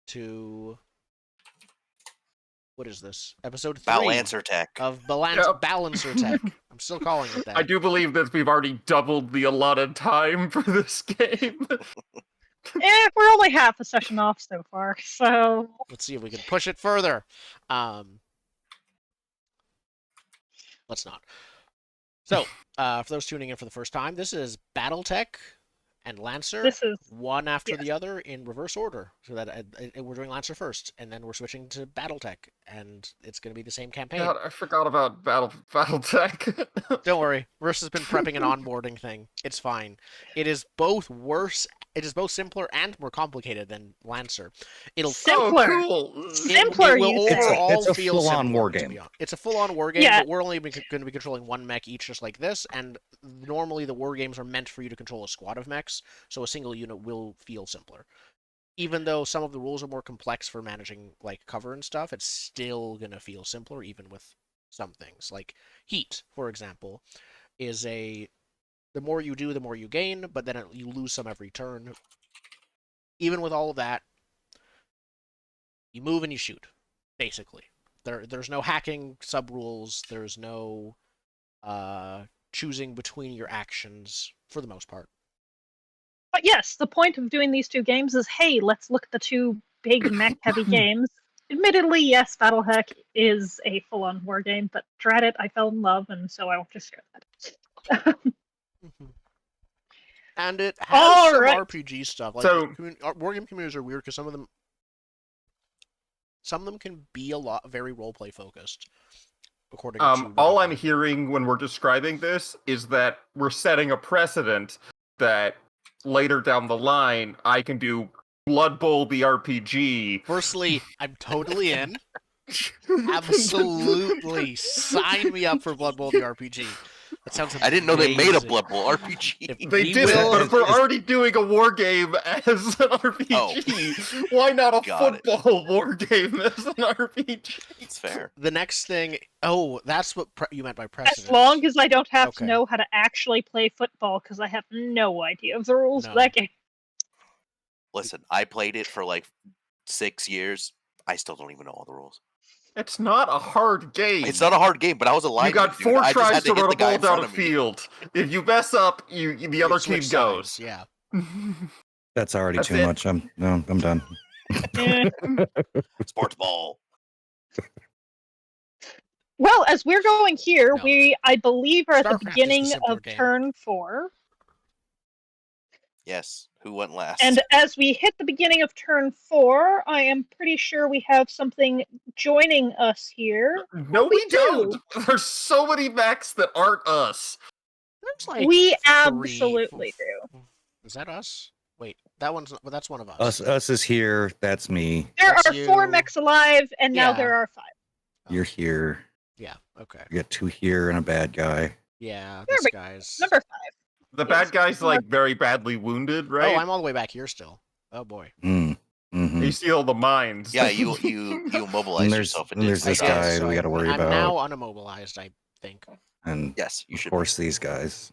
to... What is this? Episode 3 Balancertech. of Balancertech. I'm still calling it that. I do believe that we've already doubled the allotted time for this game. We're only half a session off so far, so... Let's see if we can push it further. Let's not. So, for those tuning in for the first time, this is Battletech and Lancer, This is... one after the other in reverse order. So that we're doing Lancer first, and then we're switching to Battletech, and it's going to be the same campaign. God, I forgot about Battletech. Don't worry, Verse has been prepping an onboarding thing. It's fine. It is both worse. It is both simpler and more complicated than Lancer. It'll Simpler. Oh, cool. Simpler, It will you say. overall It's a feel full-on simpler, war to game. be honest. It's a full-on war game, Yeah. but we're only going to be controlling one mech each, just like this. And normally the war games are meant for you to control a squad of mechs, so a single unit will feel simpler. Even though some of the rules are more complex for managing like cover and stuff, it's still going to feel simpler, even with some things. Like heat, for example, is the more you do, the more you gain, but then you lose some every turn. Even with all of that, you move and you shoot, basically. There's no hacking sub-rules, there's no choosing between your actions, for the most part. But yes, the point of doing these two games is, hey, let's look at the two big mech-heavy games. Admittedly, yes, Battletech is a full-on war game, but drat it, I fell in love, and so I want to share that. And it has All some right. RPG stuff. Like, So- war game communities are weird because some of them can be very roleplay focused. According to All I'm hearing when we're describing this is that we're setting a precedent that later down the line I can do Blood Bowl the RPG. Firstly, I'm totally in. Absolutely, sign me up for Blood Bowl the RPG. That sounds amazing. I didn't know they made a Blood Bowl RPG. If They we did will- it, but if we're already doing a war game as an RPG, why not a Got it. football war game as an RPG? It's fair. The next thing... Oh, that's what you meant by precedent. As long as I don't have Okay. to know how to actually play football, because I have no idea of the rules No. of that game. Listen, I played it for like 6 years. I still don't even know all the rules. It's not a hard game. It's not a hard game, but I was a lineman. You got dude. 4 I just tries had to hit run the a guy ball in front down a of me. field. If you mess up, the other team Switch goes. sides, yeah. That's already That's too it. much. I'm done. Eh. Sports ball. Well, as we're going here, No. I believe, are at the StarCraft is the beginning simpler of game. turn 4. Yes. Who went last? And as we hit the beginning of turn 4, I am pretty sure we have something joining us here. No, we don't. There's so many mechs that aren't us. There's like We 3, absolutely do. Is that us? Wait, that's one of us. Us is here. That's me. There That's are 4 you. mechs alive, and now Yeah. there are 5. You're here. Yeah. Okay. You got 2 here and a bad guy. Yeah. There This we- guy's. Number 5. The Yes. bad guy's like very badly wounded, right? Oh, I'm all the way back here still. Oh boy. Mm. hmm You steal the mines. yeah, you immobilize And there's- yourself. and there's did this I my did, guy job. we gotta worry I'm about. now unimmobilized, I think. And Yes, you of should. course these guys.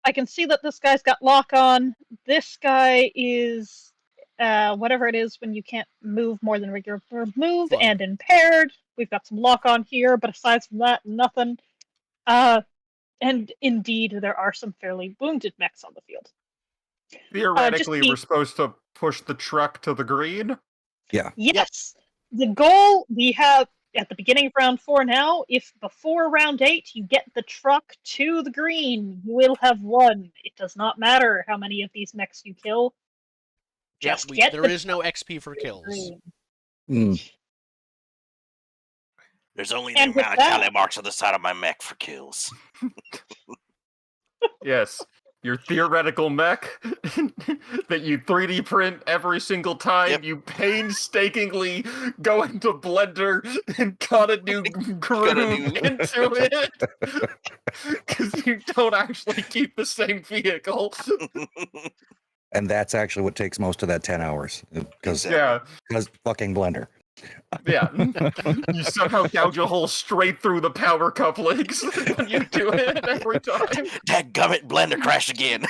I can see that this guy's got lock on. This guy is whatever it is when you can't move more than regular move Flood. and impaired. We've got some lock on here, but aside from that, nothing. And indeed, there are some fairly wounded mechs on the field. Theoretically, be- we're supposed to push the truck to the green. Yes, the goal we have at the beginning of round 4 now, if before round 8 you get the truck to the green, you will have won. It does not matter how many of these mechs you kill. Yes, Just get there the is no XP for kills. green. Mm. There's only the And with amount of that- tally marks on the side of my mech for kills. Yes, your theoretical mech that you 3D print every single time. Yep. You painstakingly go into Blender and cut a new groove new- into it because you don't actually keep the same vehicle. And that's actually what takes most of that 10 hours. Because Yeah, fucking Blender. yeah. You somehow gouge a hole straight through the power couplings when you do it every time. Dadgummit, Blender crash again.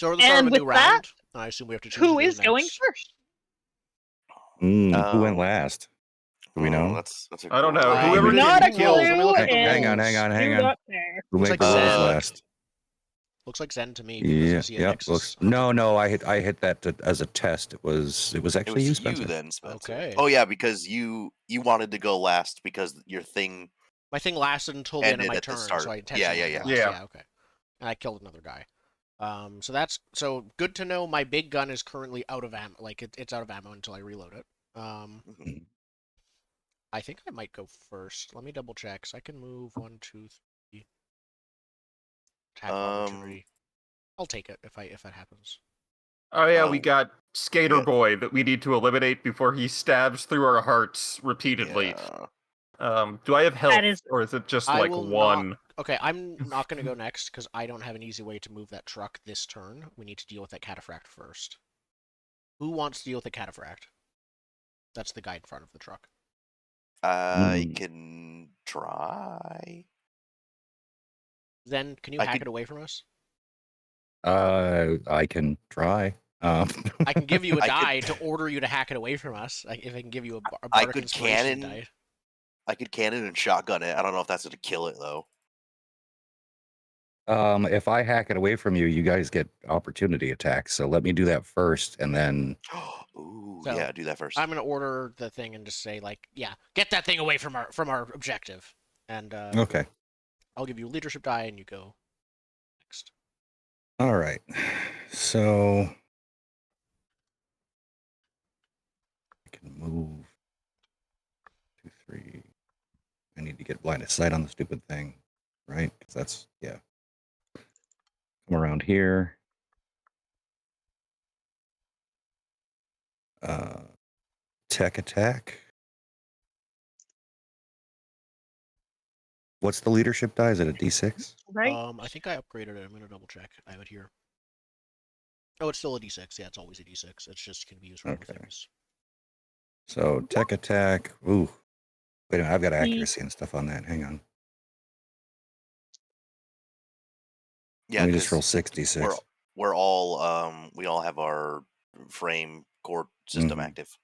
So we're at the start And of a new with that, round. I assume we have to choose who go is going next. first? Who went Um, last? Do we know? That's a I don't know. great- Whoever didn't Not a didn't kill. roll. Let me look clue, at the Hang on, and hang on, do hang on. not care. Who Looks made like the rolls Zen. last? Looks like Zen to me because I Yeah, see a yep. Nexus. Looks. No. I hit that as a test. It was It actually was you, you Spencer. then, Spencer. Okay. Oh yeah, because you wanted to go last because your thing. My thing lasted until the end of Ended my at the turn, start. so I intentionally Yeah. went last. Yeah. Yeah, okay. And I killed another guy. So good to know. My big gun is currently out of ammo. Like it's out of ammo until I reload it. Mhm. I think I might go first. Let me double check. So I can move 1, 2, 3. Attack opportunity. I'll take it if it happens. Oh yeah, we Oh, got Skater yeah. Boy that we need to eliminate before he stabs through our hearts repeatedly. Yeah. Do I have health, That is- or is it just I like will one? not. Okay, I'm not gonna go next because I don't have an easy way to move that truck this turn. We need to deal with that cataphract first. Who wants to deal with the cataphract? That's the guy in front of the truck. I can try. Then can you I hack could- it away from us? I can try. I can give you a I could- die to order you to hack it away from us. If I can give you a I bardic could inspiration cannon- die. I could cannon and shotgun it. I don't know if that's gonna kill it though. If I hack it away from you, you guys get opportunity attacks. So let me do that first, and then Ooh, So, yeah, do that first. I'm gonna order the thing and just say like, yeah, get that thing away from our objective. And okay. I'll give you a leadership die and you go next. All right. So I can move 2, 3. I need to get blind of sight on the stupid thing, right? Because that's Come around here. Tech attack. What's the leadership die? Is it a D6? Right? I think I upgraded it. I'm gonna double check. I have it here. Oh, it's still a D6. Yeah, it's always a D6. It's just can be used for other Okay. things. So tech attack. Ooh. Wait a minute. I've got The- accuracy and stuff on that. Hang on. Yeah, Let me just 'cause roll 66. we're all we all have our frame core system Mhm. active.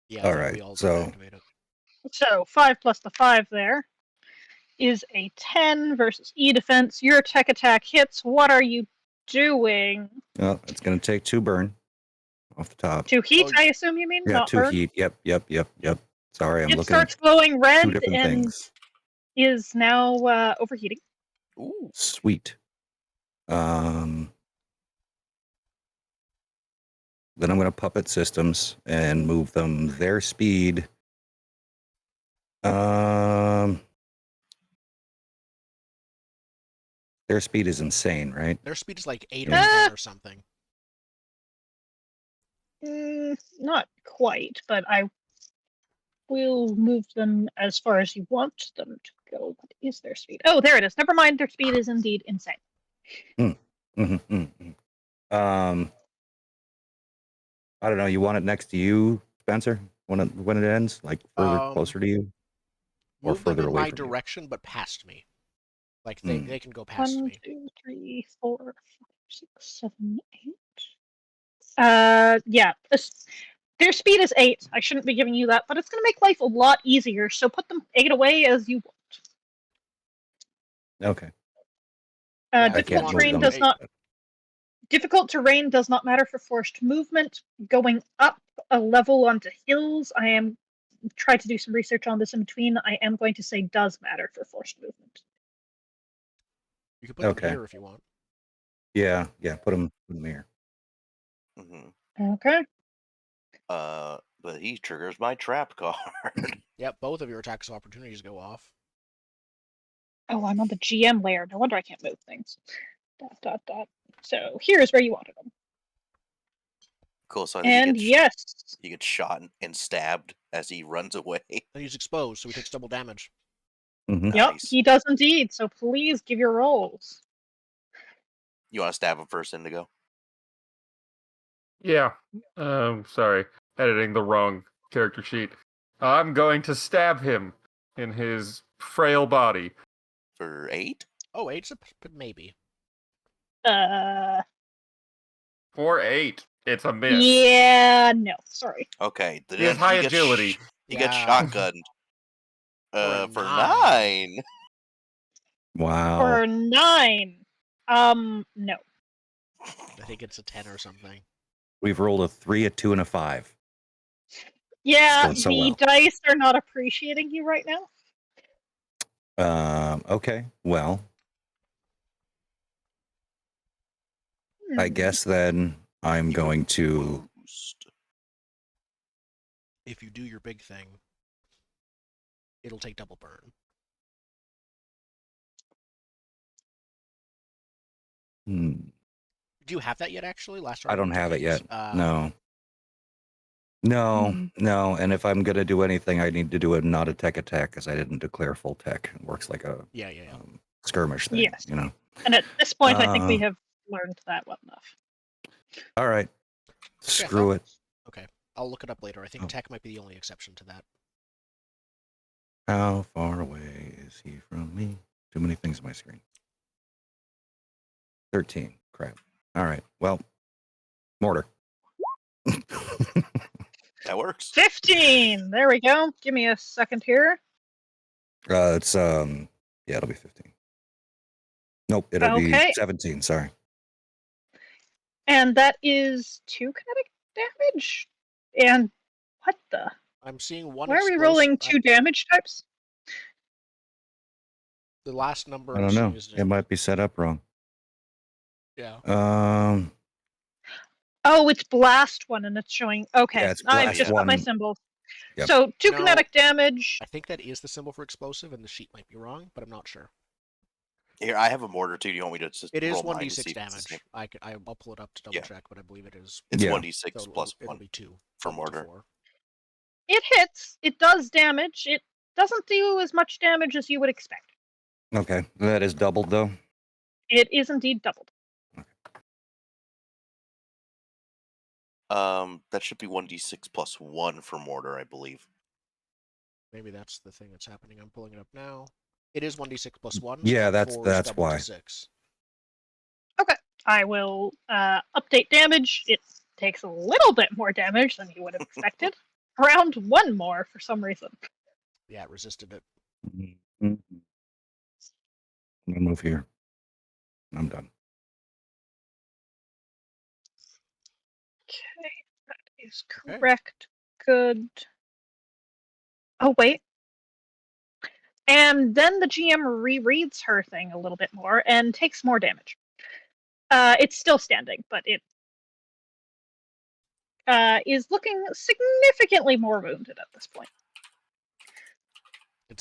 Yeah, I All think right, we all so- activate it. So 5 plus the 5 there is a 10 versus E defense. Your tech attack hits. What are you doing? Oh, it's going to take 2 burn off the top. 2 heat, Oh, I assume you mean? Yeah, not 2 burn? heat. Yep. Sorry, I'm It looking at starts glowing 2 red different and things. is now overheating. Ooh. Sweet. Then I'm going to puppet systems and move them their speed. Their speed is insane, right? Their speed is like 8 Yeah. or 10 or something. Not quite, but I will move them as far as you want them to go. What is their speed? Oh, there it is. Never mind. Their speed is indeed insane. I don't know. You want it next to you, Spencer? When it ends, like further Um, closer to you, or Move them further in away my from you? direction, but past me. Like Hmm. they can go past 1, me. 2, 3, 4, 5, 6, 7, 8. Yeah. Their speed is 8. I shouldn't be giving you that, but it's going to make life a lot easier. So put them 8 away as you want. Okay. Yeah, if you difficult want terrain them does eight- not. Difficult terrain does not matter for forced movement. Going up a level onto hills, I am try to do some research on this in between. I am going to say does matter for forced movement. You can put them Okay. here if you want. Yeah. Put them here. Hmm. Okay. But he triggers my trap card. Yep, both of your attacks of opportunities go off. Oh, I'm on the GM layer. No wonder I can't move things. ... So here's where you wanted them. Cool. So I think And yes, he gets shot and stabbed as he runs away. And he's exposed, so he takes double damage. Mhm. yep, Nice. he does indeed. So please give your rolls. You want to stab him first, Indigo? Yeah. Sorry, editing the wrong character sheet. I'm going to stab him in his frail body. For 8? Oh, eight's a maybe. For 8, it's a miss. Yeah, no, sorry. Okay, He has high agility. He gets Yeah. shotgunned. For For 9. 9. Wow. For 9, no. I think it's a 10 or something. We've rolled a 3, a 2, and a 5. Yeah, Going so the well. dice are not appreciating you right now. Okay. Well, I guess then I'm going to. Boost. If you do your big thing, it'll take double burn. Do you have that yet, actually? Last I don't have it yet. games? No. And if I'm going to do anything, I need to do a not a tech attack because I didn't declare full tech. It works like a Yeah. skirmish thing, Yes. you know. And at this point, I think we have learned that well enough. All right. Screw it. Okay, I'll look it up later. I think Oh. tech might be the only exception to that. How far away is he from me? Too many things on my screen. 13. Crap. All right. Well, mortar. That works. 15! There we go. Give me a second here. It's yeah, it'll be 15. Nope, it'll be Okay. 17. Sorry. And that is 2 kinetic damage? And what the? I'm seeing one. Why are we rolling 2 damage types? The last number I don't know. It might be set up wrong. Yeah. Oh, it's blast 1, and it's showing. Okay, Yeah, it's I've blast just got my 1. symbols. Yep. So 2 No. kinetic damage. I think that is the symbol for explosive, and the sheet might be wrong, but I'm not sure. Here, I have a mortar too. Do you want me to just It is roll mine to 1d6 see if it's the damage. same? I'll pull it up to double check, but I believe it is. It's Yeah. 1d6 So plus it'll 1 be 2 for to mortar. 4. It hits. It does damage. It doesn't do as much damage as you would expect. Okay. That is doubled, though. It is indeed doubled. That should be 1d6 plus 1 for mortar, I believe. Maybe that's the thing that's happening. I'm pulling it up now. It is 1d6 plus 1. Yeah, so that's 4 is doubled why. to 6. I will update damage. It takes a little bit more damage than you would have expected. Around 1 more for some reason. Yeah, it resisted it. Mm-hmm. I'm gonna move here. I'm done. Okay, that is correct. Good. Oh, wait. And then the GM rereads her thing a little bit more and takes more damage. It's still standing, but it is looking significantly more wounded at this point.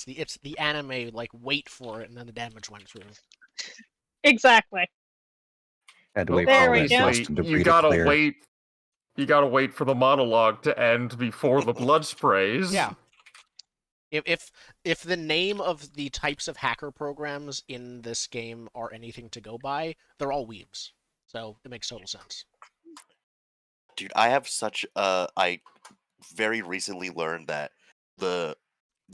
It's the anime, like, wait for it, and then the damage went through. Exactly. Had to wait There for all we that go. dust and you debris to gotta clear. wait. You gotta wait for the monologue to end before the blood sprays. Yeah. If the name of the types of hacker programs in this game are anything to go by, they're all weebs. So it makes total sense. Dude, I have such I very recently learned that the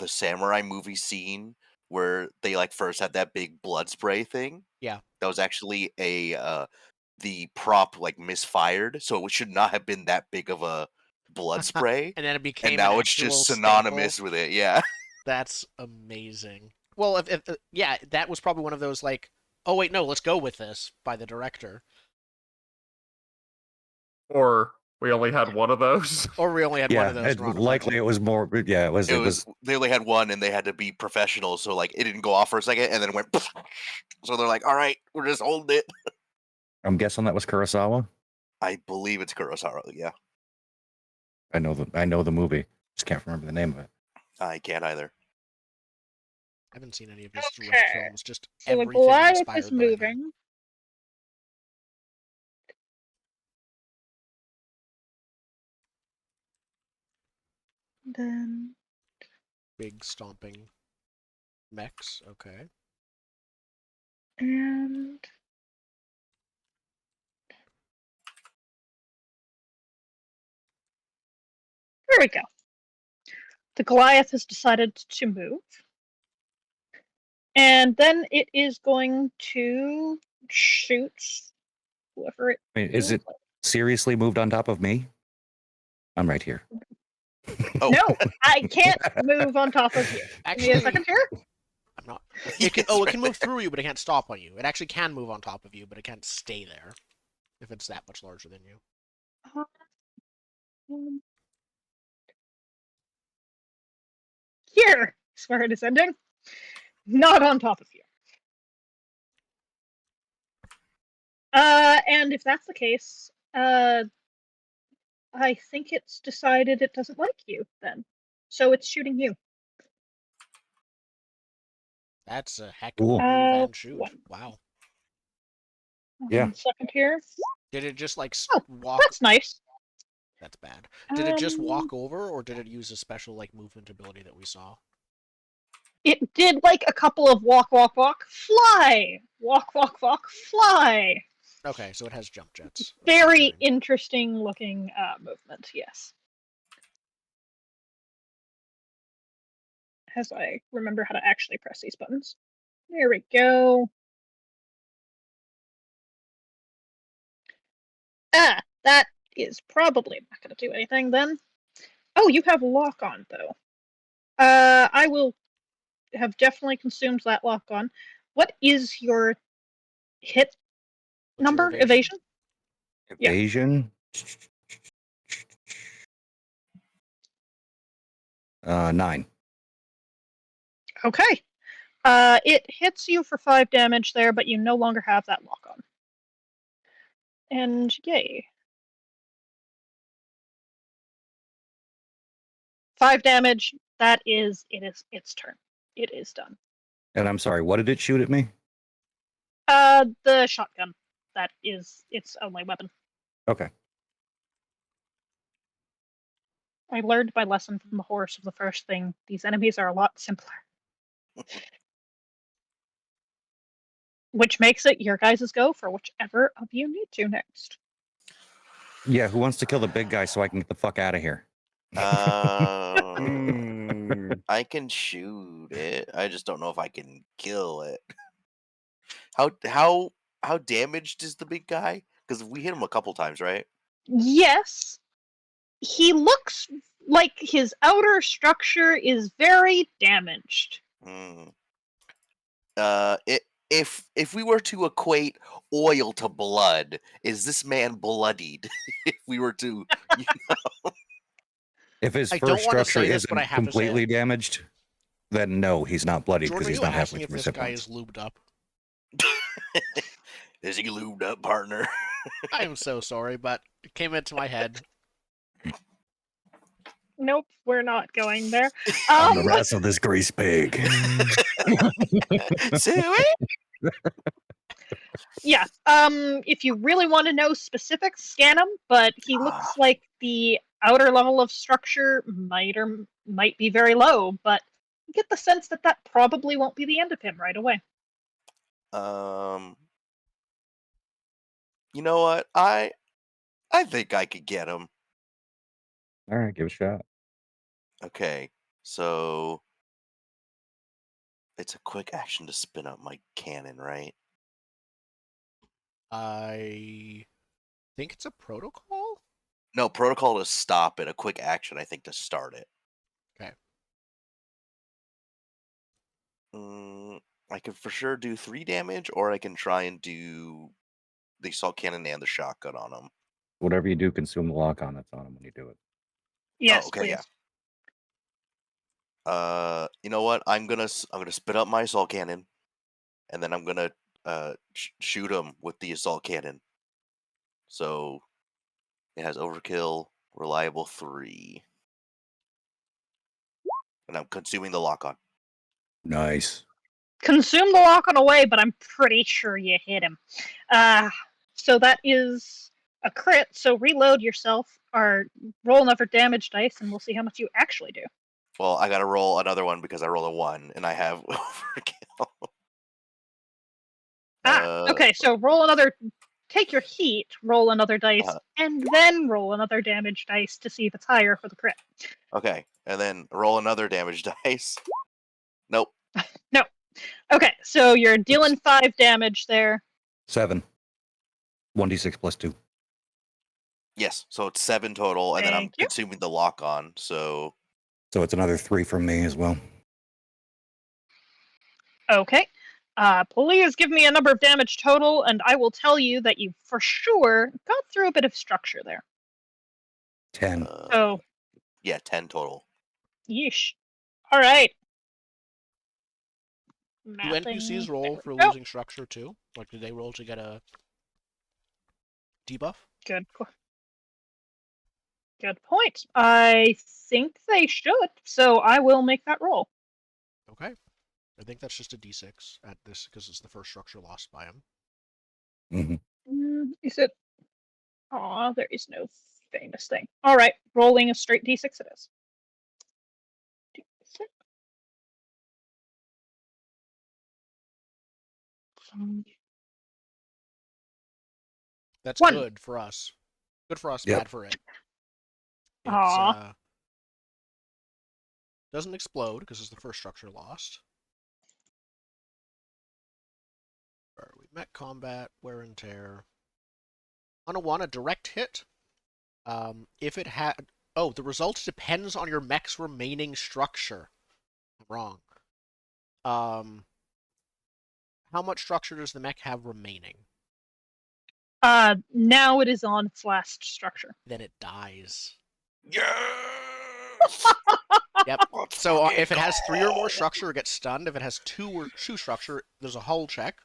samurai movie scene where they like first had that big blood spray thing. Yeah. That was actually the prop like misfired, so it should not have been that big of a blood spray. And then it became And now an it's actual just staple. synonymous with it, yeah. That's amazing. Well, if yeah, that was probably one of those like, oh wait, no, let's go with this by the director. Or we only had one of those. Or we only had one of those. Likely it was more. Yeah, it was. They only had one, and they had to be professional, so like it didn't go off for a second, and then it went. So they're like, "All right, we're just holding it." I'm guessing that was Kurosawa. I believe it's Kurosawa. Yeah, I know the movie. Just can't remember the name of it. I can't either. I haven't seen any of his direct Okay. films. Just So the everything Goliath inspired is by them. moving. Then Big stomping mechs. Okay. and there we go. The Goliath has decided to move. And then it is going to shoot whoever it I mean, is feels it seriously moved on top of me? I'm right here. Oh. No, I can't move on top of you. Give me a Actually, second here. I'm not. It can. Yes, Oh, it right can move there. through you, but it can't stop on you. It actually can move on top of you, but it can't stay there if it's that much larger than you. Here is where it is ending. Not on top of you. And if that's the case, I think it's decided it doesn't like you then. So it's shooting you. That's a heck of Cool. a move and shoot. One Wow. Yeah. second here. Did it just like Oh, walk? that's nice. That's bad. Did it just Um, walk over, or did it use a special like movement ability that we saw? It did like a couple of walk, walk, walk, fly, walk, walk, walk, fly. Okay, so it has jump jets. of some Very kind. interesting looking movement. Yes. As I remember how to actually press these buttons. There we go. That is probably not going to do anything then. Oh, you have lock on though. I will have definitely consumed that lock on. What is your hit What's your number? Evasion? Yeah. Evasion. 9. Okay. It hits you for 5 damage there, but you no longer have that lock on. And yay. 5 damage. That is its turn. It is done. And I'm sorry, what did it shoot at me? The shotgun. That is its only weapon. Okay. I learned my lesson from the horse of the first thing. These enemies are a lot simpler. Which makes it your guys' go for whichever of you need to next. Yeah, who wants to kill the big guy so I can get the fuck out of here? I can shoot it. I just don't know if I can kill it. How damaged is the big guy? Because we hit him a couple times, right? Yes, he looks like his outer structure is very damaged. If we were to equate oil to blood, is this man bloodied? If we were to, If his I first don't want to structure say this, but I isn't have to say completely it. damaged, then no, he's not bloodied Jordan, because are he's you not asking halfway if through this his hit guy points. is lubed up? is he lubed up, partner? I am so sorry, but it came into my head. Nope, we're not going there. I'm the rest of this grease pig. Suey? Yeah. If you really want to know specifics, scan him. But he looks like the outer level of structure might be very low. But you get the sense that that probably won't be the end of him right away. You know what? I think I could get him. All right, give it a shot. Okay, so it's a quick action to spin up my cannon, right? I think it's a protocol? No, protocol to stop it. A quick action, I think, to start it. Okay. I can for sure do 3 damage, or I can try and do the assault cannon and the shotgun on him. Whatever you do, consume the lock on that's on him when you do it. Yes, okay, please. Yeah. You know what? I'm gonna spin up my assault cannon, and then I'm gonna shoot him with the assault cannon. So it has overkill, reliable 3, and I'm consuming the lock on. Nice. Consume the lock on away, but I'm pretty sure you hit him. So that is a crit. So reload yourself or roll another damage dice, and we'll see how much you actually do. Well, I gotta roll another one because I rolled a 1, and I have overkill. Okay. So roll another. Take your heat, roll another dice, and then roll another damage dice to see if it's higher for the crit. Okay, and then roll another damage dice. Nope. No. Okay, so you're dealing 5 damage there. 7. 1d6 plus 2. Yes, so it's 7 total, and then I'm Thank you. consuming the lock on. So So it's another 3 from me as well. Okay. Please give me a number of damage total, and I will tell you that you for sure got through a bit of structure there. 10. So, yeah, 10 total. yeesh. All right. Do Mathing. NPCs roll There for we go. losing structure too? Like, do they roll to get a debuff? Good point. I think they should, so I will make that roll. Okay. I think that's just a d6 at this because it's the first structure lost by him. Mm-hmm. Is it? Aw, there is no famous thing. All right, rolling a straight d6 it is. D6. That's 1. good for us. Good for us, Yep. bad for it. It's Aw. doesn't explode because it's the first structure lost. Where are we? Mech combat, wear and tear. On a 1, a direct hit. If it had... Oh, the result depends on your mech's remaining structure. I'm wrong. How much structure does the mech have remaining? Now it is on its last structure. Then it dies. Yes! Yep. Let's So fucking if it has 3 or more go! structure, it gets stunned. If it has 2 structure, there's a hull check.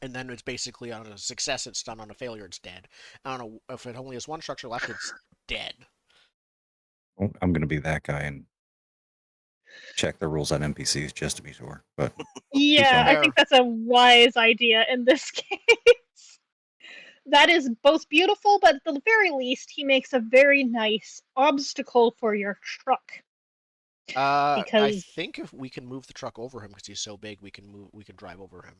And then it's basically on a success, it's stunned. On a failure, it's dead. And if it only has 1 structure left, it's dead. Well, I'm going to be that guy and check the rules on NPCs just to be sure. But Yeah, I Fair. think that's a wise idea in this case. That is both beautiful, but at the very least, he makes a very nice obstacle for your truck. I Because think if we can move the truck over him because he's so big, we can drive over him.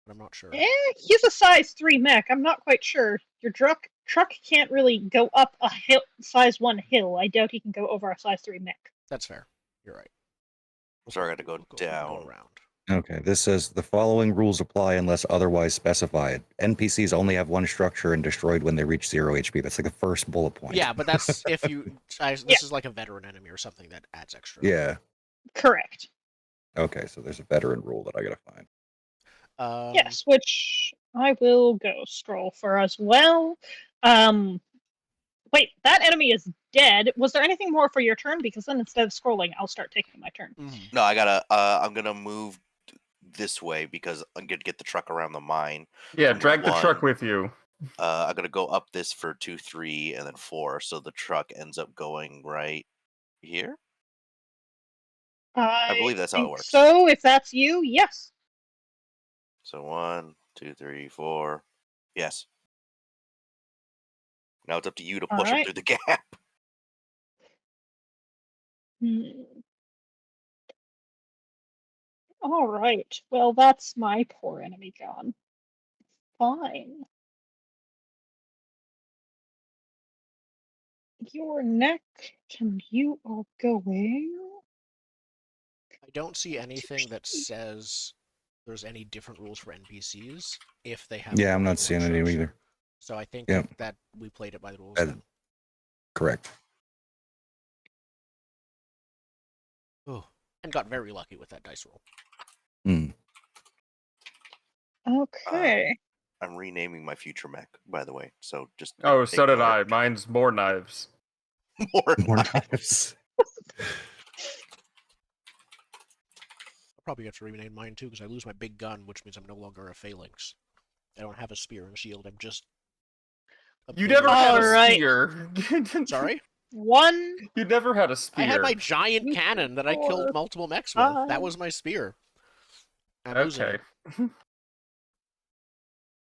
But I'm not sure. he's a size 3 mech. I'm not quite sure. Your truck can't really go up a hill, size 1 hill. I doubt he can go over a size 3 mech. That's fair. You're right. Sorry, I got to go down. Go around. okay, this says the following rules apply unless otherwise specified. NPCs only have 1 structure and destroyed when they reach 0 HP. That's like the first bullet point. Yeah, but that's if you. This is like a veteran enemy or something that adds extra. Yeah. Correct. Okay, so there's a veteran rule that I gotta find. Yes, which I will go scroll for as well. Wait, that enemy is dead. Was there anything more for your turn? Because then instead of scrolling, I'll start taking my turn. No, I gotta. I'm gonna move this way because I'm gonna get the truck around the mine. Yeah, So drag the truck 1, with you. I'm gonna go up this for 2, 3, and then 4. So the truck ends up going right here. I believe that's how it think works. So, if that's you, yes. So 1, 2, 3, 4. Yes. Now it's up to you to push him Alright. through the gap. All right. Well, that's my poor enemy gone. Fine. You're next, and you are going. I don't see anything that says there's any different rules for NPCs if they have. Yeah, I'm more not than one seeing any structure. either. So I think Yep. that we played it by the rules. That- Then. Correct. Oh, and got very lucky with that dice roll. Okay. I'm renaming my future mech, by the way. So just. Oh, take so did note. I. Mine's more knives. More More knives. I'll probably have to rename mine too because I lose my big gun, which means I'm no longer a phalanx. I don't have a spear and shield. I'm just. You never had a Alright. spear. Sorry? 1, You never had a spear. I had my giant You cannon that I four, killed multiple mechs with. That 5. was my spear. I'm losing Okay. it.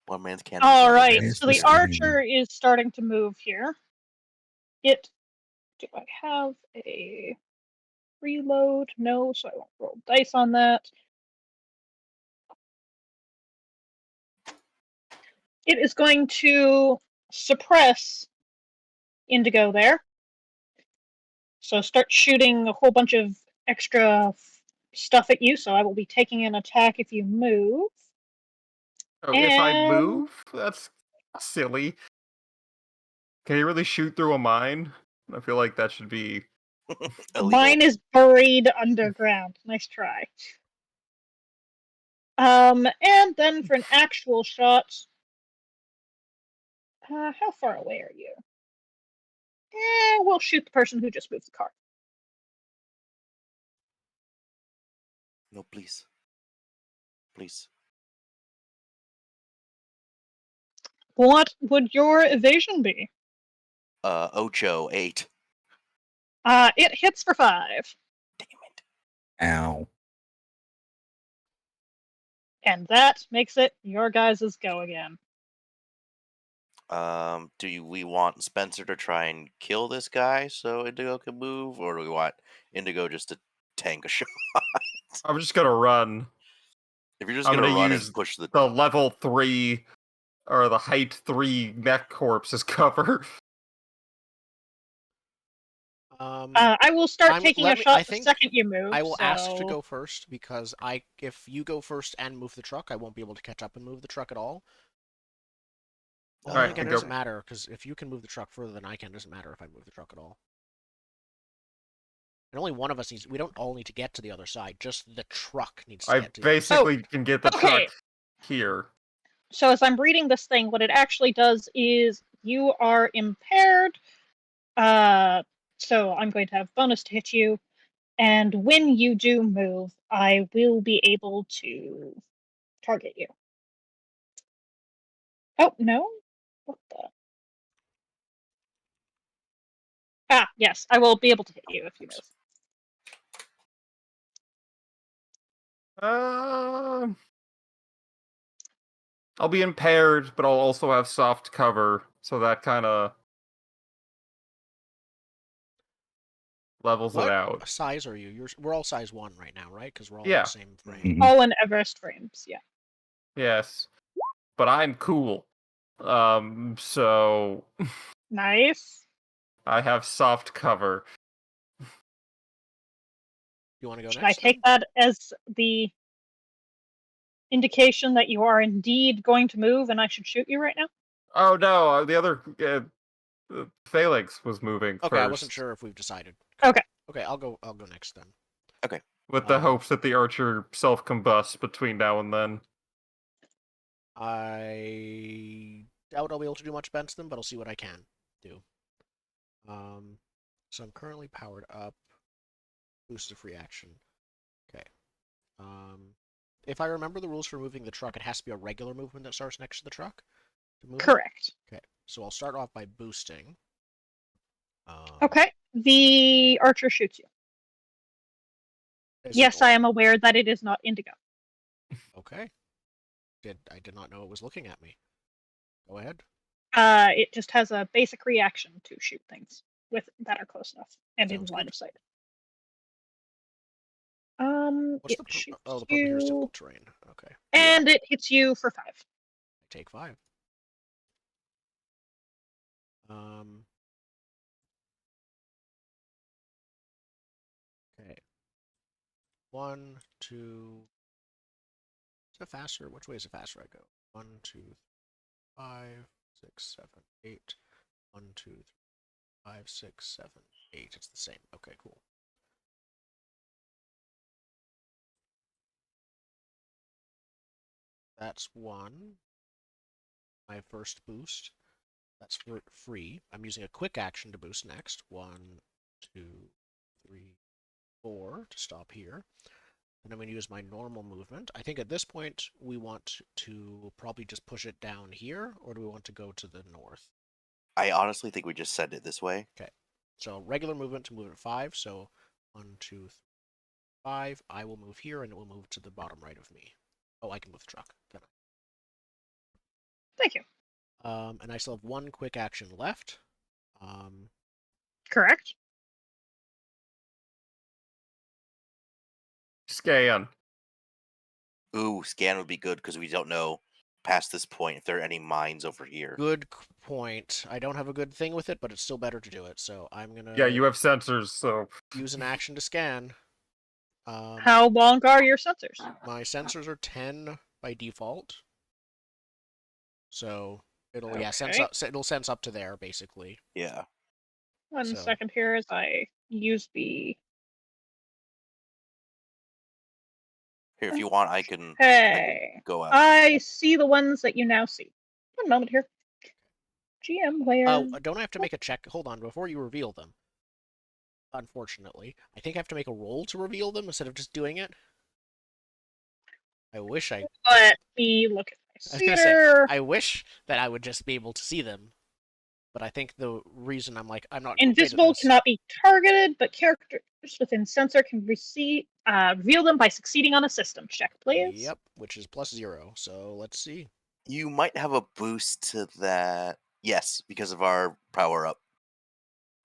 One man's cannon. All right. Yes, So the Mr. archer is starting to move here. Do I have a reload? No, so I won't roll dice on that. It is going to suppress Indigo there. So start shooting a whole bunch of extra stuff at you. So I will be taking an attack if you move. Oh, if I And- move? That's silly. Can he really shoot through a mine? I feel like that should be... Illegal. Mine is buried underground. Nice try. And then for an actual shot, how far away are you? We'll shoot the person who just moved the car. No, please. Please. What would your evasion be? Ocho, 8. It hits for 5. Damn it. Ow. And that makes it your guys' go again. Do we want Spencer to try and kill this guy so Indigo can move, or do we want Indigo just to tank a shot? I'm just gonna run. If you're just I'm gonna gonna run use and push the the level 3 or the height 3 mech corpse as cover. I will start taking a shot the think second you move. I will ask to so- go first because if you go first and move the truck, I won't be able to catch up and move the truck at all. Well, Alright, again, it go. doesn't matter because if you can move the truck further than I can, it doesn't matter if I move the truck at all. And only one of us needs. We don't all need to get to the other side. Just the truck needs to I get to. The other side. basically can get the okay. truck here. So as I'm reading this thing, what it actually does is you are impaired. So I'm going to have bonus to hit you. And when you do move, I will be able to target you. Oh, no? What the? Yes, I will be able to hit you if you move. I'll be impaired, but I'll also have soft cover, so that kind of levels it What out. size are you? We're all size 1 right now, right? Because we're all in Yeah. the same frame. Mhm. All in Everest frames, yeah. Yes, but I'm cool. So Nice. I have soft cover. You want to go Should I next? take that as the indication that you are indeed going to move and I should shoot you right now? Oh no, the other Phalanx was moving Okay, first. I wasn't sure if we've decided. Okay. Okay, I'll go next then. With the Um, hopes that the archer self-combusts between now and then. I doubt I'll be able to do much against them, but I'll see what I can do. So I'm currently powered up. Boost of free action. Okay. If I remember the rules for moving the truck, it has to be a regular movement that starts next to the truck to move it? Correct. Okay, so I'll start off by boosting. Okay. The archer shoots you. Yes, I am aware that it is not indigo. Okay. I did not know it was looking at me. Go ahead. It just has a basic reaction to shoot things that are close enough and in Sounds line good. of sight. What's It shoots the problem here is you, difficult terrain. Okay. and it hits you for 5. I take 5. Okay. 1, 2. Is it faster? Which way is it faster I go? 1, 2, 5, 6, 7, 8. 1, 2, 3, 5, 6, 7, 8. It's the same. Okay, cool. That's 1. My first boost. That's free. I'm using a quick action to boost next. 1, 2, 3, 4 to stop here. And I'm going to use my normal movement. I think at this point we want to probably just push it down here, or do we want to go to the north? I honestly think we just send it this way. Okay. So regular movement to move at 5. So 1, 2, 3, 5. I will move here, and it will move to the bottom right of me. Oh, I can move the truck. Can I? Thank you. And I still have 1 quick action left. Correct. Scan. Ooh, scan would be good because we don't know past this point if there are any mines over here. Good point. I don't have a good thing with it, but it's still better to do it. So I'm gonna Yeah, you have sensors, so use an action to scan. How long are your sensors? My sensors are 10 by default. So It'll sense Okay. up. It'll sense up to there basically. Yeah. One So- second here as I use the. Here, if you want, I can Hey, go out. I see the ones that you now see. One moment here. GM, where? Oh, don't I have to make a check? Hold on, before you reveal them. Unfortunately, I think I have to make a roll to reveal them instead of just doing it. I wish I. Let me look at I my was gonna say, seeder. I wish that I would just be able to see them, but I think the reason I'm like I'm not Invisible this, cannot be targeted, but characters within sensor can reveal them by succeeding on a system check, please. Yep, which is +0. So let's see. You might have a boost to that. Yes, because of our power up.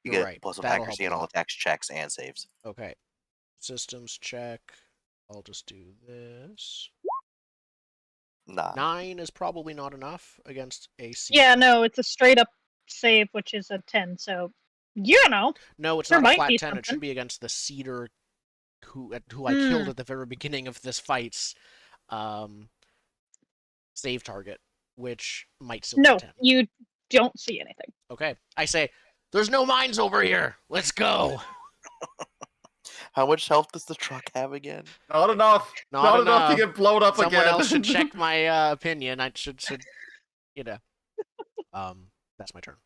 You You're get right. plus of That'll accuracy help on a all lot. attacks, checks, and saves. Okay, systems check. I'll just do this. Nah. 9 is probably not enough against AC. Yeah, no, it's a straight up save, which is a 10. So, you know, No, it's there not a might flat be 10. It something. should be against the cedar who I killed at the very beginning of this fight's save target, which might still be No, 10. you don't see anything. Okay, I say, there's no mines over here. Let's go. How much health does the truck have again? Not enough. Not enough to enough. get blown up Someone again. else should check my opinion. I should you know. That's my turn.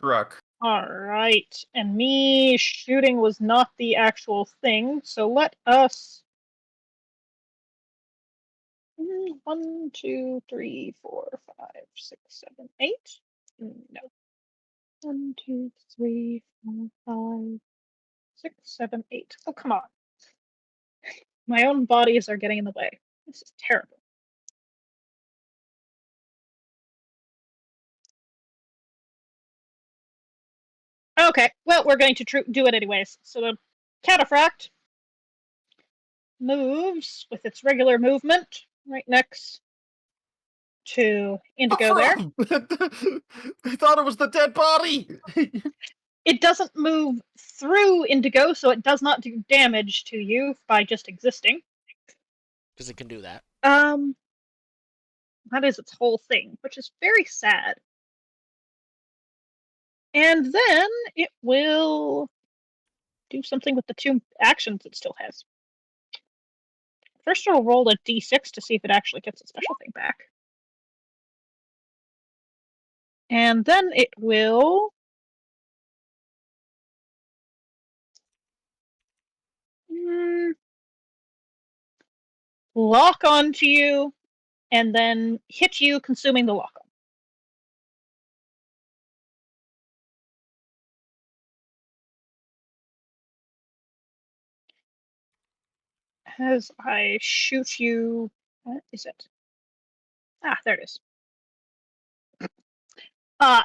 Truck. Alright, and me shooting was not the actual thing, so let us. 1, 2, 3, 4, 5, 6, 7, 8. No. 1, 2, 3, 4, 5, 6, 7, 8. Oh, come on. My own bodies are getting in the way. This is terrible. Okay, well, we're going to do it anyways. So the cataphract moves with its regular movement right next to Indigo there. I thought it was the dead body. It doesn't move through Indigo, so it does not do damage to you by just existing. Because it can do that. That is its whole thing, which is very sad. And then it will do something with the 2 actions it still has. First, it'll roll a d6 to see if it actually gets a special thing back. And then it will lock onto you and then hit you, consuming the lock on. As I shoot you, what is it? Ah, there it is.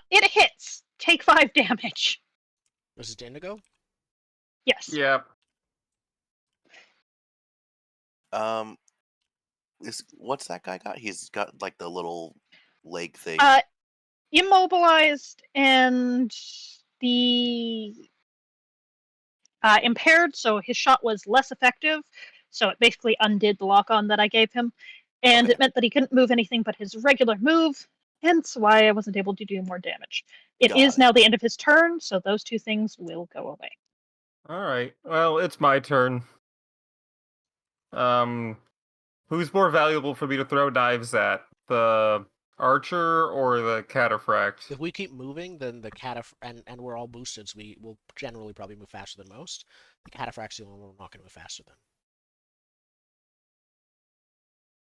It hits. Take 5 damage. This is Indigo? Yes. Yeah. What's that guy got? He's got like the little leg thing. Immobilized and the impaired, so his shot was less effective. So it basically undid the lock on that I gave him. And Okay. it meant that he couldn't move anything but his regular move, hence why I wasn't able to do more damage. It is now the end of his turn, so those 2 things will go away. All right. Well, it's my turn. Who's more valuable for me to throw knives at? The archer or the cataphract? If we keep moving, then the and we're all boosted, so we will generally probably move faster than most. The cataphract's the only one we're not going to move faster than.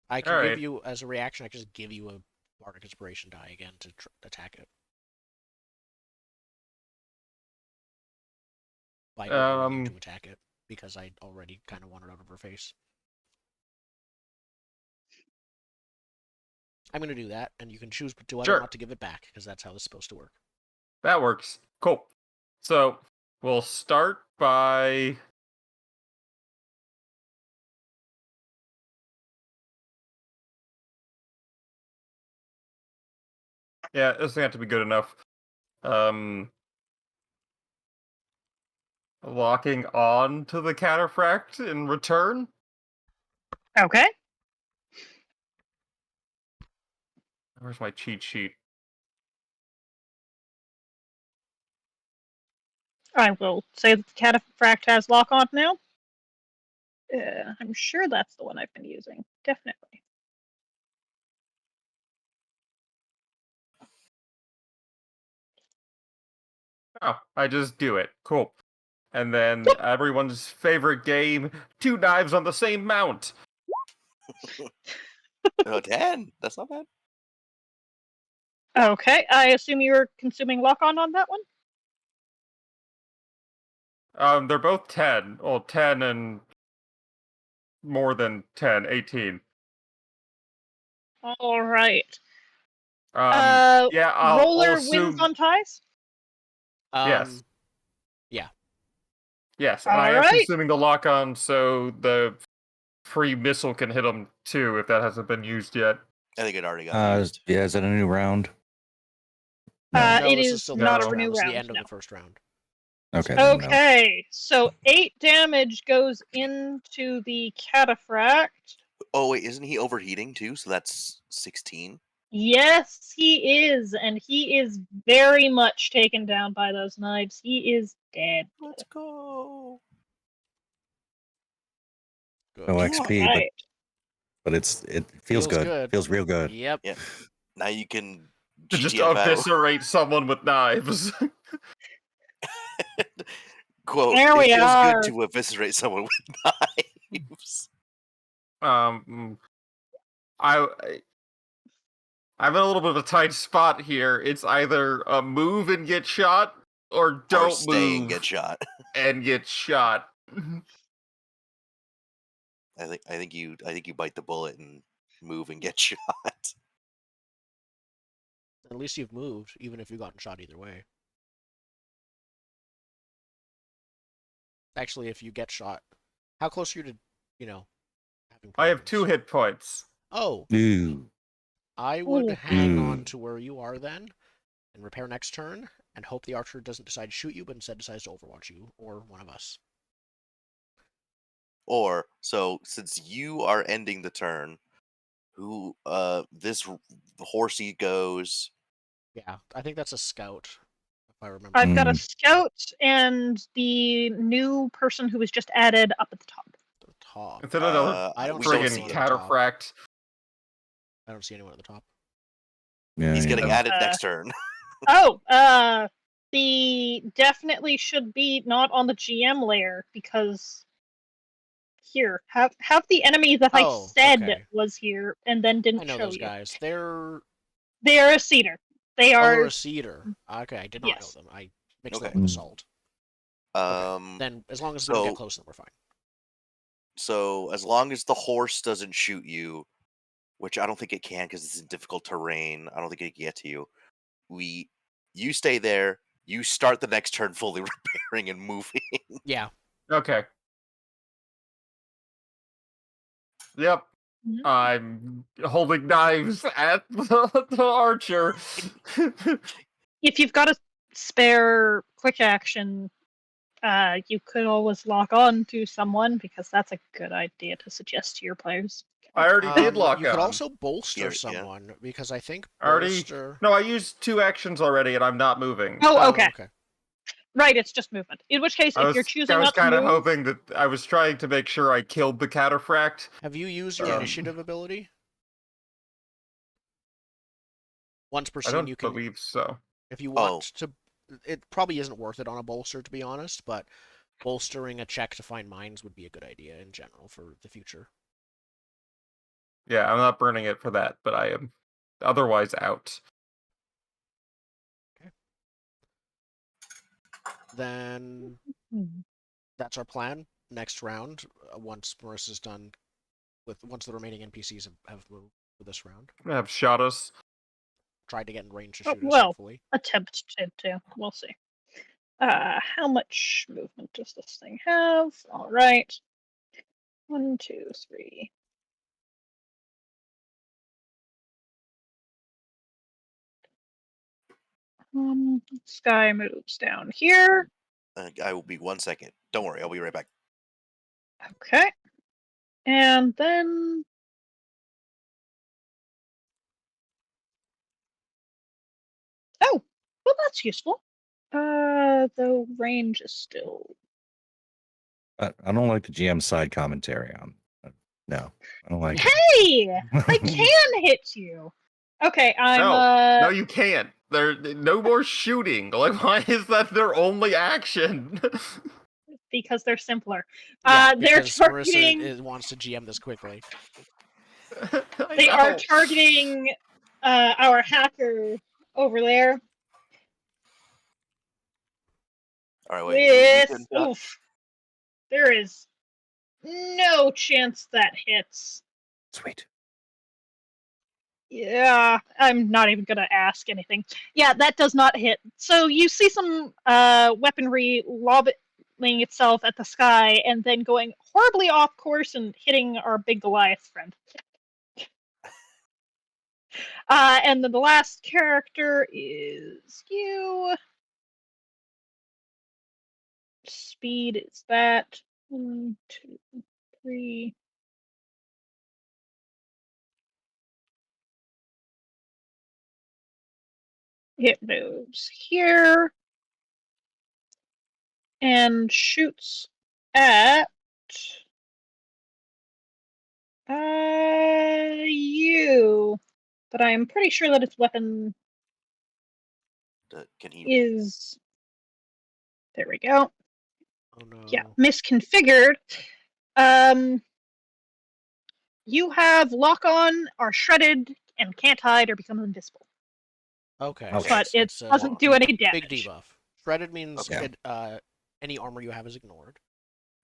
I can give you, as a reaction, I can just give you a Bardic Inspiration die again to attack it. By ordering you to attack it, because I already kind of want it out of her face. I'm going to do that, and you can choose to whether or not to give it back, because that's how this is supposed to work. That works. Cool. So, we'll start by... Yeah, this doesn't have to be good enough. Locking on to the cataphract in return. Okay. Where's my cheat sheet? I will say that the cataphract has lock on now. I'm sure that's the one I've been using. Definitely. Oh, I just do it. Cool. And then everyone's favorite game, 2 knives on the same mount. Oh, 10. That's not bad. Okay, I assume you're consuming lock on that one? They're both 10. Well, 10 and more than 10, 18. All right. Yeah, I'll Roller wins assume on ties? yes. Yeah. Yes, and I All am right. consuming the lock-on so the free missile can hit them too, if that hasn't been used yet. I think it already got used. Yeah, is that a new round? No, It this is is still not the a first new round. This is the round, end of no. the first round. Okay. then no. Okay, so 8 damage goes into the cataphract. Oh, wait, isn't he overheating too? So that's 16? Yes, he is, and he is very much taken down by those knives. He is dead. Let's go. Good. No XP, Right. but it Feels feels good. good. Feels real good. Yep. Yeah. Now you can To just GTFO. eviscerate someone with knives. Quote, There it we feels are. good to eviscerate someone with knives. I'm in a little bit of a tight spot here. It's either move and get shot, or don't stay move and get shot. and get shot. I think you bite the bullet and move and get shot. At least you've moved, even if you've gotten shot either way. Actually, if you get shot, how close are you to, having I have 2 problems? hit points. Oh, Ooh. I would Ooh. hang on Ooh. to where you are then, and repair next turn, and hope the archer doesn't decide to shoot you, but instead decides to overwatch you, or one of us. Or, so, since you are ending the turn, this horsey goes. Yeah, I think that's a scout, if I remember. I've got a scout and the new person who was just added up at the top. The top. It's another I don't we don't see see friggin' him. cataphract. I don't see anyone at the top. Yeah, He's getting yeah. added next turn. The definitely should be not on the GM layer because here have the enemy that I said okay. was here and then didn't I know show those you. guys. They're They're a cedar. They Oh, are. they're a cedar. Okay, I did not Yes. know them. I mixed Okay. them with assault. Okay. Um, Then, as long as we don't so- get close, then we're fine. so as long as the horse doesn't shoot you, which I don't think it can because it's in difficult terrain, I don't think it can get to you. You stay there. You start the next turn fully repairing and moving. Yeah. Okay. Yep. Mhm. I'm holding knives at the archer. If you've got a spare quick action, you could always lock on to someone because that's a good idea to suggest to your players. I already did lock You could on. also bolster Yeah. someone because I think Already. bolster. No, I used 2 actions already, and I'm not moving. Oh, okay. Okay. Right, it's just movement. In which case, if you're choosing I was not to kind of move, hoping that I was trying to make sure I killed the cataphract. Have you used your Yeah. initiative ability? Once per I scene, don't you can. believe so. If you want to, it probably isn't worth it on a bolster, to be honest. But bolstering a check to find mines would be a good idea in general for the future. Yeah, I'm not burning it for that, but I am otherwise out. Then Mhm. that's our plan. Next round, once Marissa's done once the remaining NPCs have moved for this round, Have shot us. tried to get in range to Oh, shoot us. well. Hopefully, attempt to. We'll see. How much movement does this thing have? All right. 1, 2, 3. Sky moves down here. I will be 1 second. Don't worry, I'll be right back. Okay. And then Well, that's useful. The range is still. I don't like the GM side commentary on. No, I don't like it. Hey, I can hit you. Okay, I'm. No, you can't. There, no more shooting. Like, why is that their only action? Because they're simpler. Yeah, They're because targeting. Marissa wants to GM this quickly. They are targeting our hacker over there All right, wait. Who can with. Oof. There is no chance that hits. Sweet. Yeah, I'm not even gonna ask anything. Yeah, that does not hit. So you see some weaponry lobbing itself at the sky and then going horribly off course and hitting our big Goliath friend. And then the last character is you. Speed is that. 1, 2, 3. It moves here and shoots at you. But I'm pretty sure that its weapon Can he? is. There we go. Oh no. Yeah, misconfigured. You have lock on, are shredded, and can't hide or become invisible. Okay. Okay. But it It's a doesn't do any damage. big debuff. Shredded means Okay. any armor you have is ignored.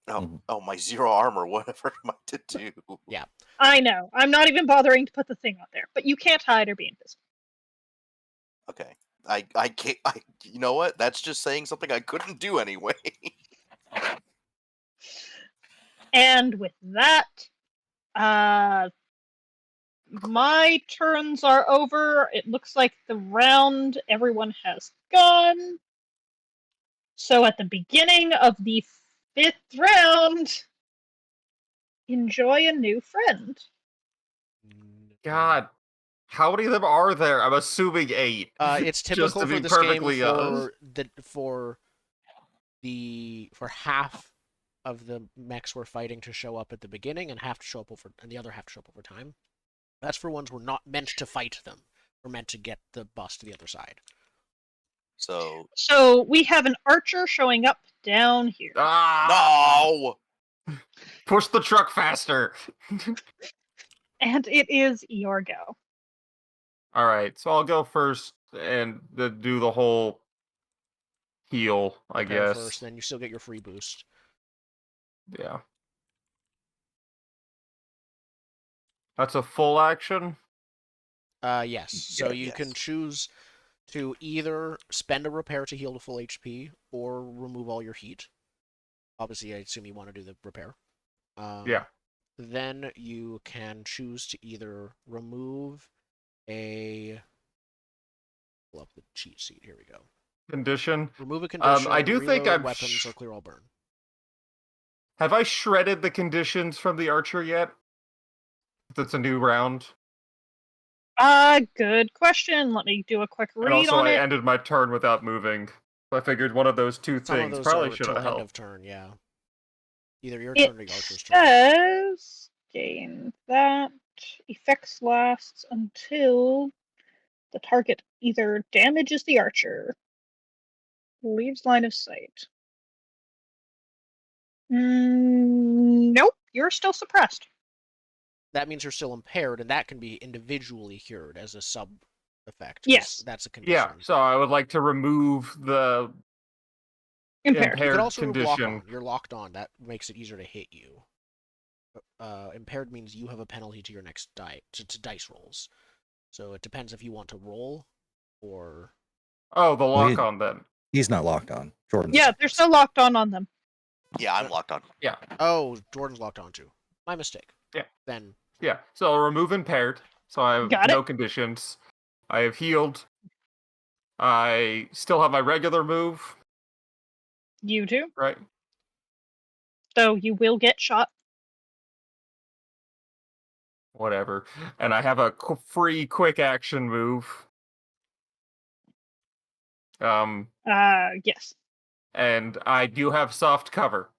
Oh, my 0 armor. Whatever am I to do? Yeah. I know. I'm not even bothering to put the thing on there. But you can't hide or be invisible. Okay. I can't. You know what? That's just saying something I couldn't do anyway. And with that, my turns are over. It looks like the round everyone has gone. So at the beginning of the 5th round, enjoy a new friend. God, how many of them are there? I'm assuming 8. It's Just typical to for be this game perfectly honest. for half of the mechs we're fighting to show up at the beginning and the other half to show up over time. That's for ones we're not meant to fight them. We're meant to get the bus to the other side. So we have an archer showing up down here. no. Push the truck faster. And it is your go. All right, so I'll go first and do the whole heal, I Repair guess. first, then you still get your free boost. Yeah. That's a full action? Yes. So you can choose to either spend a repair to heal to full HP or remove all your heat. Obviously, I assume you want to do the repair. Yeah. Then you can choose to either remove a. Pull up the cheat sheet. Here we go. Condition. Remove a condition. I do think reload I've weapons or clear all burn. Have I shredded the conditions from the archer yet? That's a new round. Good question. Let me do a quick read And also, on I it. ended my turn without moving. So I figured one of those two Some things of those probably are should till have end helped. of turn. Yeah. Either your It turn or the archer's turn. says gain that effects lasts until the target either damages the archer, leaves line of sight. Nope, you're still suppressed. That means you're still impaired, and that can be individually cured as a sub effect. Yes. That's a condition. Yeah, so I would like to remove the Impaired. You could also remove lock condition. on. You're locked on. That makes it easier to hit you. Impaired means you have a penalty to your next to dice rolls. So it depends if you want to roll or. Oh, the lock on then. He's not locked on. Jordan's. Yeah, they're still locked on them. Yeah, I'm locked on. Yeah. Oh, Jordan's locked on too. My mistake. Yeah. Then. Yeah, so I'll remove impaired. So I have Got no it. conditions. I have healed. I still have my regular move, You do. right? So you will get shot. Whatever. And I have a free quick action move. Yes. And I do have soft cover.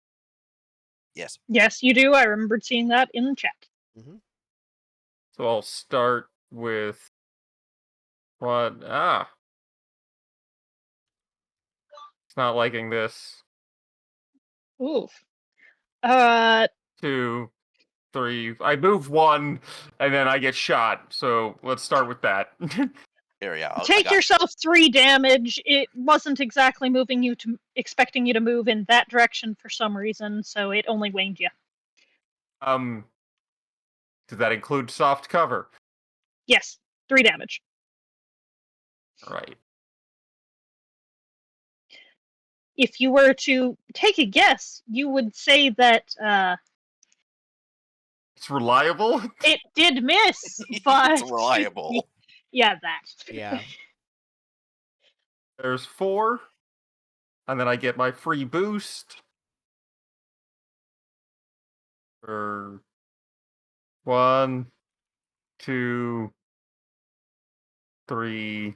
Yes. Yes, you do. I remembered seeing that in the chat. Mm-hmm. So I'll start with what? It's not liking this. Oof. 2, 3. I move 1, and then I get shot. So let's start with that. Here, yeah. I Take got yourself 3 damage. It wasn't exactly expecting you to move in that direction for some reason, so it only winged you. Does that include soft cover? Yes, 3 damage. Right. If you were to take a guess, you would say that It's reliable. it did miss, but it's reliable. yeah, that. Yeah. There's 4, and then I get my free boost for 1, 2, 3,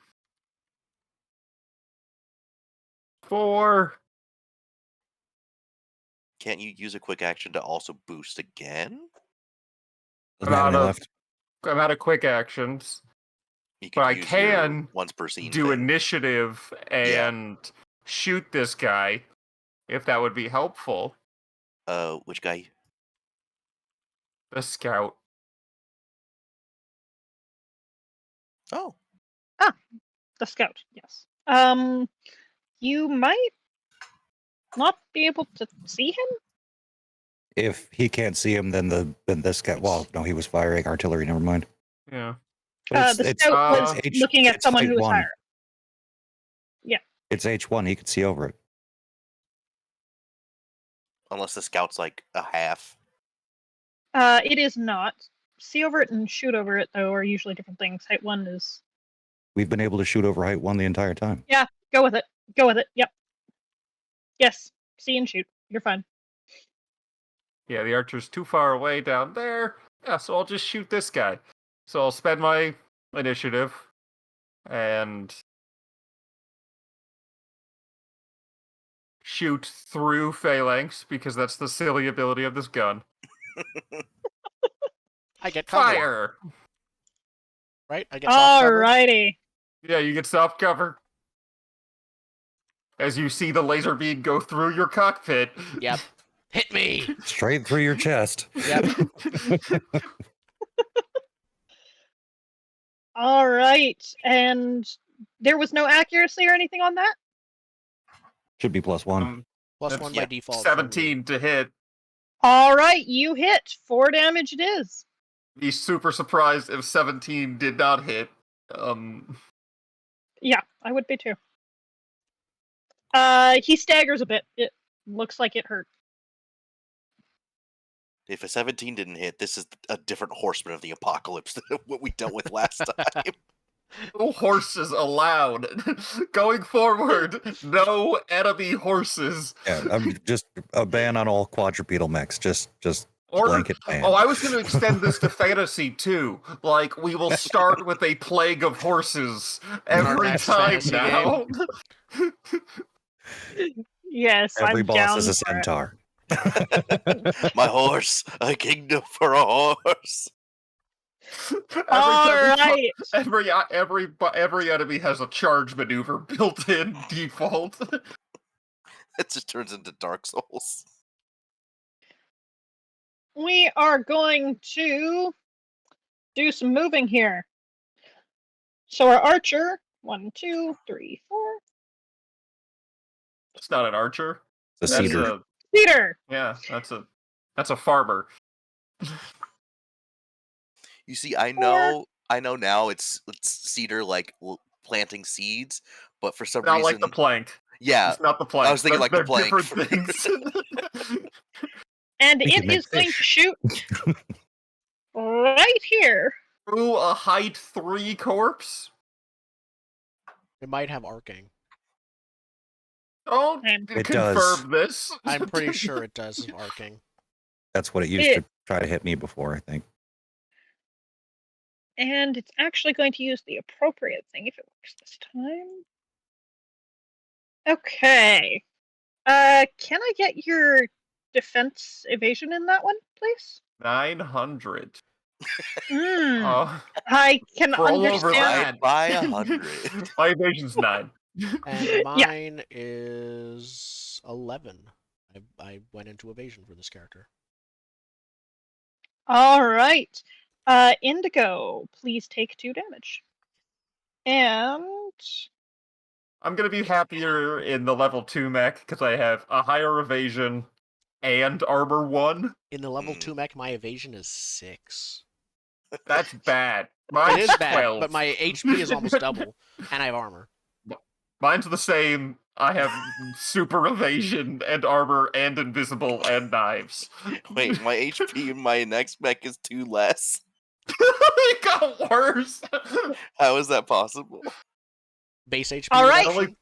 4. Can't you use a quick action to also boost again? Doesn't have any left. I'm out of quick actions, You but could I use your can once per scene do thing. initiative and shoot this guy, if that would be helpful. Which guy? The scout. Oh. The scout, yes. You might not be able to see him. If he can't see him, then this guy. Well, no, he was firing artillery. Never mind. Yeah. But The scout was looking at someone who was higher. Yeah. It's H1. He could see over it. Unless the scout's like a half. It is not. See over it and shoot over it, though, are usually different things. Height 1 is... We've been able to shoot over height 1 the entire time. Yeah, go with it. Go with it. Yep. Yes. See and shoot. You're fine. Yeah, the archer's too far away down there. Yeah, so I'll just shoot this guy. So I'll spend my initiative and shoot through phalanx, because that's the silly ability of this gun. I get cover. Fire! Right? I get soft cover. Alrighty. Yeah, you get soft cover. As you see the laser beam go through your cockpit. Yep. Hit me! Straight through your chest. Yep. Alright. And there was no accuracy or anything on that? Should be +1. Plus 1 by default. 17 to hit. Alright, you hit. 4 damage it is. Be super surprised if 17 did not hit. Yeah, I would be too. He staggers a bit. It looks like it hurt. If a 17 didn't hit, this is a different Horseman of the Apocalypse than what we dealt with last time. No horses allowed. Going forward, no enemy horses. Yeah, I'm just a ban on all quadrupedal mechs. Just Or, blanket ban. I was going to extend this to fantasy too. Like, we will start with a plague of horses every next time fantasy now. Yes, Every I'm boss down is a for it. centaur. My horse, a kingdom for a horse. Alright. Every enemy has a charge maneuver built in default. It just turns into Dark Souls. We are going to do some moving here. So our archer, 1, 2, 3, 4. It's not an archer. The That's cedar. Peter! Yeah, that's a farmer. You see, I know now it's cedar like planting seeds, but for some Not reason, like the plank. yeah, It's not the plank. I was thinking like the They're plank. different things. And We it could make is going to fish. shoot right here. Through a height 3 corpse? It might have arcing. Don't It confirm does. this. I'm pretty sure it does have arcing. That's what it used to try to hit me before, I think. And it's actually going to use the appropriate thing if it works this time. Okay. Can I get your defense evasion in that one, please? 900. Hmm. Oh, I can we're all over understand. that. By 100. My evasion's 9. And Yeah. mine is 11. I went into evasion for this character. All right. Indigo, please take 2 damage. And I'm gonna be happier in the level 2 mech because I have a higher evasion and armor 1. In the level 2 mech, my evasion is 6. That's bad. It Mine's is bad, 12. but my HP is almost double, and I have armor. Mine's the same. I have super evasion and armor and invisible and knives. Wait, my HP in my next mech is 2 less. It got worse. How is that possible? Base HP All right. reduction.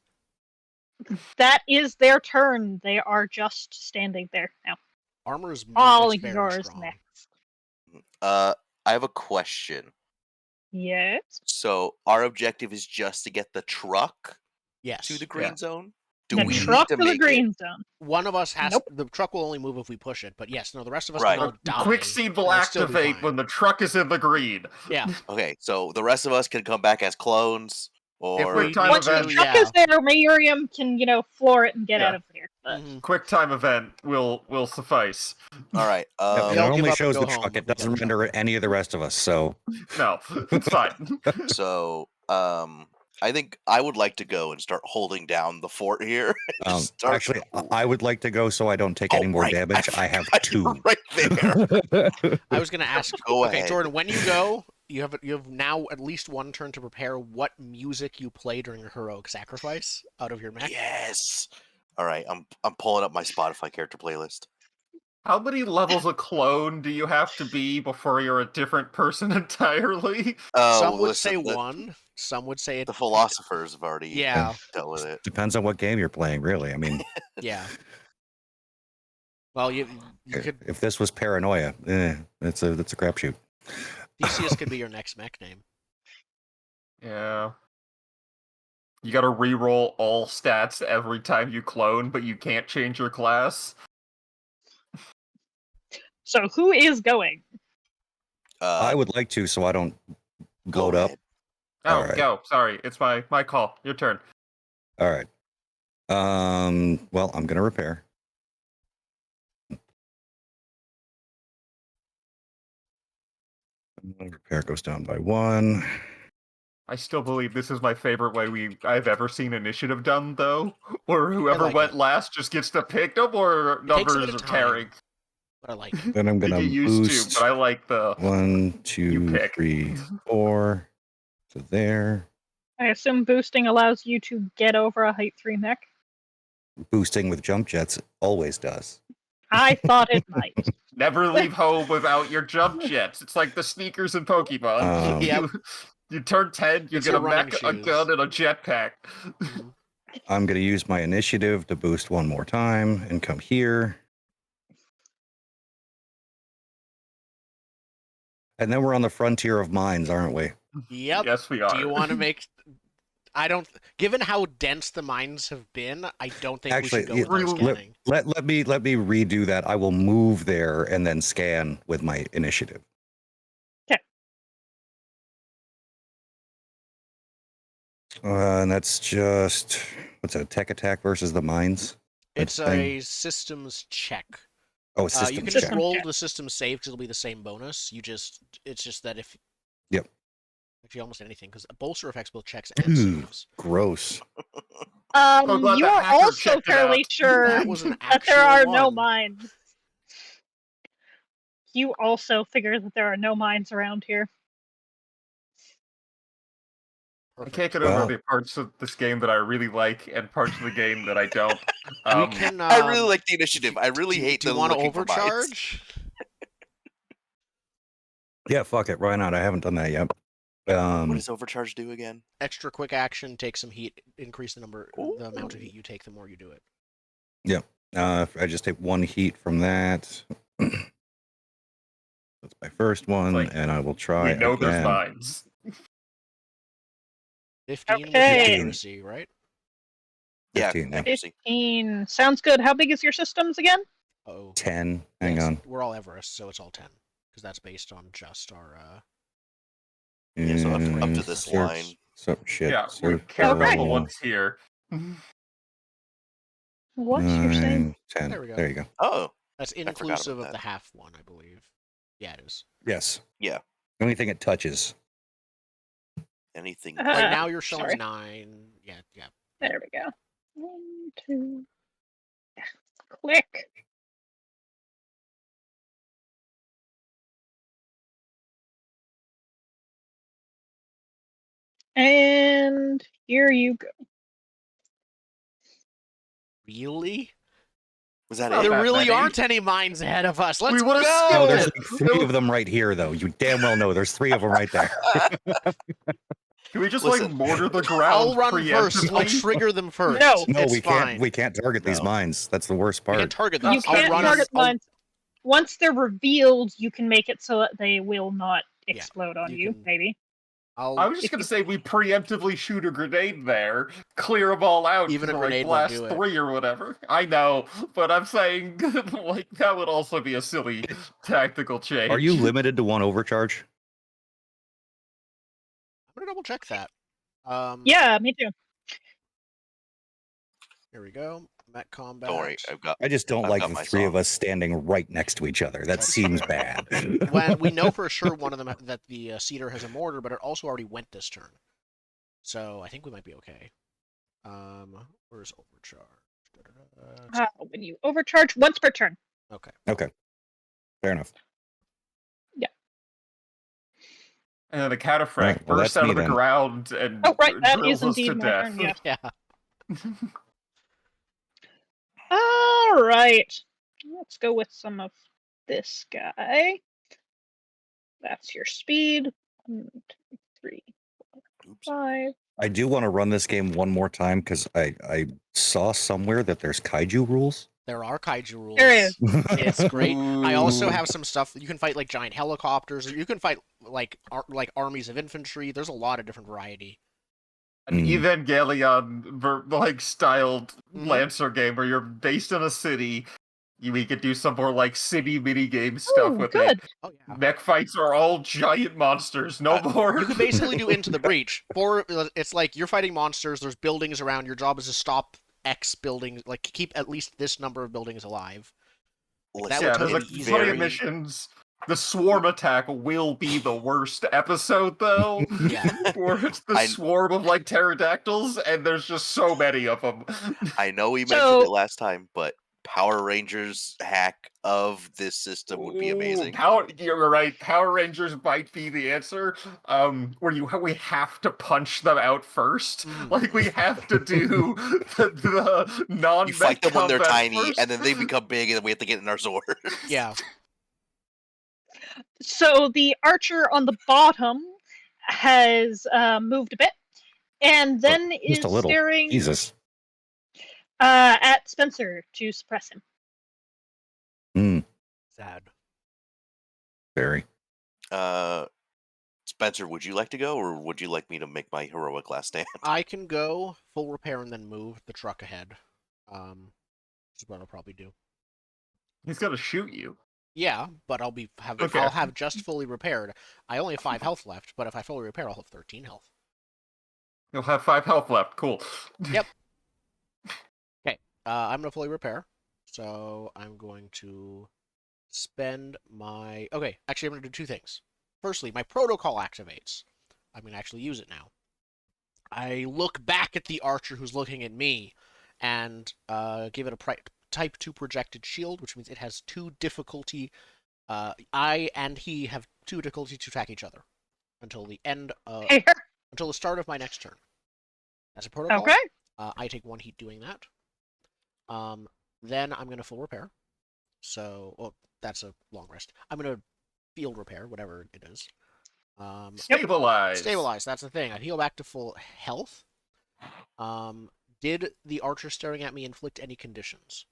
that is their turn. They are just standing there now. Armor is All very yours strong. next. I have a question. Yes. So our objective is just to get the truck Yes. to the green zone? Do The we truck need to to the make green it? zone. One of us has Nope. the truck will only move if we push it, but yes, no, the rest of us Right. can all die. Quick seed will and we'll still be activate fine. when the truck is in the green. Yeah. Okay, so the rest of us can come back as clones, If or we Quick time need Once the event. to, truck yeah. is there, Miriam can, floor it and get Yeah. out of here. But Mhm. Quick time event will suffice. all right. Yep, We it all give only up and shows go the home truck. if It we get doesn't a truck. render any of the rest of us. So No, it's fine. So I think I would like to go and start holding down the fort here. Just start- actually, I would like to go so I don't take any more right, damage. I have forgot you 2. were right there. I was gonna ask. Go Okay, ahead. Jordan, when you go, you have now at least one turn to prepare what music you play during your heroic sacrifice out of your mech. Yes. All right, I'm pulling up my Spotify character playlist. How many levels of clone do you have to be before you're a different person entirely? Oh, Some would listen, say 1. Some would say it. the philosophers have already Yeah. dealt with it. Depends on what game you're playing, really. I mean, Yeah. Well, you could. if this was Paranoia, it's a crapshoot. Theseus could be your next mech name. Yeah. You gotta re-roll all stats every time you clone, but you can't change your class. so who is going? I would like to, so I don't go load up. ahead. Oh, All right. go. Sorry, it's my call. Your turn. All right. Well, I'm gonna repair. Repair goes down by 1. I still believe this is my favorite way I've ever seen initiative done, though. Or whoever like went it. last just gets to pick them, or It takes a bit numbers of of time. carrying. But I like it. Then I'm You gonna get used boost to, but I like the 1, 2, pick. 3, 4 to there. I assume boosting allows you to get over a height 3 mech. Boosting with jump jets always does. I thought it might. Never leave home without your jump jets. It's like the sneakers in Pokemon. Yep. You turn 10, you It's get your a running mech, a shoes. gun, and a jetpack. Mhm. I'm gonna use my initiative to boost 1 more time and come here. And then we're on the frontier of mines, aren't we? Yep. Yes, we are. Do you want to make? I don't. Given how dense the mines have been, I don't think Actually, we should go without scanning. let me redo that. I will move there and then scan with my initiative. Okay. And that's just what's that? Tech attack versus the mines. It's That thing? a systems check. Oh, You systems can check. just System roll check. the system save because it'll be the same bonus. It's just that if. Yep. Actually, almost anything because bolster affects both checks and Ooh. saves. Gross. Oh, glad You the are hacker also checked it fairly out. sure That was an that there actual are no one. mines. You also figure that there are no mines around here. I Perfect. can't get Well- over the parts of this game that I really like and parts of the game that I don't. We can. I really like the initiative. I really hate Do you the want to looking for mines. overcharge? Yeah, fuck it. Why not? I haven't done that yet. What does overcharge do again? Extra quick action, take some heat, increase the amount of heat you take the more you do it. I just take 1 heat from that. That's my first one, Like, and I will try We know there's again. mines. 15 with Okay. accuracy, right? Yeah, 15, yeah. accuracy. 15. Sounds good. How big is your systems again? Oh, 10. Hang yes, on. we're all Everest, so it's all 10 because that's based on just our. Yeah, so up to Mm, this search- line. So shit. Yeah, we're Circle careful ones here. What you're saying? 9, 10. There we go. There you go. Oh, That's forgot inclusive about of that. the half one, I believe. Yeah, it is. Yes. Yeah. Anything it touches. Anything. Right now you're showing sorry. 9. Yeah. There we go. 1, 2. Click. And here you go. Really? Was that Not it? There that really many. aren't any mines ahead of us. Let's We would've go! No, skipped there's it. like 3 of them right here, though. You damn well know there's 3 of them right there. Can we just Listen. like mortar the ground I'll run first. I'll preemptively? trigger them first. No. No, It's we fine. can't. We can't target these No. mines. That's the worst We part. can target them. You Okay. can't I'll run. target I'll- mines. Once they're revealed, you can make it so that they will not Yeah, explode on you you, can- maybe. I was just If gonna you- say we preemptively shoot a grenade there, clear them all out, Even a like grenade won't blast do it. 3 or whatever. I know, but I'm saying like that would also be a silly tactical change. Are you limited to 1 overcharge? I'm gonna double check that. Yeah, me too. Here we go. Mech combat. Don't worry, I just don't I've like got the my 3 of song. us standing right next to each other. That That's seems fair. bad. When we know for sure one of them that the cedar has a mortar, but it also already went this turn. So I think we might be okay. Where's overcharge? When you overcharge once per turn. Okay. Okay. Fair enough. And the cataphracт Right, well, bursts that's out me of the then. ground and Oh, right, that drills is us indeed to my death. turn, yeah. Yeah. All right. Let's go with some of this guy. That's your speed. 1, 2, 3, 4, Oops. 5. I do want to run this game one more time because I saw somewhere that there's kaiju rules. There are kaiju rules. There is. It's great. I also Ooh. have some stuff you can fight like giant helicopters. Or you can fight like armies of infantry. There's a lot of different variety. An Evangelion like styled Mhm. Lancer game where you're based in a city. We could do some more like city mini game stuff Ooh, with good. it. Oh yeah. Mech fights are all giant monsters, no more. You could basically do Into the Breach. It's like you're fighting monsters. There's buildings around. Your job is to stop X buildings, like keep at least this number of buildings alive. Like, that Listen, would yeah, there's totally like be plenty very- of missions. The swarm attack will be the worst episode, though. Yeah. Where it's the I- swarm of like pterodactyls, and there's just so many of them. I know we mentioned So- it last time, but Power Rangers hack of this system would be amazing. You're right. Power Rangers might be the answer. Where we have to punch them out first. Mm. Like we have to do the non. You fight them when they're combat tiny, first. and then they become big, and then we have to get in our Zord. Yeah. So the archer on the bottom has moved a bit, and then is Just a little. staring Jesus. at Spencer to suppress him. Sad. Very. Spencer, would you like to go, or would you like me to make my heroic last stand? I can go full repair and then move the truck ahead. Which is what I'll probably do. He's gonna shoot you. Yeah, but Okay. I'll have just fully repaired. I only have 5 health left, but if I fully repair, I'll have 13 health. You'll have 5 health left. Cool. Yep. Okay, I'm gonna fully repair, so I'm going to spend my. Okay, actually, I'm gonna do 2 things. Firstly, my protocol activates. I'm gonna actually use it now. I look back at the archer who's looking at me, and give it a type 2 projected shield, which means it has 2 difficulty. I and he have 2 difficulty to attack each other until the end until the start of my next turn. As a protocol, Okay. I take 1 heat doing that. Then I'm gonna full repair. So, well, that's a long rest. I'm gonna field repair, whatever it is. Stabilize. Stabilize. That's the thing. I heal back to full health. Did the archer staring at me inflict any conditions? ...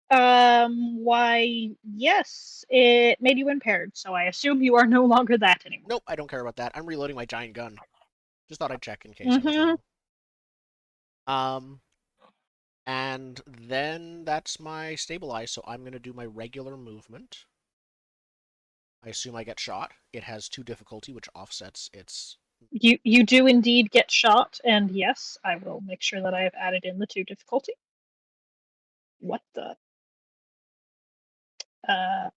Why, yes, it made you impaired, so I assume you are no longer that anymore. Nope, I don't care about that. I'm reloading my giant gun. Just thought I'd check in case I was Mhm. wrong. And then that's my stabilize, so I'm going to do my regular movement. I assume I get shot. It has 2 difficulty, which offsets its... You do indeed get shot, and yes, I will make sure that I have added in the 2 difficulty. What the?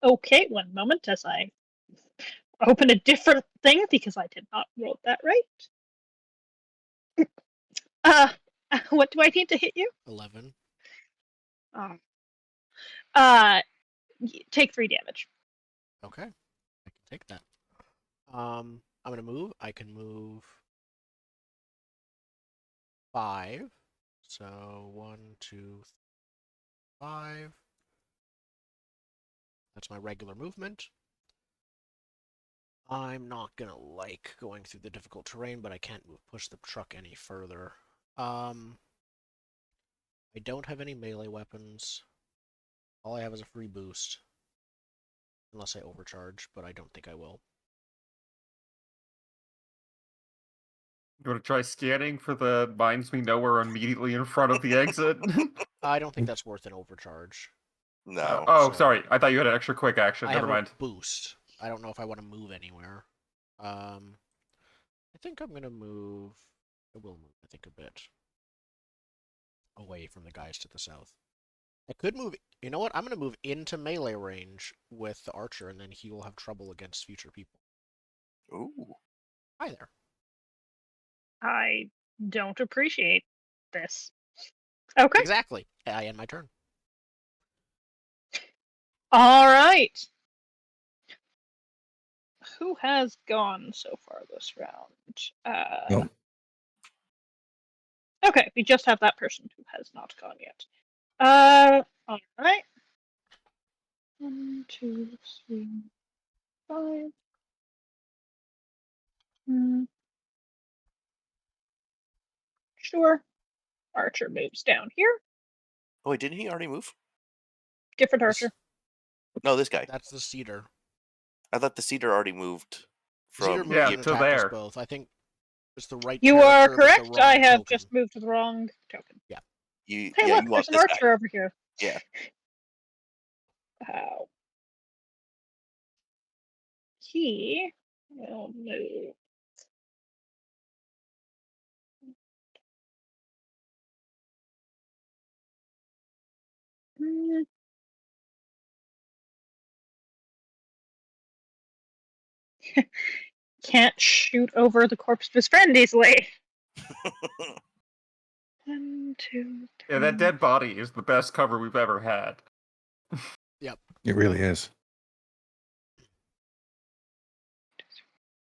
Okay, one moment as I open a different thing because I did not roll that right. Uh, what do I need to hit you? 11. Um, uh, take 3 damage. Okay. I can take that. I'm going to move. I can move 5. So 1, 2, 5. That's my regular movement. I'm not gonna like going through the difficult terrain, but I can't push the truck any further. I don't have any melee weapons. All I have is a free boost. Unless I overcharge, but I don't think I will. You want to try scanning for the mines we know are immediately in front of the exit? I don't think that's worth an overcharge. No. Oh, So- sorry. I thought you had an extra quick action. I Never have mind. a boost. I don't know if I want to move anywhere. I think I'm gonna move. I will move, I think, a bit away from the guys to the south. I could move. You know what? I'm gonna move into melee range with the archer, and then he will have trouble against future people. Ooh. Hi there. I don't appreciate this. Okay. Exactly. I end my turn. All right. Who has gone so far this round? Nope. Okay, we just have that person who has not gone yet. All right. 1, 2, 3, 5. Sure. Archer moves down here. Oh, wait, didn't he already move? Different Archer. No, this guy. That's the cedar. I thought the cedar already moved Cedar from. moved Yeah, and to attacked us there. both. I think it's the right You character, are but correct. the wrong I have token. just moved to the wrong token. You, Hey, yeah, look, you there's want an this guy. Archer over here. Yeah. How? He will move. Mm, Can't shoot over the corpse of his friend easily. 1, 2, 3. Yeah, that dead body is the best cover we've ever had. It really is.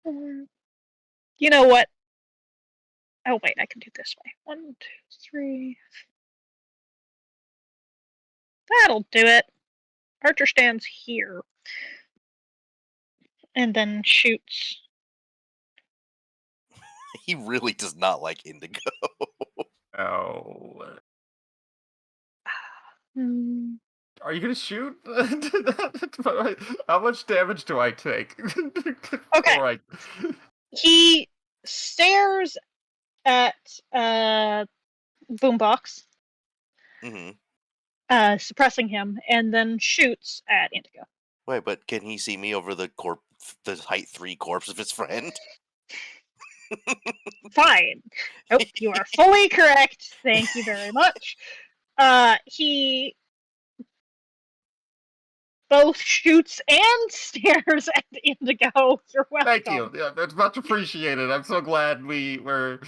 4. You know what? Oh wait, I can do this way. 1, 2, 3. That'll do it. Archer stands here and then shoots. He really does not like indigo. Oh. Hmm. Are you gonna shoot? How much damage do I take? Okay. Alright. He stares at Boombox, Hmm. suppressing him, and then shoots at Indigo. Wait, but can he see me over the height 3 corpse of his friend? Fine. Nope, you are fully correct. Thank you very much. He both shoots and stares at Indigo. You're welcome. Thank you. Yeah, that's much appreciated. I'm so glad we were.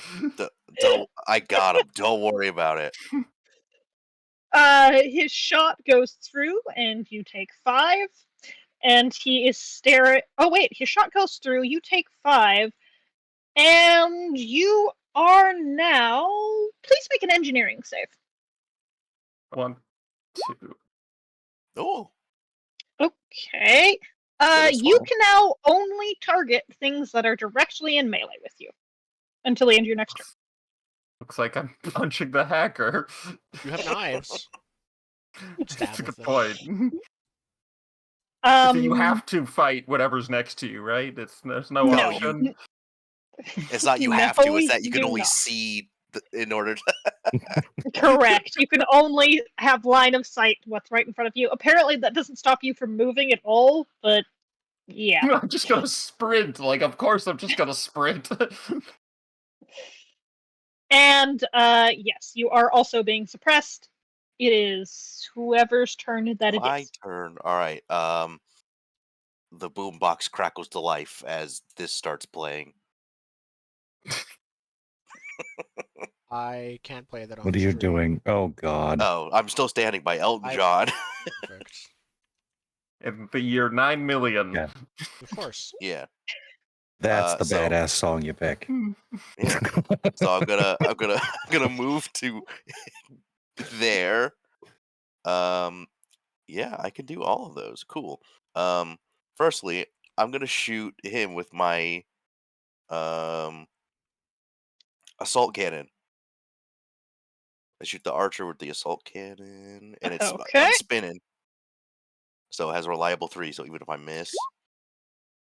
Don't. I got him. Don't worry about it. His shot goes through, and you take 5. And he is staring. Oh wait, his shot goes through. You take 5, and you are now. Please make an engineering save. 1, 2. Oh, Okay. That's You fine. can now only target things that are directly in melee with you until the end of your next turn. Looks like I'm punching the hacker. You have knives. Stab That's a with good them. point. So you Um, have to fight whatever's next to you, right? There's no No, option. It's not you have No, to. It's that you can do only not. see in order to. Correct. You can only have line of sight to what's right in front of you. Apparently, that doesn't stop you from moving at all, but yeah. I'm just gonna sprint. Like, of course, I'm just gonna sprint. And yes, you are also being suppressed. It is whoever's turn that it My is. turn. All right. The boombox crackles to life as this starts playing. I can't play that on What the are you stream. doing? Oh God. Oh, I'm still standing by Elton I- John. Perfect. In the year 9 million. Yeah. Of course. Yeah. That's the so- badass song you pick. Yeah. So I'm gonna move to there. Yeah, I can do all of those. Cool. Firstly, I'm gonna shoot him with my assault cannon. I shoot the archer with the assault cannon, and Okay. I'm spinning, so it has a reliable 3. So even if I miss,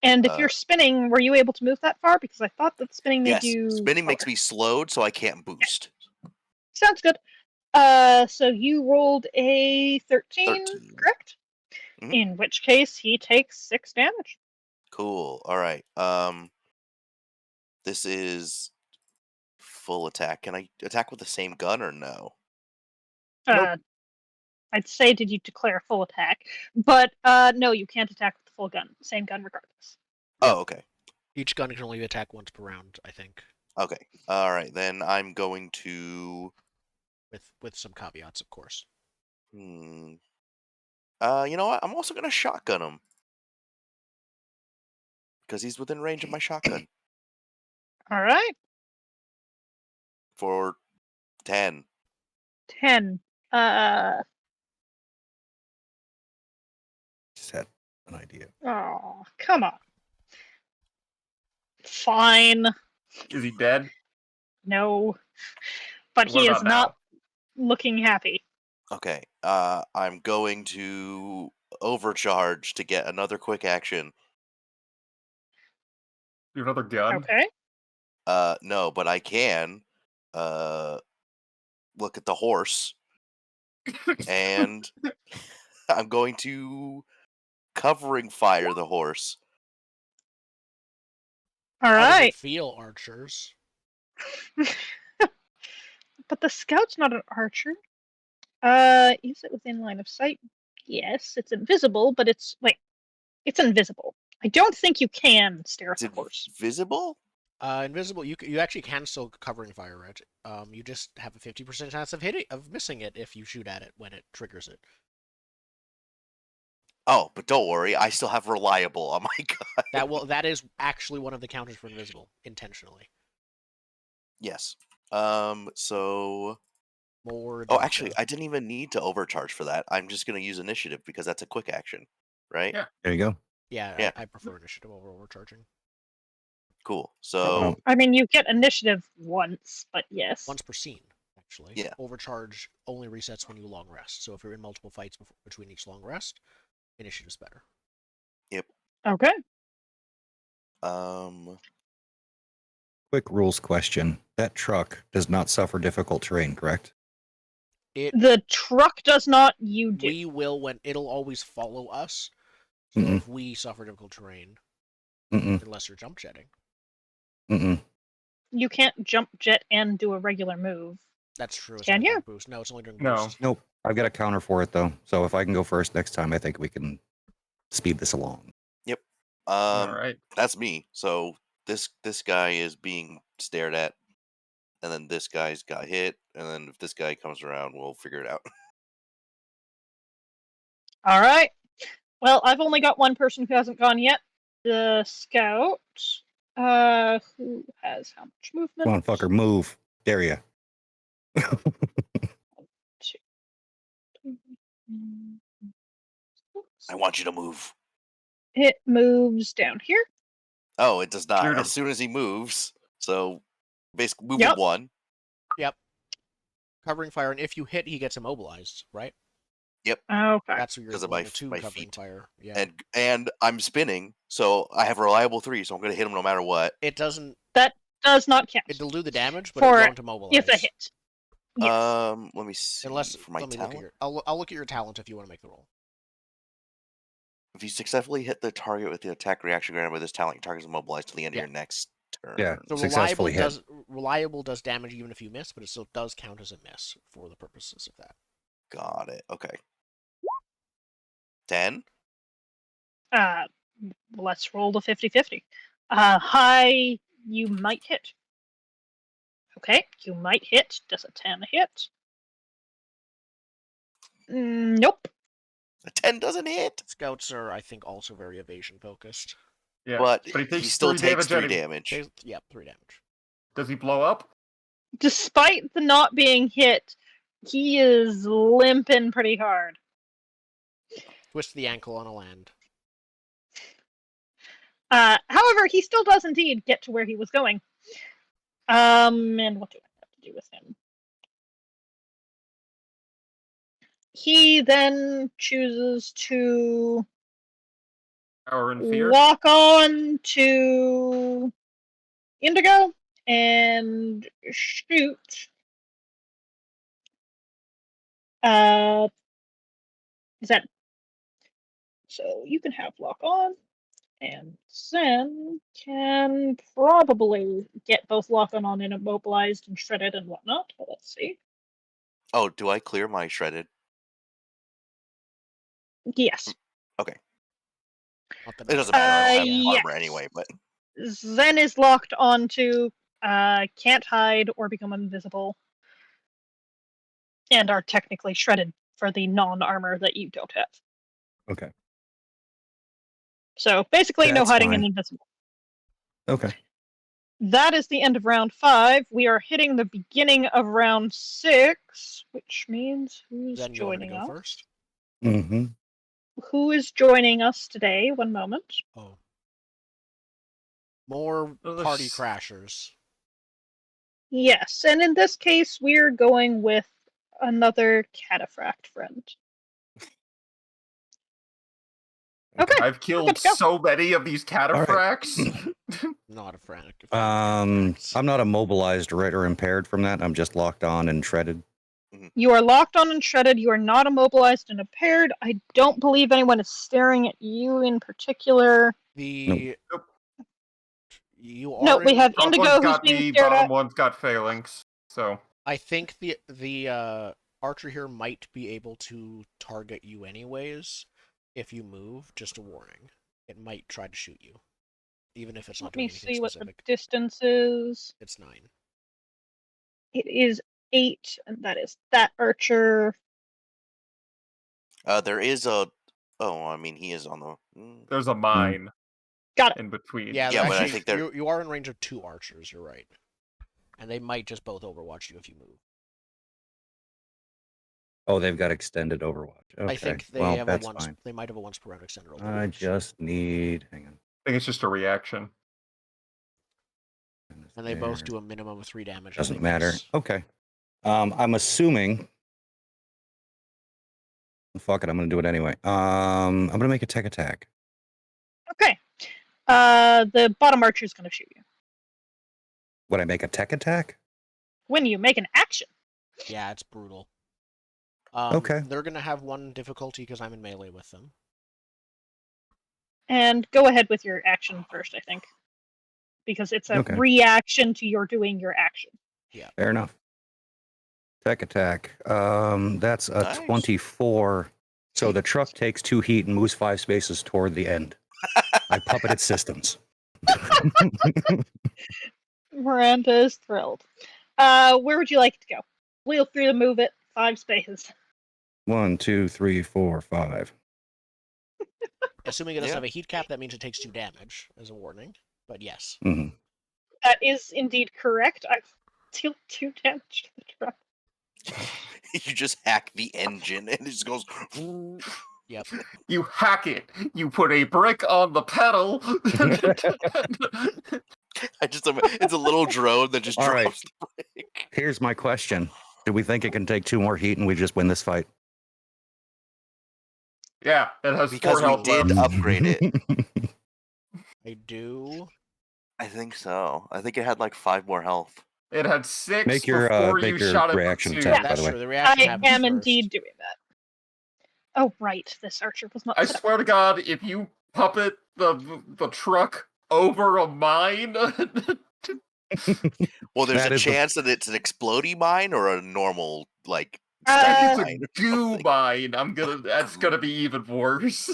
And if you're spinning, were you able to move that far? Because I thought that spinning made yes, you spinning makes slower. me slowed, so I can't boost. Sounds good. So you rolled a 13, 13. correct? Mhm. In which case he takes 6 damage. Cool. All right. This is full attack. Can I attack with the same gun or no? Nope. I'd say did you declare full attack, but no, you can't attack with the full gun, same gun regardless. Oh, okay. Each gun can only attack once per round, I think, Okay. All right. Then I'm going to. with some caveats, of course. You know what? I'm also gonna shotgun him because he's within range of my shotgun All right, for 10. 10. Just had an idea. Oh, come on. Fine. Is he dead? No, but What he about is not looking happy. Okay. I'm going to overcharge to get another quick action. Do another gun? Okay. No, but I can. Look at the horse, and I'm going to covering fire the horse. All How does it right. feel, archers? But the scout's not an archer. Is it within line of sight? Yes, it's invisible, but it's it's invisible. I don't think you can stare at Is the it horse. visible? Invisible. You actually can still covering fire, right? You just have a 50% chance of missing it if you shoot at it when it triggers it. Oh, but don't worry, I still have reliable on my gun. That is actually one of the counters for invisible, intentionally. Yes. So. More. Oh, actually, I didn't even need to overcharge for that. I'm just gonna use initiative because that's a quick action, right? Yeah. There you go. Yeah. I prefer initiative over overcharging. Cool. So I mean, you get initiative once, but yes. Once per scene, actually. Yeah. Overcharge only resets when you long rest. So if you're in multiple fights between each long rest, initiative's better. Okay. Quick rules question. That truck does not suffer difficult terrain, correct? The truck does not. You do. We will when it'll always follow us. So Mm-mm. if we suffer difficult terrain, Mm-mm. unless you're jump jetting. Mm-mm. You can't jump jet and do a regular move. That's true. It's Can only you? during boost. No, it's only during No. boost. Nope. I've got a counter for it though. So if I can go first next time, I think we can speed this along. All right. That's me. So this guy is being stared at, and then this guy's got hit, and then if this guy comes around, we'll figure it out. All right. Well, I've only got one person who hasn't gone yet. The scout. Who has how much movement? Come on, fucker, move. Dare ya. I want you to move. It moves down here. Oh, it does not. Shoot him. As soon as he moves, so basically moving Yep. 1. Yep. Covering fire, and if you hit, he gets immobilized, right? Okay. That's what you're 'Cause of level my 2 my covering feet. fire. Yeah. And I'm spinning, so I have a reliable 3, so I'm gonna hit him no matter what. It doesn't. does not count It'll do the damage, but For it won't immobilize. if a hit. Yes. Let me see. Unless for my let me talent, look at your. I'll look at your talent if you want to make the roll. if you successfully hit the target with the attack reaction granted with this talent, your target is immobilized till the end Yeah. of your next turn. Yeah. So Successfully hit. reliable does damage even if you miss, but it still does count as a miss for the purposes of that. Got it. Okay. 10. Let's roll the 50-50. High, you might hit. Okay, you might hit. Does a 10 hit? Nope. A 10 doesn't hit, Scouts are, I think, also very evasion focused. Yeah, but he he takes still 3 takes damage. 3 anyway. damage. Yeah, 3 damage. Does he blow up? Despite the not being hit, he is limping pretty hard. Twist the ankle on a land. However, he still does indeed get to where he was going. And what do I have to do with him? He then chooses to Power and fear? walk on to Indigo and shoot. Is that so? You can have lock on, and Zen can probably get both lock on and immobilized and shredded and whatnot. But let's see. Oh, do I clear my shredded? Yes. Okay. Not that It doesn't matter. I don't have yes. armor anyway, but Zen is locked onto can't hide or become invisible, and are technically shredded for the non-armor that you don't have. Okay. So basically, no That's hiding fine. and invisible. Okay. That is the end of round 5. We are hitting the beginning of round 6, which means who's Then you want to joining go us? first? Mm-hmm. Who is joining us today? One moment. Oh. More Oh, party this- crashers. Yes, and in this case, we're going with another cataphract friend. Okay. I've killed good to go. so many of these cataphracts. Not a frantic. I'm not immobilized, right, or impaired from that. I'm just locked on and shredded. You are locked on and shredded. You are not immobilized and impaired. I don't believe anyone is staring at you in particular. The Nope. you are. No, we have Top Indigo one's who's got being me, stared bottom at. one's got phalanx. So I think the archer here might be able to target you anyways if you move. Just a warning. It might try to shoot you, even if it's not Let doing me anything see what the specific. distance is. It's 9. It is 8, and that is that archer. there is a. Oh, I mean, he is on the. there's a mine Got it. in between. Yeah, Yeah, but I actually, think they're- you are in range of 2 archers. You're right, and they might just both overwatch you if you move. Oh, they've got extended Overwatch. Okay. I think they well, have that's a once. fine. They might have a once per round extended Overwatch. I just need. Hang on. I think it's just a reaction. And they both do a minimum of 3 damage. if Doesn't they matter. miss. Okay. I'm assuming. Fuck it. I'm gonna do it anyway. I'm gonna make a tech attack. Okay. The bottom archer is going to shoot you. Would I make a tech attack? When you make an action. Yeah, it's brutal. Okay. They're gonna have 1 difficulty because I'm in melee with them. And go ahead with your action first, I think. Because it's a Okay. reaction to your doing your action. Fair enough. Tech attack. That's a Nice. 24. So the truck takes 2 heat and moves 5 spaces toward the end. I puppeted systems. Miranda is thrilled. Where would you like it to go? Wheel through to move it 5 spaces. 1, 2, 3, 4, 5. Assuming it doesn't Yeah. have a heat cap, that means it takes 2 damage as a warning. But yes. Mm-hmm. That is indeed correct. I've dealt 2 damage to the truck. you just hack the engine and it just goes. Yep. You hack it. You put a brick on the pedal. It's a little drone that just All right. drops the brake. Here's my question. Do we think it can take 2 more heat and we just win this fight? Yeah, it has Because 4 we health did left. upgrade it. I do. I think so. I think it had like 5 more health. It had 6 Make your before you make your shot it reaction for 2. attack, by That's the way. true. The reaction I happens am first. indeed doing that. Oh, right. This archer was not I set up. swear to God, if you puppet the truck over a mine, Well, there's That a is the- chance that it's an exploding mine or a normal like if steady it's mine. a goo mine, that's gonna be even worse.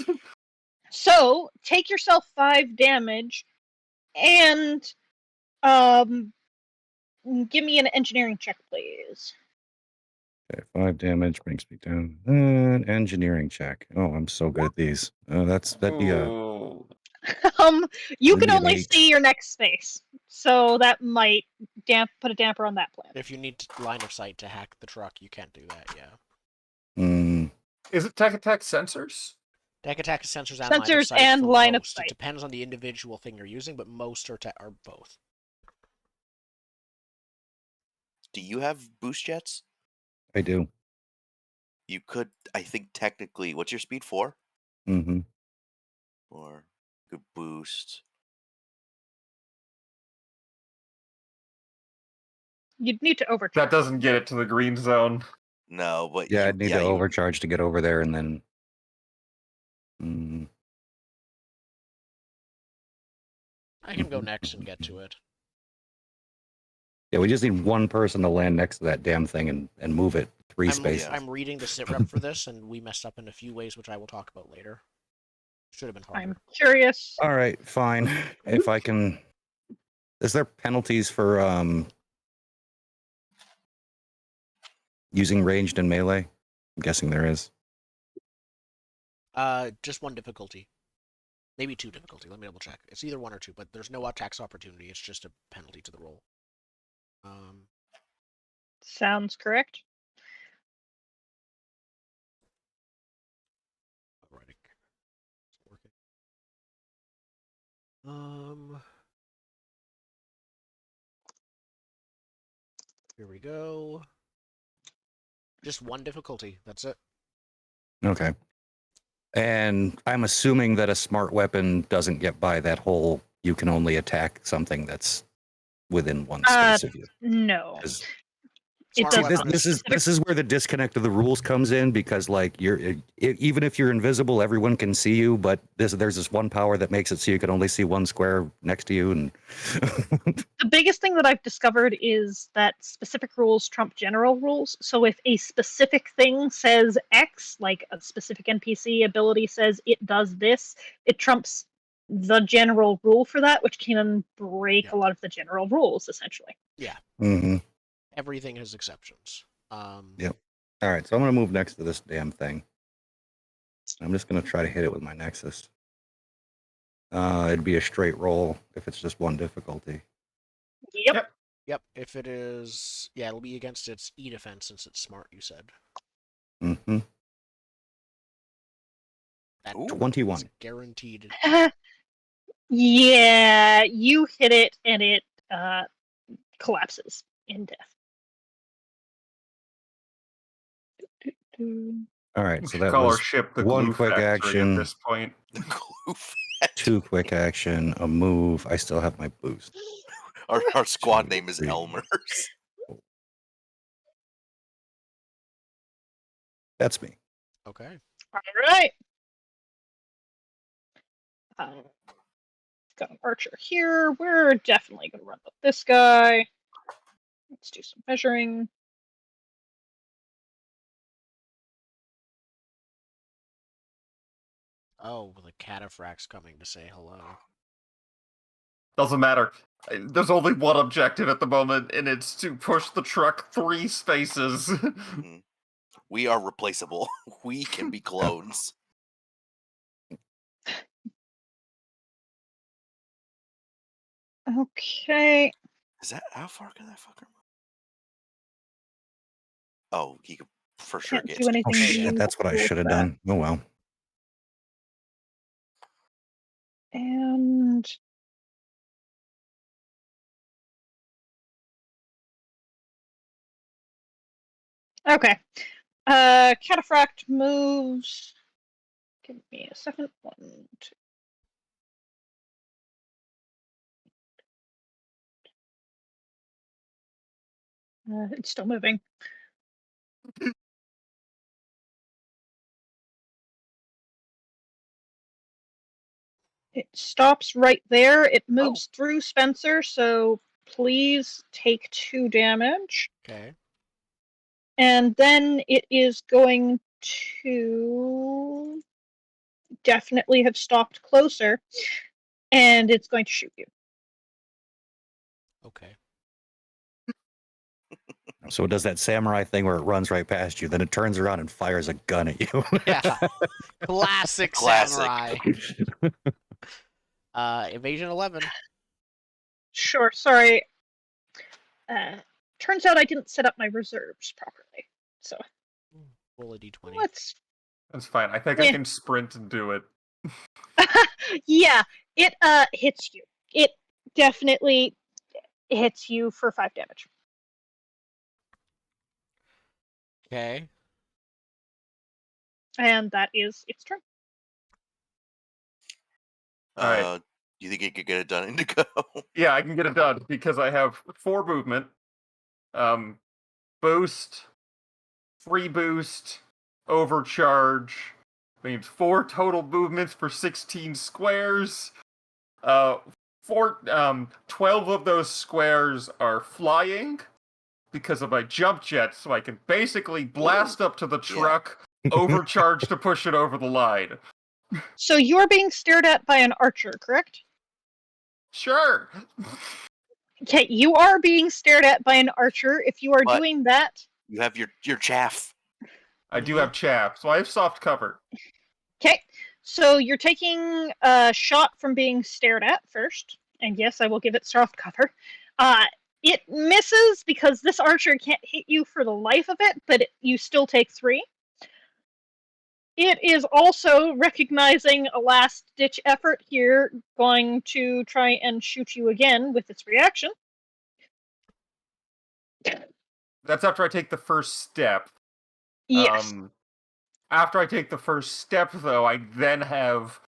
So take yourself 5 damage, and give me an engineering check, please. Okay, 5 damage brings me down. Engineering check. Oh, I'm so good at these. That'd be a Ooh. You That'd can be an only 8. see your next space, so that might put a damper on that plan. If you need line of sight to hack the truck, you can't do that. Yeah. Is it Tech Attack sensors? Deck attack is sensors and line of Sensors sight and for line of most. sight. It depends on the individual thing you're using, but most are both. Do you have boost jets? I do. You could, I think, technically. What's your speed 4? Mm-hmm. Or you could boost. You'd need to overcharge. That doesn't get it to the green zone. No, but Yeah, you, I'd need to overcharge to get over there, and then. I can go next and get to it. Yeah, we just need one person to land next to that damn thing and move it 3 spaces. I'm reading the sit rep for this, and we messed up in a few ways, which I will talk about later. Should have been harder. I'm curious. All right, fine. If I can, is there penalties for using ranged and melee? I'm guessing there is. Just 1 difficulty. Maybe 2 difficulty. Let me double check. It's either 1 or 2, but there's no attacks opportunity. It's just a penalty to the roll. Sounds correct. Alrighty. It's working. Here we go. Just 1 difficulty. That's it. Okay. And I'm assuming that a smart weapon doesn't get by that whole you can only attack something that's within 1 space of you. No. 'Cause- It Smart does See, weapon not. this is where the disconnect of the rules comes in, because like even if you're invisible, everyone can see you, but there's this one power that makes it so you can only see 1 square next to you, and The biggest thing that I've discovered is that specific rules trump general rules. So if a specific thing says X, like a specific NPC ability says it does this, it trumps the general rule for that, which can break a lot of the general rules, essentially. Yeah. Mm-hmm. Everything has exceptions. Yep. All right, so I'm gonna move next to this damn thing. I'm just gonna try to hit it with my Nexus. It'd be a straight roll if it's just 1 difficulty. Yep. Yep. If it is, yeah, it'll be against its E defense since it's smart. You said. Mm-hmm. That Ooh. 21. is guaranteed. Yeah, you hit it and it collapses in death. All right, We so should that call our was ship the 1 glue quick factory action, at this point. 2 quick action, a move. I still have my boost. Our squad 2, name is 3. Elmers. That's me. Okay. All right. Got an archer here. We're definitely going to run with this guy. Let's do some measuring. Oh, the cataphract's coming to say hello. Doesn't matter. There's only one objective at the moment, and it's to push the truck 3 spaces. Mhm. We are replaceable. We can be clones. Okay. Is that how far can that fucker move? Oh, he could for sure Can't get do anything. Oh shit, that's what I useful should have with that. done. Oh well. And okay. Cataphract moves. Give me a second. 1, 2. It's still moving. It stops right there. It moves through Spencer, so please take 2 damage. Okay. And then it is going to definitely have stopped closer, and it's going to shoot you. Okay. So it does that samurai thing where it runs right past you, then it turns around and fires a gun at you. Yeah. Classic samurai. Evasion 11. Sure, sorry. Turns out I didn't set up my reserves properly. So Roll a d20. let's. That's fine. I think I can sprint and do it. Yeah, it hits you. It definitely hits you for 5 damage. Okay. And that is its turn. Alright. Do you think you could get it done, Indigo? Yeah, I can get it done because I have 4 movement, boost, free boost, overcharge. Means 4 total movements for 16 squares. 12 of those squares are flying because of my jump jet, so I can basically blast up to the truck, overcharge to push it over the line. So you're being stared at by an archer, correct? Sure. Okay, you are being stared at by an archer. If you are But- doing that, You have your chaff. I do have chaff, so I have soft cover. okay. So you're taking a shot from being stared at first, and yes, I will give it soft cover. It misses because this archer can't hit you for the life of it, but you still take 3. It is also recognizing a last-ditch effort here, going to try and shoot you again with its reaction. That's after I take the first step. Yes. After I take the first step, though, I then have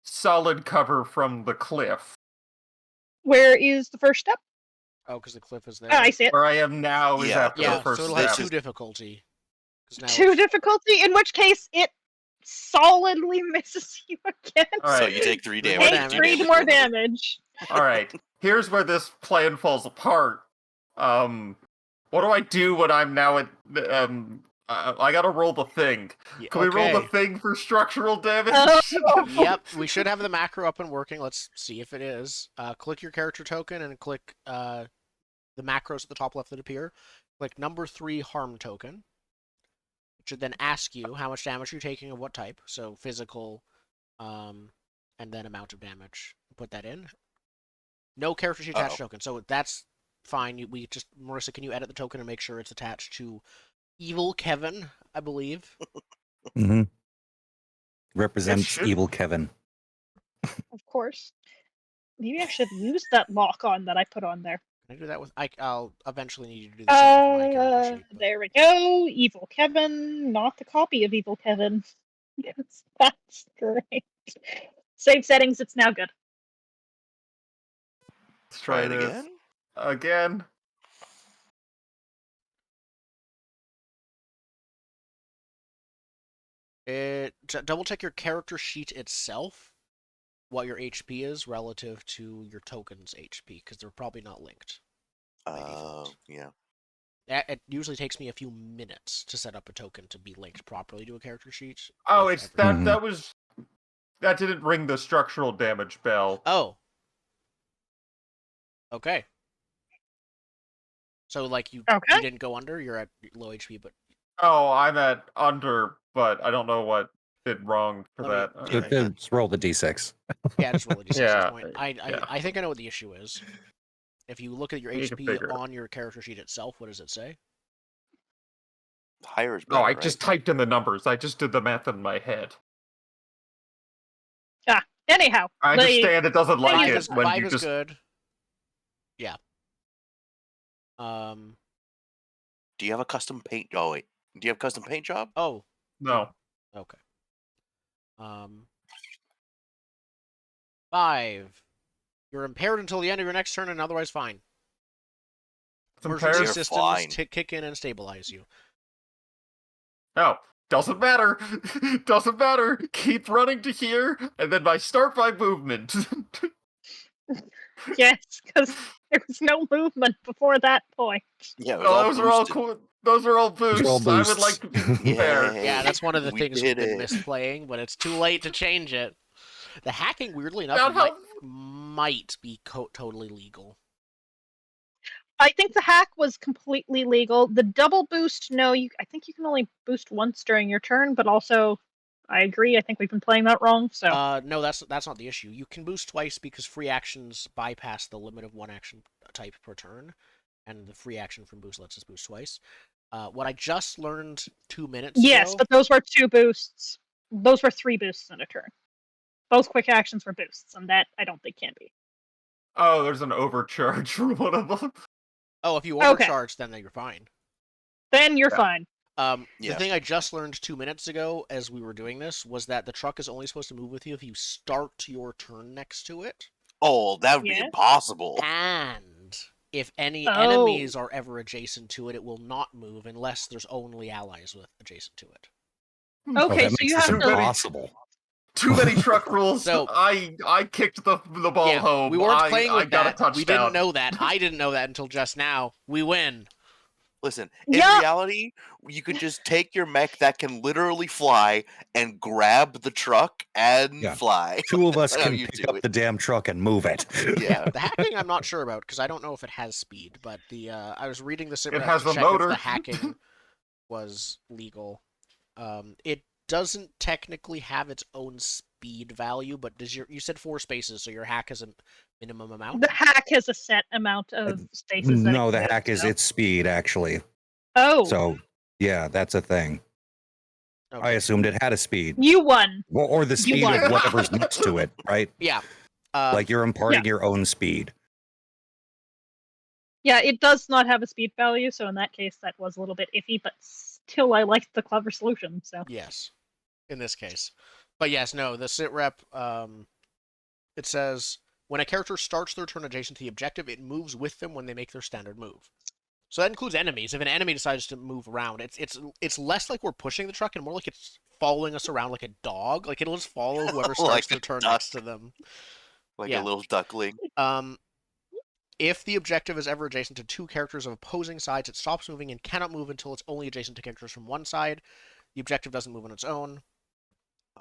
solid cover from the cliff. Where is the first step? Oh, because the cliff is there. I see it. Where I am now is Yeah, after Yeah, the first so it'll step. have 2 difficulty. 'Cause now 2 it's- difficulty, in which case it solidly misses you again. All right. So you take 3 Three damage. more Take damage. 3 more damage. Alright, here's where this plan falls apart. What do I do when I'm now at, I gotta roll the thing. Yeah, Can we roll the okay. thing for structural damage? Oh. Yep, we should have the macro up and working. Let's see if it is. Click your character token and click the macros at the top left that appear. Click number 3 harm token. It should then ask you how much damage you're taking of what type. So physical, and then amount of damage. Put that in. No character sheet attached token. So that's fine. We just, Marissa, can you edit the token and make sure it's attached to Evil Kevin, I believe? Mm-hmm. Represents should- evil Kevin. Of course. Maybe I should use that lock on that I put on there. Can I do that with? I'll eventually need you to do the same with my character sheet. But... There we go. Evil Kevin, not the copy of Evil Kevin. Yes, that's great. Save settings, it's now good. Let's Try it this again. again. Double check your character sheet itself, what your HP is relative to your token's HP, because they're probably not linked. Yeah. It usually takes me a few minutes to set up a token to be linked properly to a character sheet. Oh, with it's everything. that didn't ring the structural damage bell. Oh. Okay. So, like, you didn't go under, you're at low HP, but... Oh, I'm at under, but I don't know what did wrong for Let that. me- Alright. Just roll the d6. Yeah, just roll a d6 at Yeah, this point. yeah. I think I know what the issue is. If you look at your You can HP figure it. on your character sheet itself, what does it say? Higher is No, better, I right? just typed in the numbers. I just did the math in my head. Anyhow, I understand it doesn't like Five it is, when five you is just. good. Yeah. Do you have a custom paint? Oh wait, do you have a custom paint job? Oh, No. okay. 5. You're impaired until the end of your next turn and otherwise fine. emergency Compare. You're systems fine. kick in and stabilize you. No, doesn't matter. Doesn't matter. Keep running to here, and then I start my movement. Yes, because there was no movement before that point. Yeah, it was all those are all boosted. cool. Those are all Those boosts. are all I would boosts. like to be fair. Yay. Yeah, that's one of the We things we've did been it. misplaying, but it's too late to change it. The hacking, weirdly enough, Not how. might be totally legal. I think the hack was completely legal. The double boost, no, I think you can only boost once during your turn, but also, I agree. I think we've been playing that wrong. So No, that's not the issue. You can boost twice because free actions bypass the limit of one action type per turn, and the free action from boost lets us boost twice. What I just learned 2 minutes yes, ago. but those were 2 boosts. Those were 3 boosts in a turn. Both quick actions were boosts, and that I don't think can be. Oh, there's an overcharge for one of them. Oh, if you Okay. overcharge, then you're fine. Then you're Yeah. fine. The Yeah. thing I just learned 2 minutes ago as we were doing this was that the truck is only supposed to move with you if you start your turn next to it. Oh, that would be Yeah. impossible. And if any Oh. enemies are ever adjacent to it, it will not move unless there's only allies adjacent to it. Oh, Okay, that so makes you this have to. impossible. Too many truck rules. So- I kicked the ball Yeah, home. we weren't I playing with got a that. touchdown. We didn't know that. I didn't know that until just now. We win. Listen, in Yeah. reality, you could just take your mech that can literally fly and grab the truck and Yeah. fly. 2 of us That's how can you pick do up it. the damn truck and move it. Yeah. The hacking, I'm not sure about because I don't know if it has speed. But I was reading the It sitrep has to a check motor. if the hacking was legal. It doesn't technically have its own speed value, but you said 4 spaces, so your hack has a minimum amount. The hack has a set amount of spaces. No, that the it hack can is go. its speed, actually. Oh, So, yeah, that's a thing. I Okay. assumed it had a speed. you won. Or the speed won. of whatever's next to it, right? Yeah. Like you're imparting your own speed. Yeah, it does not have a speed value, so in that case, that was a little bit iffy. But still, I liked the clever solution. So Yes, in this case. But yes, no, the sitrep, it says, when a character starts their turn adjacent to the objective, it moves with them when they make their standard move. So that includes enemies. If an enemy decides to move around, it's less like we're pushing the truck and more like it's following us around like a dog. Like it'll just follow whoever starts Like their a turn duck. next to them. Like Yeah. a little duckling. If the objective is ever adjacent to 2 characters of opposing sides, it stops moving and cannot move until it's only adjacent to characters from one side. The objective doesn't move on its own.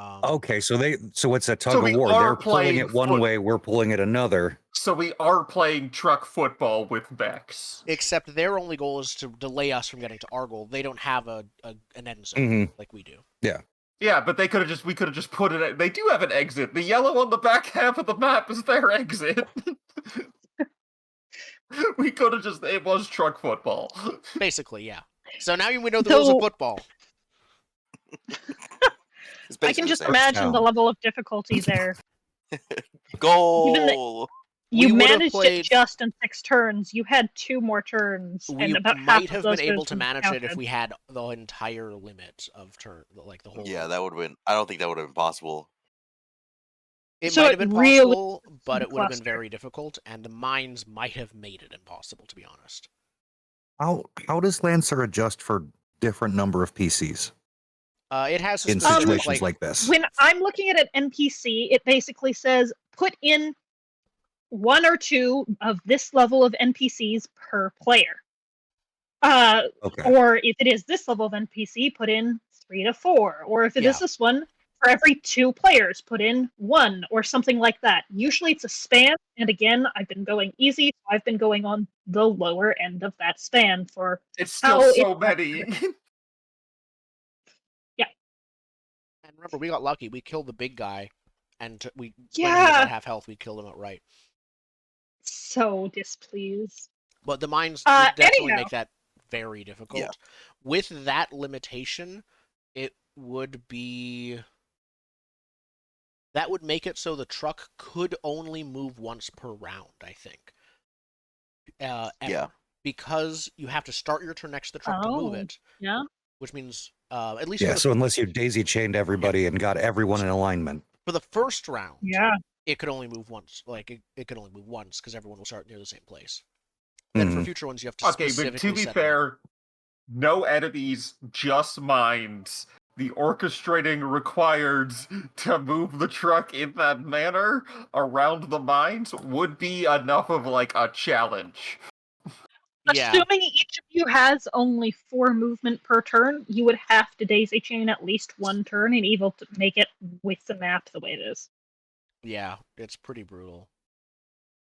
Okay, so it's a tug So of we war. are They're pulling playing it one way, we're pulling it another. So we are playing truck football with mechs. Except their only goal is to delay us from getting to our goal. They don't have an end zone Mhm. like we do. Yeah, but we could have just put it. They do have an exit. The yellow on the back half of the map is their exit. We could have just. It was truck football. Basically, yeah. So now we know the rules of So- football. It's I basically can the just same. imagine the down. level of difficulty there. Goal! You We would've managed played- it just in 6 turns. You had 2 more turns, We and about half might of have those been able goes to in manage it if counted. we had the entire limit of turn, like the whole. Yeah, that would have been. I don't think that would have been possible. It So might it have been really possible, but it would have been cluster. very difficult, and the mines might have made it impossible, to be honest. How does Lancer adjust for different number of PCs It has a in specific, situations like this? When I'm looking at an NPC, it basically says put in 1 or 2 of this level of NPCs per player. Okay. Or if it is this level of NPC, put in 3 to 4. Or if it is Yeah. this one, for every 2 players, put in 1 or something like that. Usually it's a span, and again, I've been going easy, so I've been going on the lower end of that span for It's still how so it's many. And remember, we got lucky. We killed the big guy, and when he was Yeah. at half health, we killed him outright. so displeased. But the mines would definitely anyhow. make that very difficult. Yeah. With that limitation, it would be... That would make it so the truck could only move once per round, I think. Ever. Yeah. Because you have to start your turn next to the truck to move Oh, it, yeah. which means, at least Yeah, for, so unless you daisy chained everybody and got everyone in alignment. for the first round, Yeah. it could only move once. Like, it could only move once, because everyone will start near the same place. Then for Mhm. future ones, you have to Okay, but specifically to be set them up. fair, no enemies, just mines. The orchestrating required to move the truck in that manner around the mines would be enough of like a challenge. Yeah, Assuming each of you has only 4 movement per turn, you would have to daisy chain at least 1 turn and able to make it with the map the way it is. yeah, it's pretty brutal.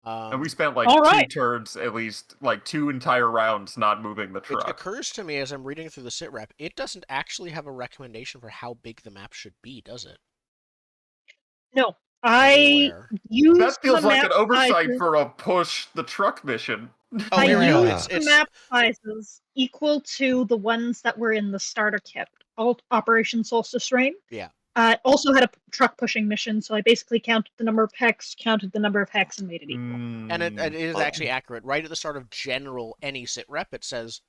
And we spent like All 2 right. turns, at least, like 2 entire rounds not moving the It truck. occurs to me as I'm reading through the sit rep, it doesn't actually have a recommendation for how big the map should be, does it? No, I Anywhere. used That feels the like map an oversight sizes. for a push the truck mission. Oh, I here we go. used the It's map sizes equal to the ones that were in the starter kit. Operation Solstice Rain. Yeah. Also had a truck pushing mission, so I basically counted the number of hex, counted the number of hex, and made it equal. And it is Oh. actually accurate. Right at the start of general any sit rep, it says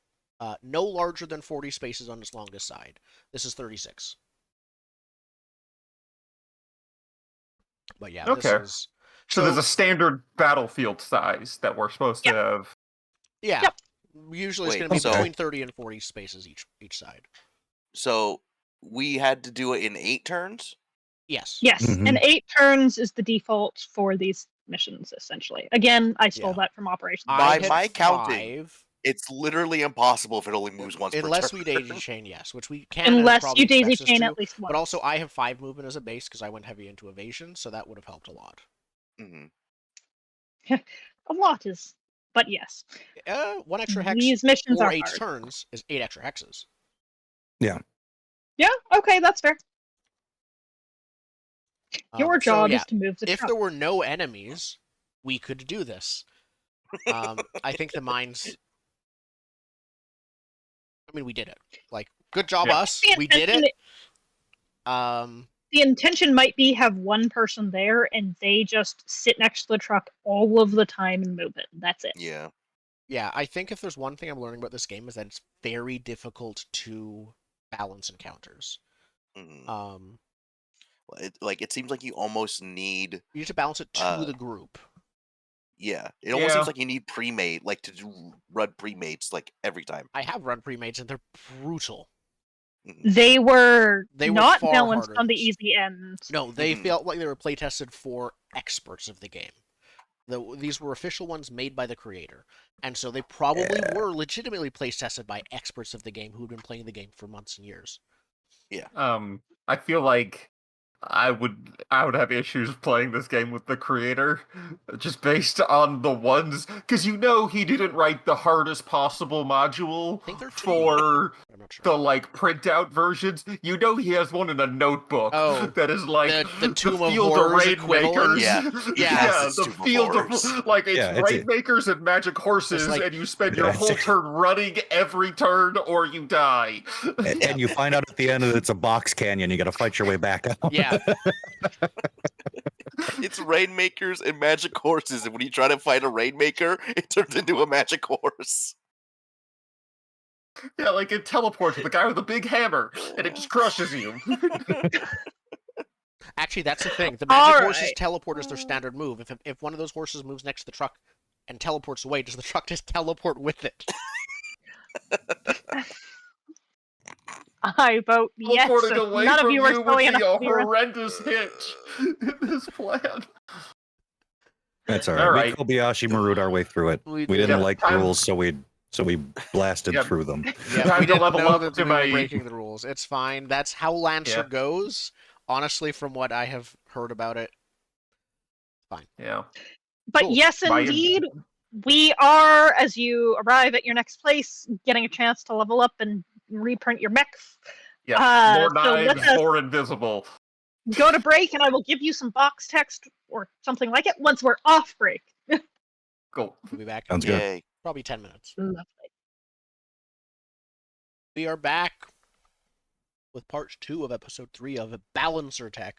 no larger than 40 spaces on its longest side. This is 36. But yeah, Okay. this is... So there's a standard battlefield size that we're supposed to have. Yeah. Yep. Usually it's Wait, going to be so- between 30 and 40 spaces each side. So we had to do it in 8 turns? Yes. Yes, and 8 turns is the default for these missions, essentially. Again, I stole that from Operation. By I had my counting, 5, it's literally impossible if it only moves once per unless turn. we daisy chain, yes, which we can. Unless probably you daisy expects us chain to, at least once. But also, I have 5 movement as a base because I went heavy into evasion, so that would have helped a lot. Mm-hmm. A lot is, but yes. 1 extra hex These missions or are 8 hard. turns is 8 extra hexes. Yeah, okay, that's fair. Your job is to move the if truck. there were no enemies, we could do this. I think the mines... I mean, we did it. Like, good job, us. We did it. The intention might be have one person there and they just sit next to the truck all of the time and move it. That's it. Yeah. Yeah, I think if there's one thing I'm learning about this game is that it's very difficult to balance encounters. Mm-hmm. It seems like you almost need... You need to balance it to the group. Yeah. It almost seems like you need pre-made, like to run pre-mates like every time. I have run pre-mates and they're brutal. They were not far balanced harder. on the easy end. No, they felt like they were play tested for experts of the game. These were official ones made by the creator. And so they probably were legitimately play tested by experts of the game who had been playing the game for months and years. Yeah. I feel like I would have issues playing this game with the creator, just based on the ones, because he didn't write the hardest possible module for the like printout versions. He has one in a notebook that is like the Tomb of Field Horrors of Rainmakers. The Field of like it's Rainmakers and magic horses, and you spend your whole turn running every turn or you die. And you find out at the end that it's a box canyon. You got to fight your way back out. Yeah. It's Rainmakers and magic horses, and when you try to fight a Rainmaker, it turns into a magic horse. Yeah, like it teleports with the guy with the big hammer, and it just crushes you. Actually, that's the thing. The magic horses teleport as their standard move. If one of those horses moves next to the truck and teleports away, does the truck just teleport with it? I vote yes. Teleporting away None from of you are you silly would be enough a to be horrendous hitch in this plan. That's all right. All right. We Kobayashi Maru'd our way through it. We didn't like the rules, so we blasted through them. Yeah, we didn't level know up that to we were my- breaking the rules. It's fine. That's how Lancer goes. Honestly, from what I have heard about it, fine. Yeah. But Cool. yes, indeed, we are, as you arrive at your next place, getting a chance to level up and reprint your mech. Yeah, more so knives, let's more invisible. go to break, and I will give you some box text or something like it once we're off break. Cool. We'll be back. Sounds good. Probably 10 minutes. Lovely. We are back with part 2 of episode 3 of Balancertech.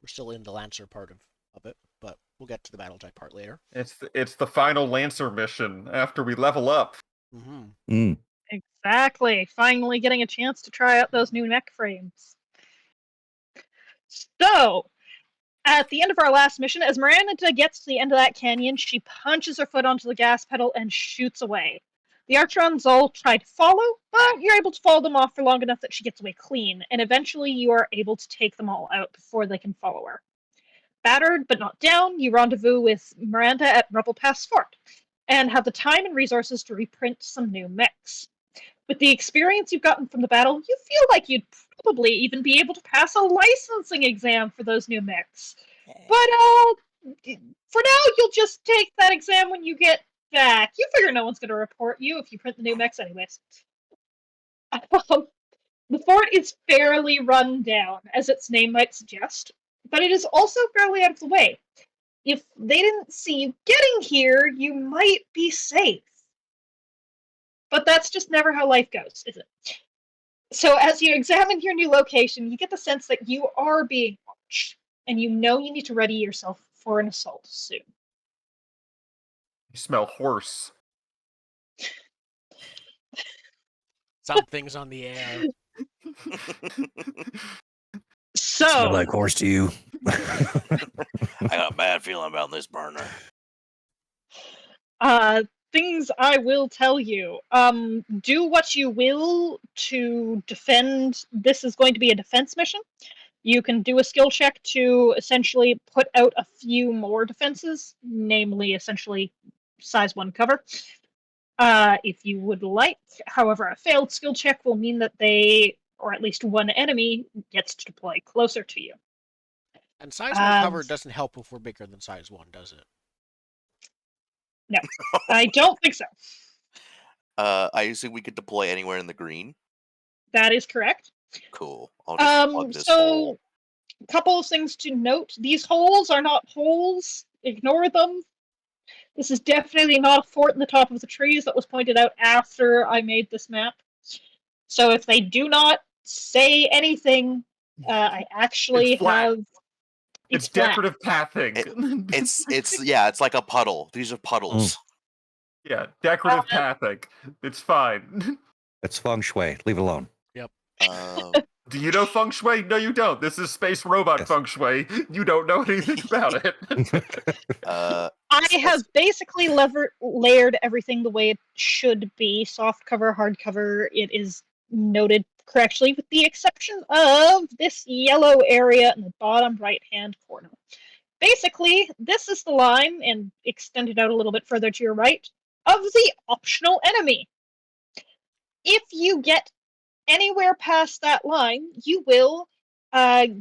We're still in the Lancer part of it, but we'll get to the Battletech part later. It's the final Lancer mission after we level up. Mm-hmm. Exactly. Finally getting a chance to try out those new neck frames. So, At the end of our last mission, as Miranda gets to the end of that canyon, she punches her foot onto the gas pedal and shoots away. The Archerons all try to follow, but you're able to follow them off for long enough that she gets away clean, and eventually you are able to take them all out before they can follow her. Battered but not down, you rendezvous with Miranda at Rebel Pass Fort, and have the time and resources to reprint some new mechs. With the experience you've gotten from the battle, you feel like you'd probably even be able to pass a licensing exam for those new mechs. But for now, you'll just take that exam when you get back. You figure no one's going to report you if you print the new mechs anyways. The fort is fairly run down, as its name might suggest, but it is also fairly out of the way. If they didn't see you getting here, you might be safe. But that's just never how life goes, is it? So as you examine your new location, you get the sense that you are being watched, and you know you need to ready yourself for an assault soon. You smell horse. Something's on the air. So, Smell like horse to you. I got a bad feeling about this burner. things I will tell you. Do what you will to defend. This is going to be a defense mission. You can do a skill check to essentially put out a few more defenses, namely essentially size 1 cover. If you would like. However, a failed skill check will mean that they, or at least one enemy, gets to deploy closer to you. And size 1 cover doesn't help if we're bigger than size 1, does it? No, I don't think so. I assume we could deploy anywhere in the green. That is correct. Cool. I'll just plug this So, hole. a couple of things to note. These holes are not holes. Ignore them. This is definitely not a fort in the top of the trees that was pointed out after I made this map. So if they do not say anything, I actually It's flat. have... It's flat. decorative pathing. It's like a puddle. These are puddles. Yeah, decorative pathing. It's fine. It's feng shui. Leave it alone. Do you know feng shui? No, you don't. This is space robot Yes. feng shui. You don't know anything about it. I have basically layered everything the way it should be. Soft cover, hard cover, it is noted correctly, with the exception of this yellow area in the bottom right-hand corner. Basically, this is the line, and extended out a little bit further to your right, of the optional enemy. If you get anywhere past that line, you will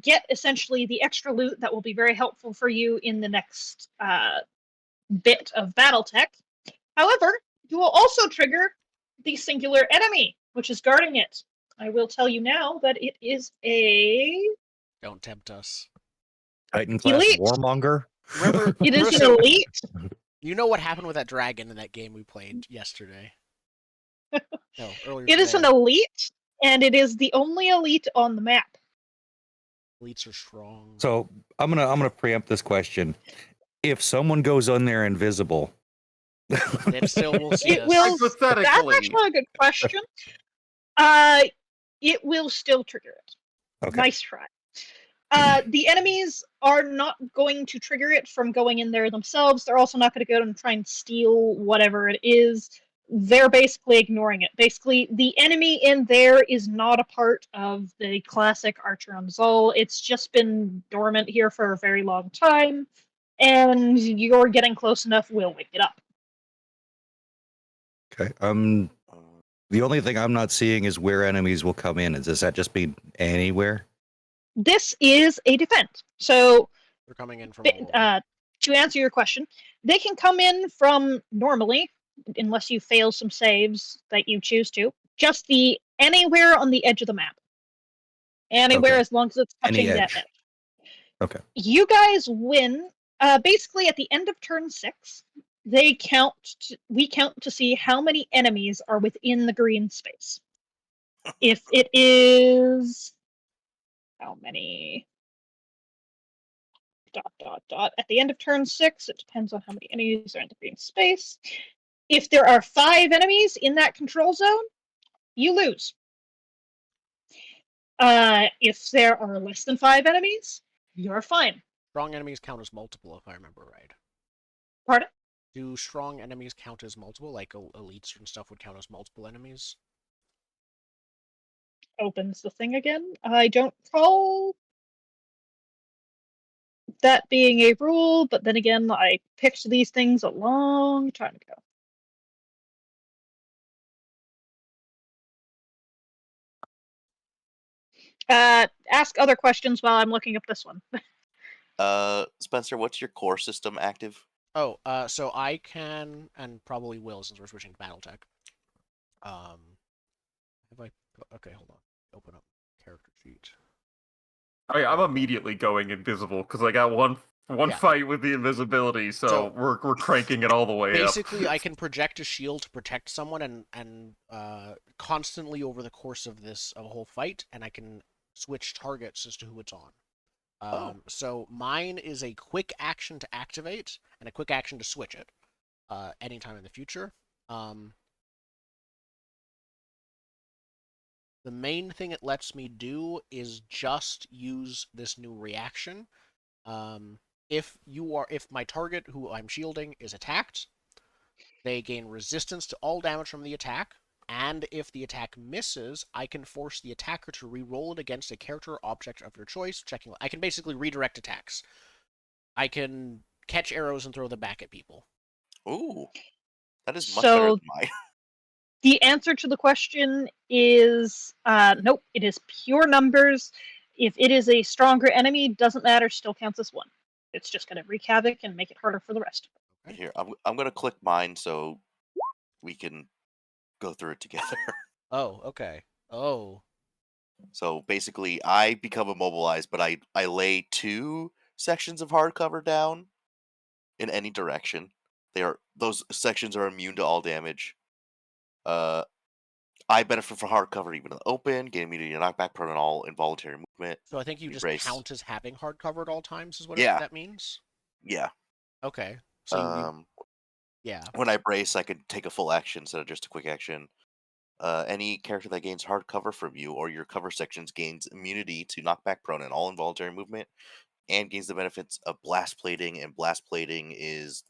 get essentially the extra loot that will be very helpful for you in the next bit of Battletech. However, you will also trigger the singular enemy, which is guarding it. I will tell you now that it is a... Don't tempt us. Titan class Elite. warmonger. Remember, It is Marissa, an elite. You know what happened with that dragon in that game we played yesterday? No, earlier It is today. an elite, and it is the only elite on the map. Elites are strong. So I'm gonna preempt this question. If someone goes on there invisible, It still will see It us. will... That's Hypothetically. actually a good question. It will still trigger it. okay. Nice try. The enemies are not going to trigger it from going in there themselves. They're also not going to go and try and steal whatever it is. They're basically ignoring it. Basically, the enemy in there is not a part of the classic Archer on Zol. It's just been dormant here for a very long time, and you're getting close enough, we'll wake it up. Okay. The only thing I'm not seeing is where enemies will come in. Does that just be anywhere? This is a defense. So, They're coming in from all over. to answer your question, they can come in from normally, unless you fail some saves that you choose to, just the anywhere on the edge of the map. Anywhere, Okay. as long as it's touching Any that edge. edge. Okay. You guys win. Basically, at the end of turn 6, we count to see how many enemies are within the green space. If it is... how many... ... At the end of turn 6, it depends on how many enemies are in the green space. If there are 5 enemies in that control zone, you lose. If there are less than 5 enemies, you're fine. Strong enemies count as multiple, if I remember right. Pardon? Do strong enemies count as multiple? Like elites and stuff would count as multiple enemies? Opens the thing again. I don't recall that being a rule, but then again, I picked these things a long time ago. Ask other questions while I'm looking up this one. Spencer, what's your core system active? Oh, so I can, and probably will since we're switching to Battletech. Have I? Okay, hold on. Open up character sheet. I'm immediately going invisible because I got one Yeah. fight with the invisibility, so we're cranking it all the way Basically, up. I can project a shield to protect someone, and constantly over the course of a whole fight, and I can switch targets as to who it's on. So mine is a quick action to activate and a quick action to switch it anytime in the future. The main thing it lets me do is just use this new reaction. If my target who I'm shielding is attacked, they gain resistance to all damage from the attack, and if the attack misses, I can force the attacker to re-roll it against a character or object of your choice. I can basically redirect attacks. I can catch arrows and throw them back at people. Ooh, that is much better than mine. The answer to the question is nope, it is pure numbers. If it is a stronger enemy, doesn't matter, still counts as one. It's just going to wreak havoc and make it harder for the rest of them. Here, I'm gonna click mine so we can go through it together. Oh, okay. Oh. So basically, I become immobilized, but I lay 2 sections of hardcover down in any direction. Those sections are immune to all damage. I benefit from hardcover even in the open, gain immunity to knockback, prone on all involuntary movement. So I think you just Brace. count as having hardcover at all times, is what Yeah. that means? Yeah. Okay. So yeah. When I brace, I can take a full action instead of just a quick action. Any character that gains hard cover from you or your cover sections gains immunity to knockback, prone, and all involuntary movement, and gains the benefits of blast plating. And blast plating is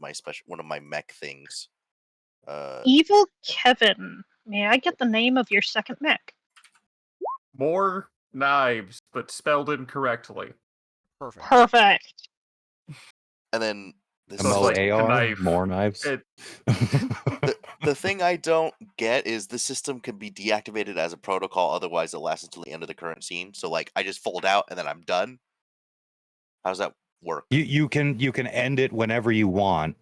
one of my mech things. Evil Kevin, may I get the name of your second mech? More knives, but spelled incorrectly. Perfect. Perfect. And then this So is it's like like MOAR, knife. more knives. the thing I don't get is the system can be deactivated as a protocol, otherwise it lasts until the end of the current scene. So like I just fold out and then I'm done. How does that work? You can end it whenever you want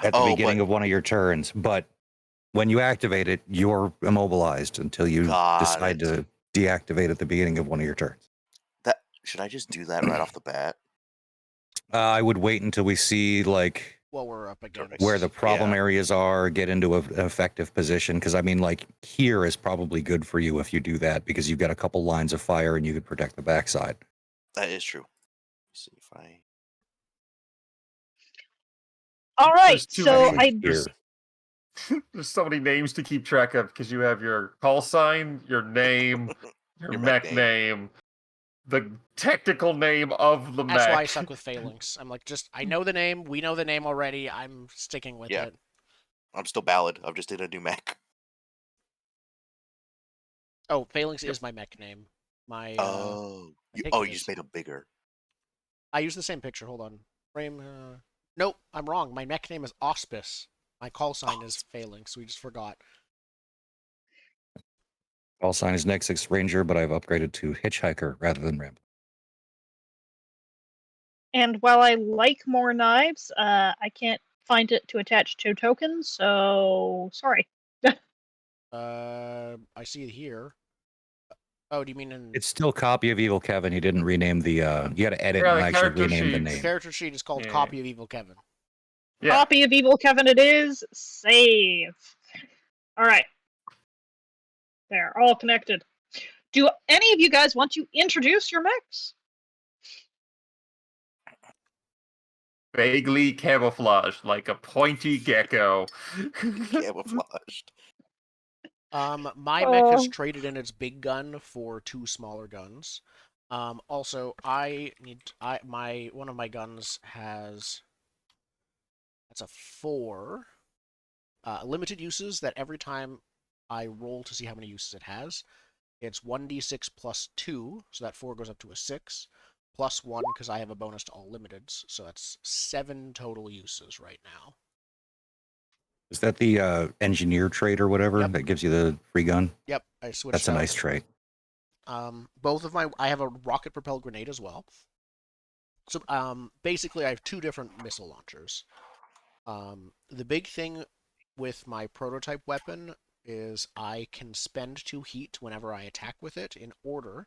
at the beginning of one of your turns, but when you activate it, you're immobilized until you decide to deactivate at the beginning of one of your turns. Should I just do that right off the bat? I would wait until we see like Well, we're up against where the problem areas are, get into an effective position. Because I mean, like here is probably good for you if you do that because you've got a couple lines of fire and you could protect the backside. That is true. Let's see if I. All right, so there's so many names to keep track of because you have your call sign, your name, your mech name, the technical name of the mech. That's why I suck with phalanx. I'm like, I know the name. We know the name already. I'm sticking with it. I'm still Ballad. I'm just in a new mech. Oh, phalanx is my mech name. You just made them bigger. I use the same picture. Hold on. Frame. Nope, I'm wrong. My mech name is Auspice. My call sign is Phalanx. We just forgot. Call sign is Nexus Ranger, but I've upgraded to Hitchhiker rather than Rambo. And while I like more knives, I can't find it to attach to tokens, so sorry. I see it here. Oh, do you mean in? It's still copy of Evil Kevin. He didn't rename the. You got to edit and actually rename the name. The character sheet is called Copy of Evil Kevin. Yeah. Copy of Evil Kevin it is. Save. All right. They're all connected. Do any of you guys want to introduce your mechs? Vaguely camouflaged, like a pointy gecko. Camouflaged. My mech has traded in its big gun for 2 smaller guns. Also, one of my guns has that's a 4. Limited uses that every time I roll to see how many uses it has, it's 1d6 plus 2, so that 4 goes up to a 6, plus 1 because I have a bonus to all limiteds, so that's 7 total uses right now. Is that the engineer trait or whatever Yep. that gives you the free gun? Yep, I switched That's a out. nice trait. I have a rocket propelled grenade as well. So basically I have 2 different missile launchers. The big thing with my prototype weapon is I can spend 2 heat whenever I attack with it in order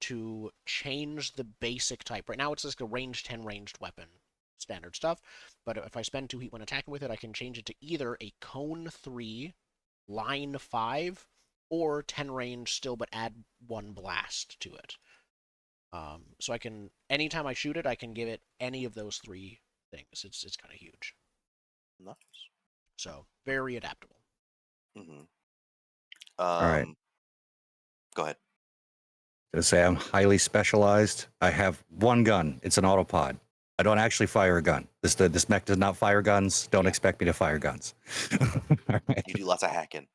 to change the basic type. Right now it's just a range 10 ranged weapon, standard stuff. But if I spend 2 heat when attacking with it, I can change it to either a cone 3, line 5, or 10 range still, but add 1 blast to it. So I can, anytime I shoot it, I can give it any of those 3 things. It's kind of huge. Nice. So very adaptable. Mm-hmm. All right. Go ahead. To say I'm highly specialized. I have 1 gun. It's an autopod. I don't actually fire a gun. This mech does not fire guns. Don't expect me to fire guns. All right. You do lots of hacking.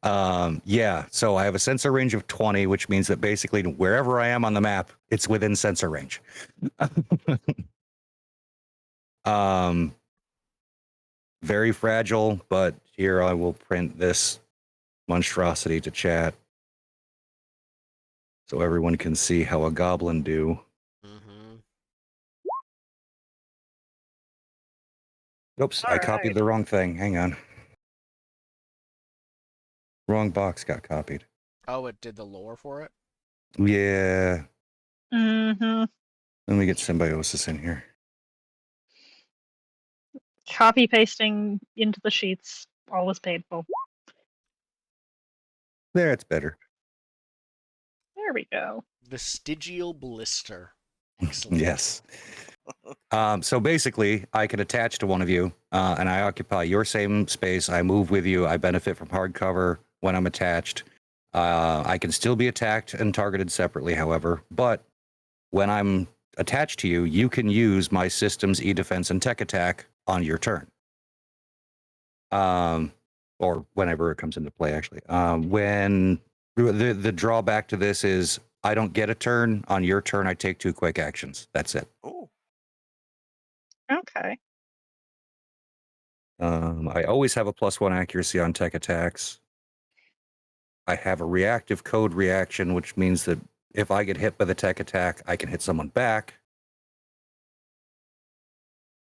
Yeah. So I have a sensor range of 20, which means that basically wherever I am on the map, it's within sensor range. Very fragile, but here I will print this monstrosity to chat so everyone can see how a goblin do. Mm-hmm. Oops, All I copied right. the wrong thing. Hang on. Wrong box got copied. Oh, it did the lore for it? Yeah. Mm-hmm. Let me get symbiosis in here. Copy pasting into the sheets, always painful. There, it's better. There we go. Vestigial blister. Excellent. Yes. So basically, I can attach to one of you, and I occupy your same space. I move with you. I benefit from hard cover when I'm attached. I can still be attacked and targeted separately, however, but when I'm attached to you, you can use my system's e-defense and tech attack on your turn. Or whenever it comes into play, actually. When the drawback to this is I don't get a turn. On your turn, I take 2 quick actions. That's it. Oh. Okay. I always have a +1 accuracy on tech attacks. I have a reactive code reaction, which means that if I get hit by the tech attack, I can hit someone back.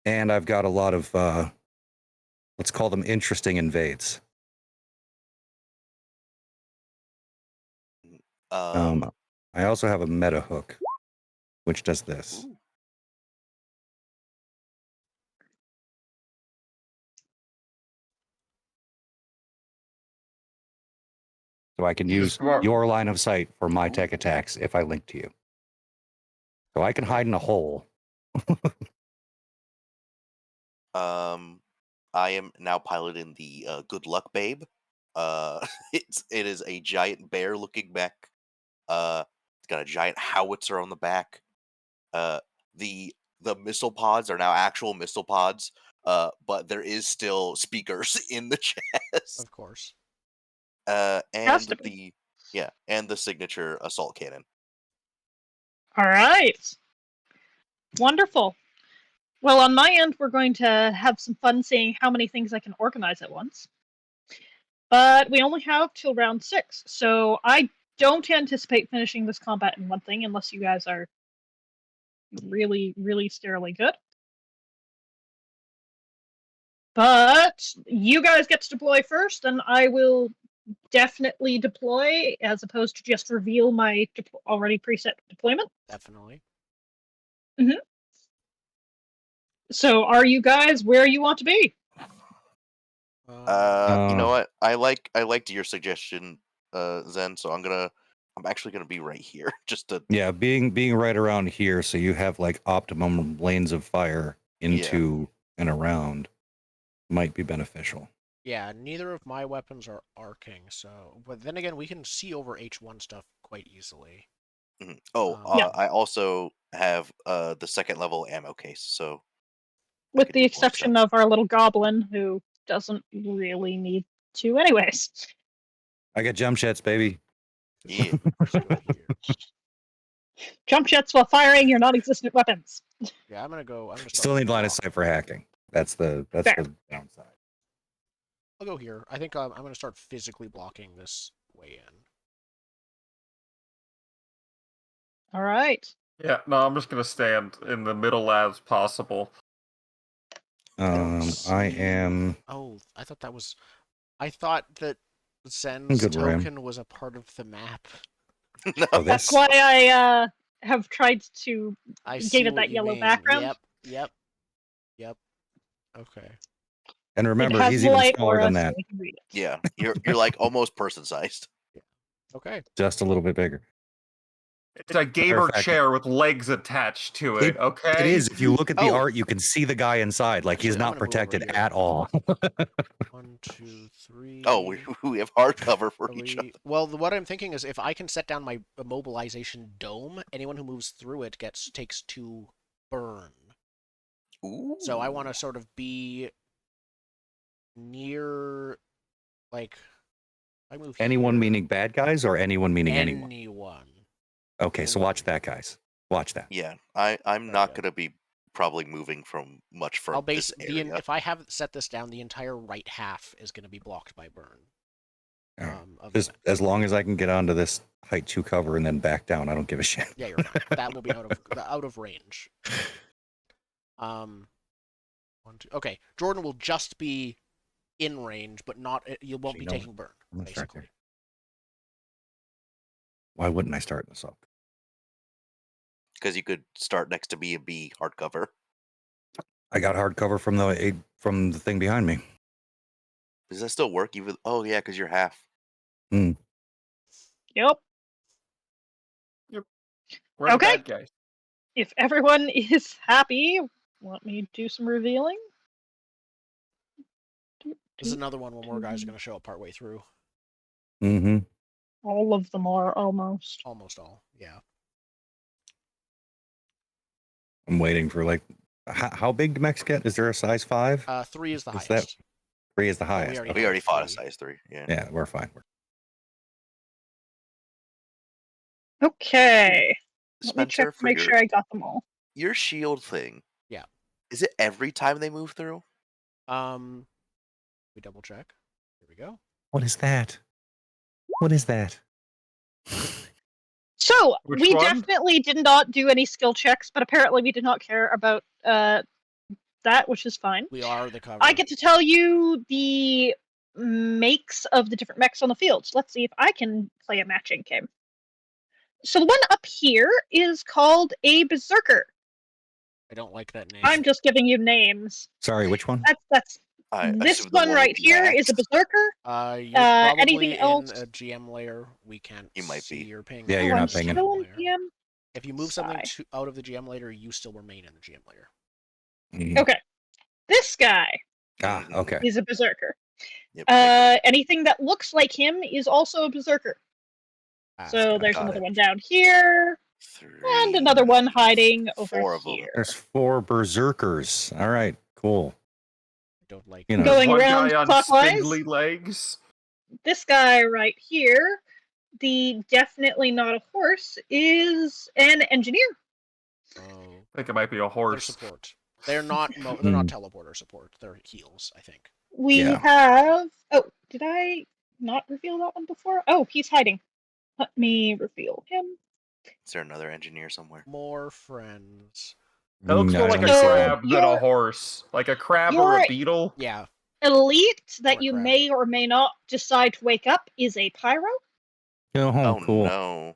And I've got a lot of, let's call them interesting invades. I also have a meta hook, which does this. Ooh. So I can use your line of sight for my tech attacks if I link to you. So I can hide in a hole. I am now piloting the Good Luck Babe. It is a giant bear-looking mech. It's got a giant howitzer on the back. The missile pods are now actual missile pods. But there is still speakers in the chest. Of course. And Has to be. and the signature assault cannon. All right. Wonderful. Well, on my end, we're going to have some fun seeing how many things I can organize at once. But we only have till round 6, so I don't anticipate finishing this combat in one thing unless you guys are really, really scarily good. But you guys get to deploy first, and I will definitely deploy as opposed to just reveal my already preset deployment. Definitely. Mm-hmm. So are you guys where you want to be? You know what? I liked your suggestion, Zen. So I'm actually gonna be right here, just to. Yeah, being right around here, so you have like optimum lanes of fire into and around, might be beneficial. Yeah, neither of my weapons are arcing, so. But then again, we can see over H1 stuff quite easily. Mhm. Oh, Yeah. I also have the second level ammo case, so I With could the do more exception stuff. of our little goblin, who doesn't really need to anyways. I got jump jets, baby. Yeah. Let's go here. Jump jets while firing your non-existent weapons. Yeah, I'm gonna start. Still need line of sight for hacking. That's the Fair. downside. I'll go here. I think I'm gonna start physically blocking this way in. All right. Yeah, no, I'm just gonna stand in the middle as possible. I am. Oh, I thought that was. I thought that Zen's Good ram. token was a part of the map. No. Oh, That's this. why I have tried to I give see it what that you yellow mean. background. Yep. Okay. And It remember, has he's even light smaller aura, than so that. we can read it. Yeah, you're like almost person sized. Okay. Just a little bit bigger. It's a gamer fact, chair with legs attached to it. Okay. It is. If you look at the Oh. art, you can see the guy inside. Like Actually, he's I'm not gonna move over protected here. at all. 1, 2, 3. Oh, we have hardcover for each other. Well, what I'm thinking is if I can set down my immobilization dome, anyone who moves through it takes 2 burn. Ooh. So I want to sort of be near, like, I move Anyone here. meaning bad guys or anyone meaning anyone? Anyone. Okay, so watch that, guys. Watch that. Yeah, I'm not gonna be probably moving from much from I'll base this area. if I have set this down, the entire right half is going to be blocked by burn. All right. Of Just the as long as I can get onto this height 2 cover and then back down, I don't give a shit. Yeah, you're fine. That will be out of range. 1, 2. Okay, Jordan will just be in range, but not. You won't be taking burn. I'm gonna start Basically, there. Why wouldn't I start this up? Because you could start next to B&B hardcover. I got hardcover from the thing behind me. Does that still work? Even yeah, because you're half. Yep. We're the Okay. bad guys. If everyone is happy, let me do some revealing. this is another one where more guys are going to show up partway through. Mm-hmm. All of them are almost. Almost all. Yeah. I'm waiting for how big do mechs get? Is there a size 5? 3 is the Is highest. that 3 is the highest? already We already fought a 3. size 3. Yeah. Yeah, we're fine. Okay. Let me Spencer, check to make sure I got them all. your shield thing. Yeah. Is it every time they move through? We double check. Here we go. What is that? What is that? So Which we one? definitely did not do any skill checks, but apparently we did not care about that, which is fine. We are the cover. I get to tell you the makes of the different mechs on the field. So let's see if I can play a matching game. So the one up here is called a Berserker. I don't like that name. I'm just giving you names. Sorry, which one? That's I this assume the one with right the here is a axe. Berserker. You're probably anything in else? a GM layer. We can't You might see be. your ping. Yeah, you're I'm not pinging. still in layer. PM. If you move something Sigh. out of the GM layer, you still remain in the GM layer. Mhm. Okay. This guy Ah, okay. is a Berserker. Yep. Anything that looks like him is also a Berserker. So there's got another it. one down here, 3, and another one hiding over 4 of them. here. There's 4 berserkers. All right, cool. I don't like. You know, Going One around guy on clockwise. spindly legs. This guy right here, the definitely not a horse, is an engineer. Oh, I think it might be a they're horse. support. They're not. They're not teleporter support. They're heals, I think. We Yeah. have. Oh, did I not reveal that one before? Oh, he's hiding. Let me reveal him. Is there another engineer somewhere? More friends. It looks more like a So crab than a you're- horse. Like a crab or a you're- beetle. Yeah. Elite that Or you crab. may or may not decide to wake up is a pyro. Oh, cool. No.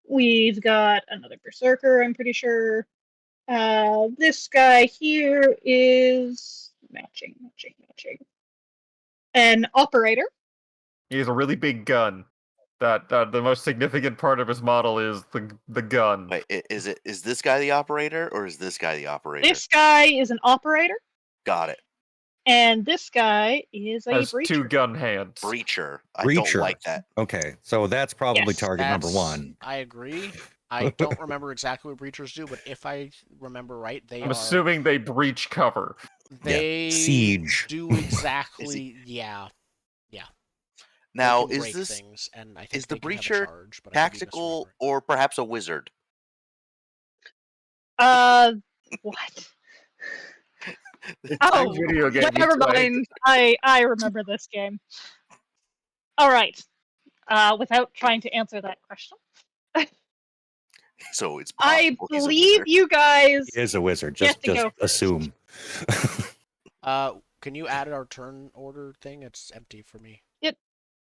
We've got another berserker, I'm pretty sure. This guy here is matching. An operator. He has a really big gun. That the most significant part of his model is the gun. Wait, is this guy the operator or is this guy the operator? This guy is an operator. Got it. And this guy is a Has breacher. 2 gun hands. Breacher. I don't like that. Okay, so that's probably Yes. target number one. I agree. I don't remember exactly what breachers do, but if I remember right, I'm assuming they breach cover. they Siege. do exactly. Yeah. Now, they can is break this things, and I think is the they can have a breacher charge, but I could be tactical misremembering. or perhaps a wizard? What? It's Oh, a video game. never mind. I remember this game. All right. Without trying to answer that question, So it's I possible he's a believe wizard. you guys He is a wizard. get Just to go first. assume. Can you add our turn order thing? It's empty for me.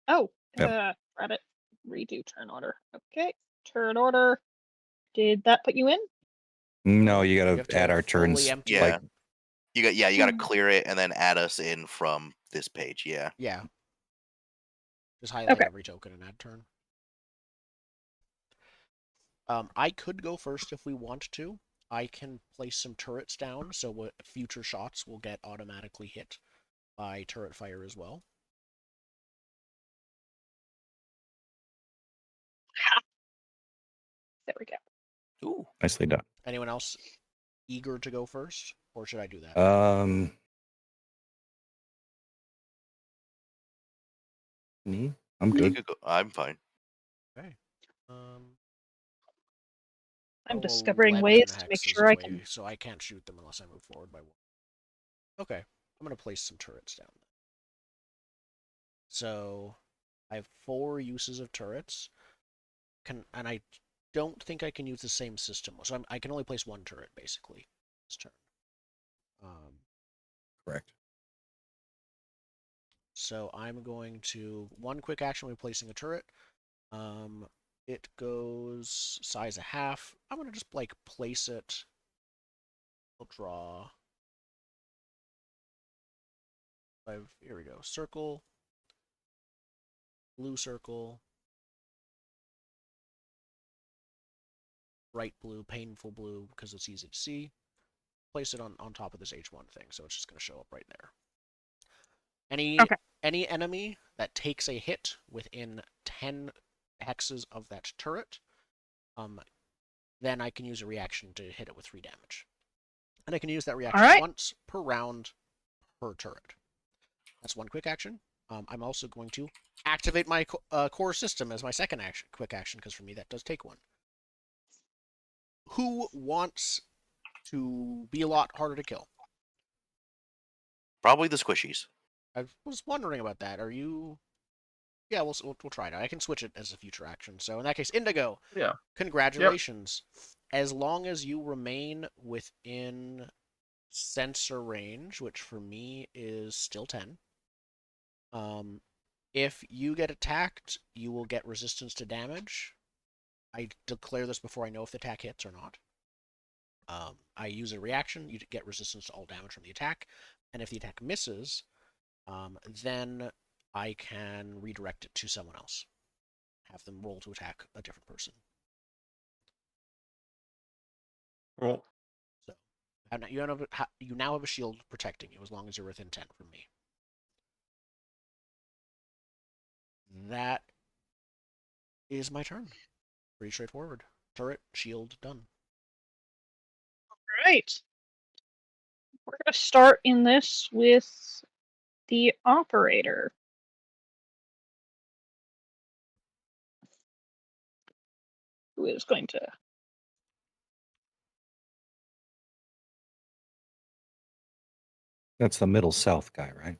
Oh, Yep. Reddit. Redo turn order. Okay. Turn order. Did that put you in? No, you You gotta have to add our fully turns. empty Yeah. it. You got to clear it and then add us in from this page. Yeah. Yeah. Just highlight Okay. every token and add turn. I could go first if we want to. I can place some turrets down, so what future shots will get automatically hit by turret fire as well. There we go. Ooh. Nicely done. Anyone else eager to go first, or should I do that? Me? I'm You good. could go. I'm fine. Okay. I'm Oh, discovering 11 ways to make hexes sure I away, can. so I can't shoot them unless I move forward by one. Okay, I'm gonna place some turrets down. So I have 4 uses of turrets. And I don't think I can use the same system, so I can only place 1 turret basically this turn. Correct. So I'm going to 1 quick action when placing a turret. It goes size a half. I'm gonna just like place it. We'll draw 5. Here we go. Circle, blue circle, bright blue, painful blue because it's easy to see. Place it on top of this H1 thing, so it's just going to show up right there. Any enemy that takes a hit within 10 hexes of that turret, then I can use a reaction to hit it with 3 damage. And I can use that reaction once per round per turret. That's 1 quick action. I'm also going to activate my core system as my second quick action, because for me that does take 1. Who wants to be a lot harder to kill? Probably the squishies. I was wondering about that. Are you? Yeah, we'll try it out. I can switch it as a future action. So in that case, Indigo. Yeah. Congratulations. Yep. As long as you remain within sensor range, which for me is still 10. If you get attacked, you will get resistance to damage. I declare this before I know if the attack hits or not. I use a reaction. You get resistance to all damage from the attack. And if the attack misses, then I can redirect it to someone else. Have them roll to attack a different person. Cool. So you now have a shield protecting you as long as you're within 10 from me. That is my turn. Pretty straightforward. Turret, shield, done. Right. We're going to start in this with the operator. Who is going to... That's the middle south guy, right?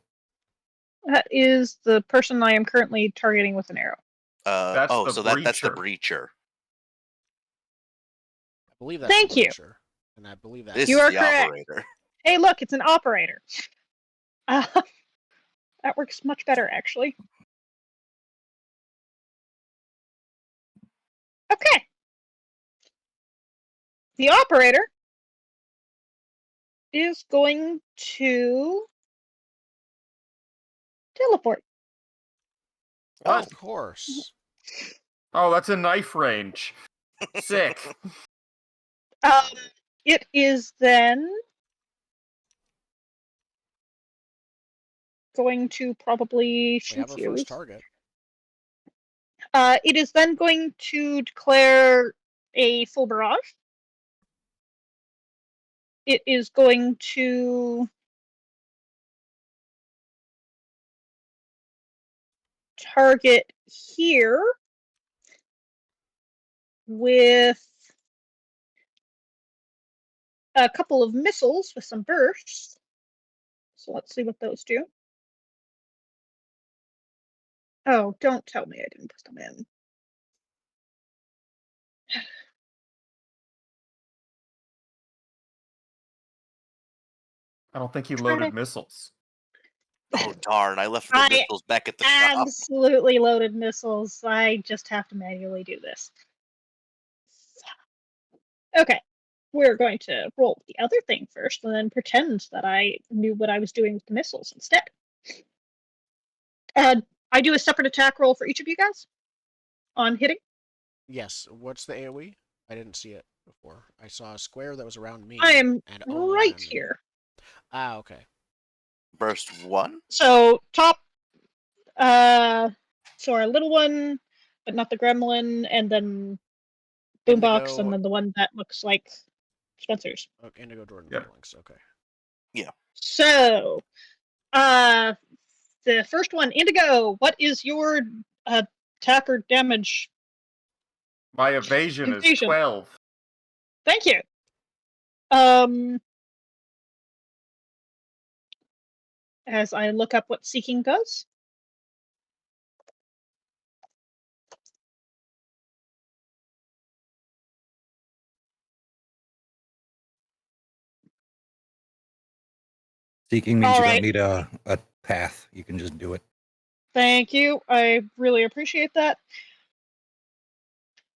That is the person I am currently targeting with an arrow. That's the breacher. I believe that's Thank the you. breacher. And I believe that This you is are the correct. operator. Hey, look, it's an operator. That works much better, actually. Okay. The operator is going to teleport. Of course. Oh, that's a knife range. Sick. It is then going to probably We shoot have our you. first target. It is then going to declare a full barrage. It is going to target here with a couple of missiles with some bursts. So let's see what those do. Oh, don't tell me I didn't put them in. I don't think he loaded missiles. Oh darn! I left the I missiles back at the shop. Absolutely loaded missiles. I just have to manually do this. Okay, we're going to roll the other thing first and then pretend that I knew what I was doing with the missiles instead. I do a separate attack roll for each of you guys on hitting. Yes. What's the AoE? I didn't see it before. I saw a square that was around me. I am and only right around me. here. Ah, okay. Burst 1? So top, so our little one, but not the gremlin, and then Boombox, Indigo. and then the one that looks like Spencer's. Okay, Indigo, Jordan, Yep. Links. Okay. So, the first one, Indigo, what is your attack or damage? My evasion is Evasion. 12. Thank you. As I look up what seeking does. Seeking means All you right. don't need a path. You can just do it. Thank you. I really appreciate that.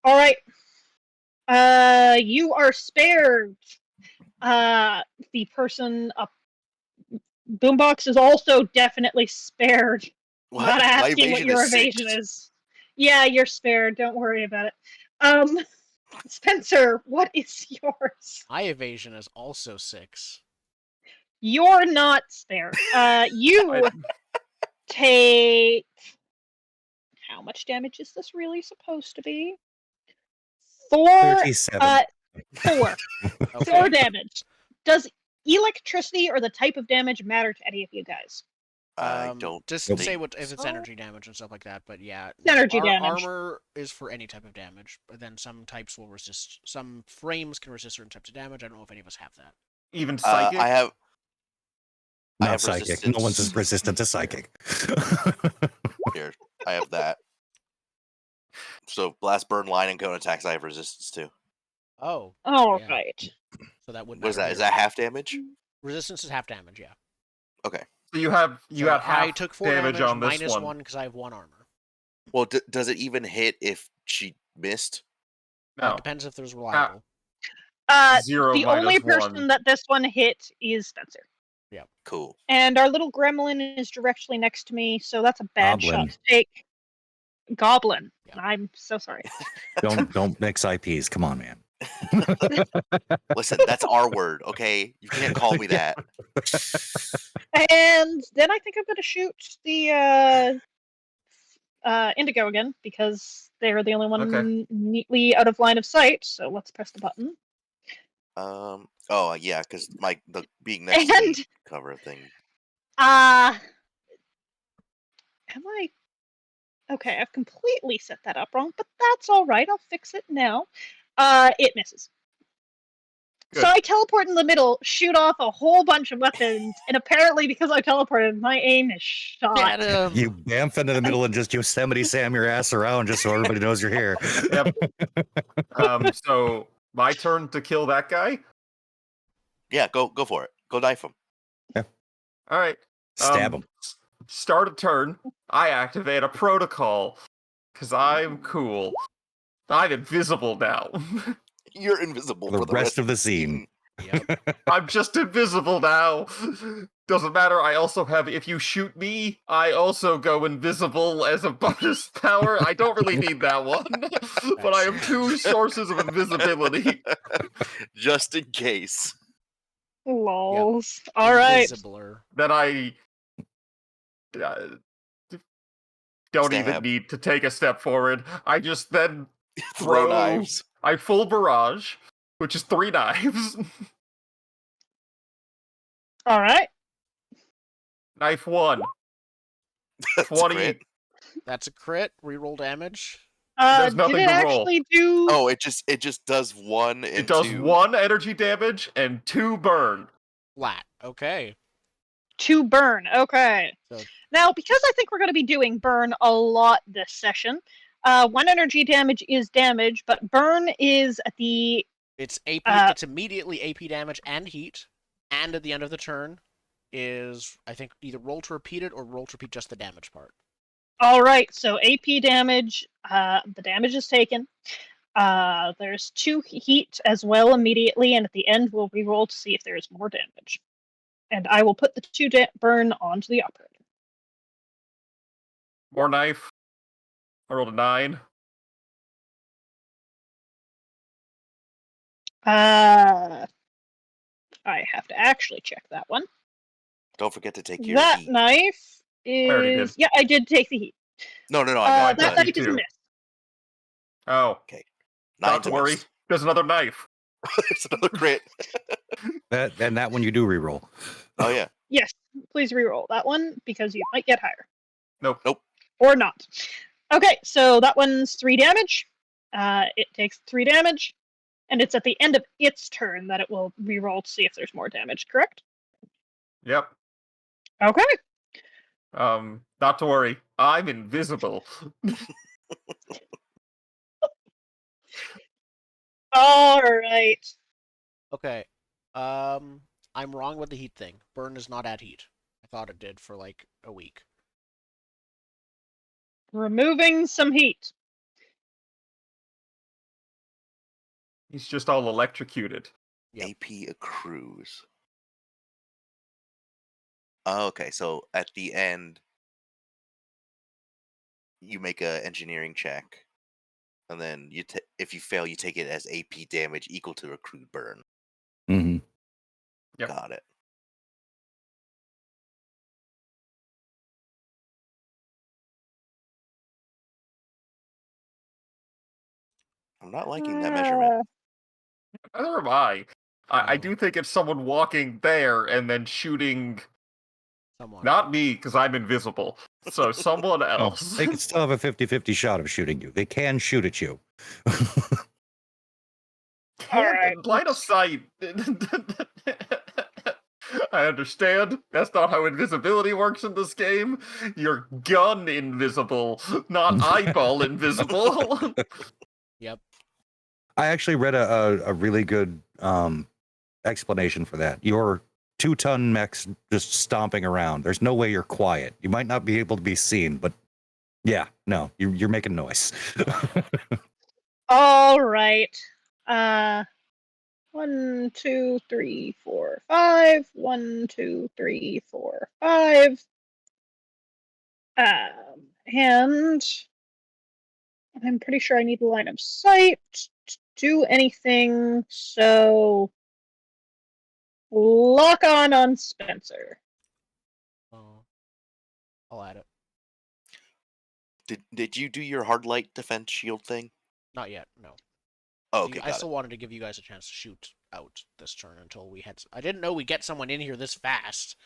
All right. You are spared. The person up Boombox is also definitely spared. What? Not My asking what evasion your is 6. evasion is. Yeah, you're spared. Don't worry about it. Spencer, what is yours? My evasion is also 6. You're not spared. You take. How much damage is this really supposed to be? 4. 37. 4. Okay. 4 damage. Does electricity or the type of damage matter to any of you guys? I don't Just Nope. say what if it's So- energy damage and stuff like that, but yeah. Energy damage. Armor is for any type of damage, but then some types will resist. Some frames can resist certain types of damage. I don't know if any of us have that. Even psychic? I have Not psychic. resistance. No one's resistant to psychic. Here, I have that. So blast, burn, line, and cone attacks. I have resistance to. Oh, All Yeah. right. so that would What is matter that? Is here. that half damage? Resistance is half damage? Yeah. Okay. So you have So half I took 4 damage on this minus one. 1 because I have 1 armor. Well, does it even hit if she missed? No. Depends if there's reliable. 0 The minus only 1. person that this one hit is Spencer. Cool. And our little gremlin is directly next to me, so that's a bad Goblin. shot to take. Goblin. Yeah. I'm so sorry. Don't mix IPs. Come on, man. Listen, that's our word, okay? You can't call me that. And then I think I'm going to shoot the Indigo again, because they're the only one Okay. neatly out of line of sight. So let's press the button. Oh yeah, because the being next to And me cover thing. am I okay? I've completely set that up wrong, but that's all right. I'll fix it now. It misses. Good. So I teleport in the middle, shoot off a whole bunch of weapons, and apparently because I teleported, my aim is shot. Get him! You bamf into the middle and just Yosemite Sam your ass around just so everybody knows you're here. Yep. So my turn to kill that guy. Yeah, go for it. Go knife him. All right. Stab him. Start a turn. I activate a protocol because I'm cool. I'm invisible now. You're invisible The for the rest of the scene. Yep. I'm just invisible now. Doesn't matter. I also have, if you shoot me, I also go invisible as a bonus power. I don't really need that one, but I have 2 sources of invisibility. Just in case. Lols. All right. Invisibler. Then I don't even Stab. need to take a step forward. I just then Throw knives. I full barrage, which is 3 knives. All right. Knife 1. That's a 20. crit. That's a crit. Reroll damage. There's Did nothing it to roll. actually do? Oh, it just does 1 and It does 2. 1 energy damage and 2 burn. Flat. Okay. 2 burn. Okay. So Now, because I think we're going to be doing burn a lot this session, 1 energy damage is damage, but burn is at the it's AP. It's immediately AP damage and heat, and at the end of the turn is, I think, either roll to repeat it or roll to repeat just the damage part. All right, so AP damage, the damage is taken. There's 2 heat as well immediately, and at the end we'll reroll to see if there's more damage. And I will put the 2 burn onto the operator. More knife. I rolled a 9. I have to actually check that one. Don't forget to take your That heat. knife already did. is... Yeah, I did take the heat. No, I know. That but- knife is a too. miss. Oh. Okay. 9 Not to worry. There's another knife. There's another crit. That one you do reroll. Oh yeah. Yes, please reroll that one because you might get higher. Nope. Nope. Or not. Okay, so that one's 3 damage. It takes 3 damage, and it's at the end of its turn that it will reroll to see if there's more damage, correct? Yep. Okay. Not to worry. I'm invisible. All right. Okay. I'm wrong with the heat thing. Burn is not at heat. I thought it did for like a week. Removing some heat. He's just all electrocuted. Yep. AP accrues. Oh, okay, so at the end, you make a engineering check, and then if you fail, you take it as AP damage equal to accrued burn. Mm-hmm. Yep. Got it. I'm not liking that measurement. Neither am I. I do think it's someone walking there and then shooting. Someone. Not me, because I'm invisible. So someone Oh, else. they could still have a 50-50 shot of shooting you. They can shoot at you. Alright. Line of sight. I understand. That's not how invisibility works in this game. You're gun invisible, not eyeball invisible. Yep. I actually read a really good explanation for that. Your 2-ton mechs just stomping around. There's no way you're quiet. You might not be able to be seen, but yeah, no, you're making noise. All right. 1, 2, 3, 4, 5. 1, 2, 3, 4, 5. And I'm pretty sure I need line of sight to do anything. So lock on Spencer. Oh, I'll add it. Did you do your hard light defense shield thing? Not yet. No. Oh, okay, I still wanted to give you guys a chance to shoot out this turn until we had. I didn't know we'd get someone in here this fast.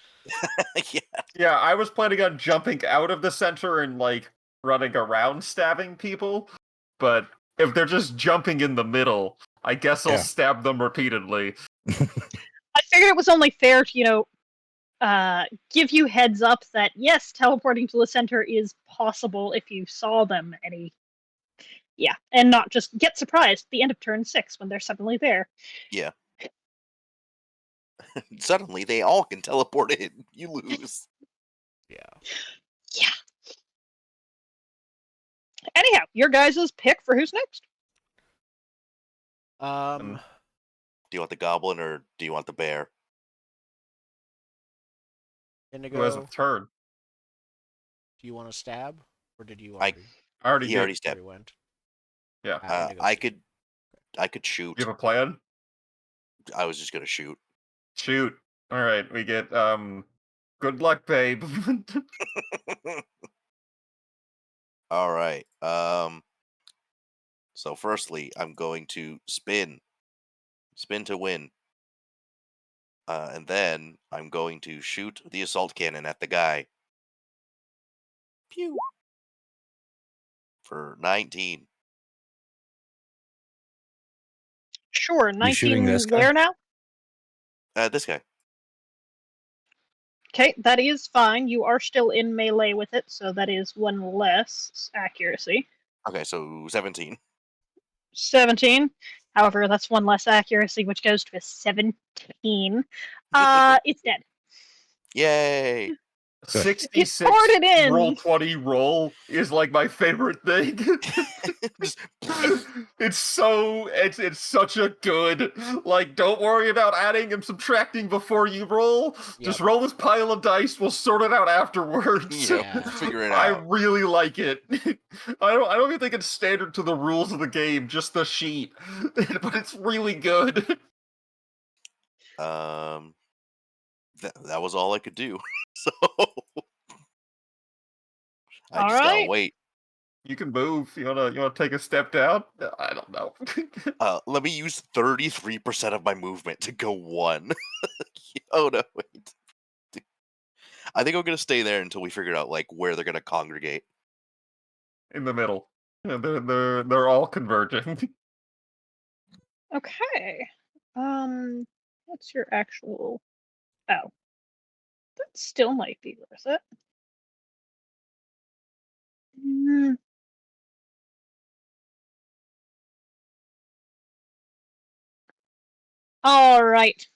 Yeah. Yeah, I was planning on jumping out of the center and, like, running around stabbing people. But if they're just jumping in the middle, I guess I'll Yeah. stab them repeatedly. I figured it was only fair to, give you heads up that, yes, teleporting to the center is possible if you saw them Yeah, and not just get surprised at the end of turn 6 when they're suddenly there. Yeah. Suddenly, they all can teleport in. You lose. Yeah. Yeah. Anyhow, your guys' pick for who's next. Um. Do you want the goblin or do you want the bear? Indigo. Who has a turn? Do you want to stab, or did you I- already? I already He did. already stabbed. Already went. Yeah. Indigo I shoot. could shoot. You have a plan? I was just gonna shoot. Shoot. Alright, we get, Good luck, babe. All right. So firstly, I'm going to spin to win, and then I'm going to shoot the assault cannon at the guy. Pew. For 19. Sure, You shooting 19 this guy? where now? This guy. Okay, that is fine. You are still in melee with it, so that is one less accuracy. Okay, so 17. 17. However, that's one less accuracy, which goes to a 17. It's dead. Yay! 66 farted in. roll 20 roll is like my favorite thing. Just- it's such a good, like, don't worry about adding and subtracting before you roll. Just Yep. roll this pile of dice, we'll sort it out afterwards. Yeah, figure it I out. really like it. I don't even think it's standard to the rules of the game, just the sheet. But it's really good. That was all I could do. So I All just gotta right. wait. You can move. You wanna take a step down? I don't know. Let me use 33% of my movement to go 1. Oh no, wait. I think I'm gonna stay there until we figure out like where they're gonna congregate. In the middle. They're all converging. Okay. What's your actual... Oh. That still might be worth it. Mm. All right.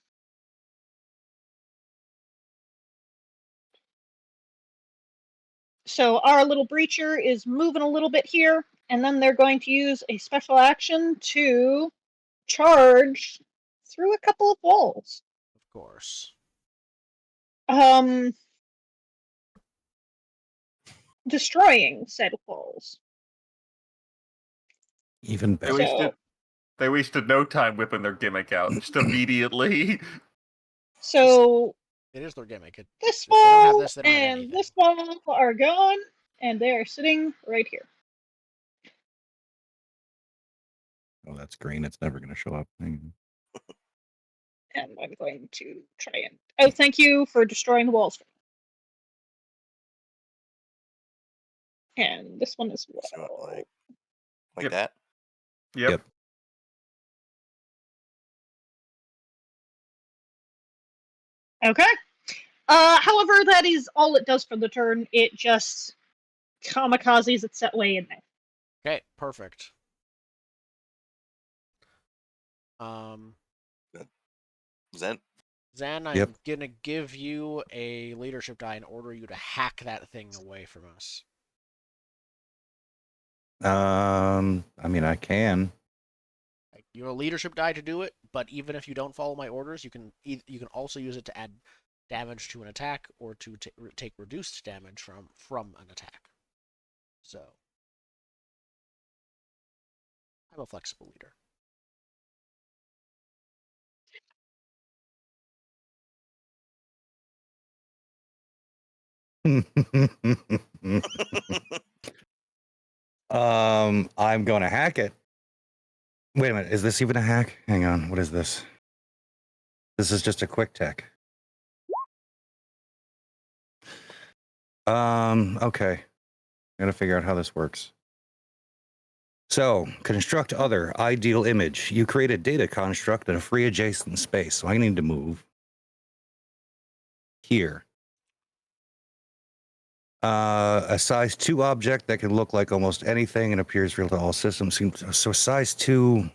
So our little breacher is moving a little bit here, and then they're going to use a special action to charge through a couple of walls. Of course. Destroying said walls. Even They better. wasted no time whipping their gimmick out. Just immediately. So It is their gimmick. this If they don't have wall this, they don't have and anything. this wall are gone, and they are sitting right here. Oh, that's green. It's never going to show up. And I'm going to try and... Oh, thank you for destroying the walls. And this one as So, well. like Yep. that. Yep. Okay. However, that is all it does for the turn. It just kamikazes its set way in there. Okay, perfect. Zen. Zen, I'm gonna give you a leadership die and order you to hack that thing away from us. I mean, I can. You have a leadership die to do it, but even if you don't follow my orders, you can also use it to add damage to an attack or to take reduced damage from an attack. So I'm a flexible leader. I'm going to hack it. Wait a minute. Is this even a hack? Hang on. What is this? This is just a quick tech. Okay. I gotta figure out how this works. So, construct other ideal image. You create a data construct in a free adjacent space. So I need to move here. A size 2 object that can look like almost anything and appears real to all systems. So size 2,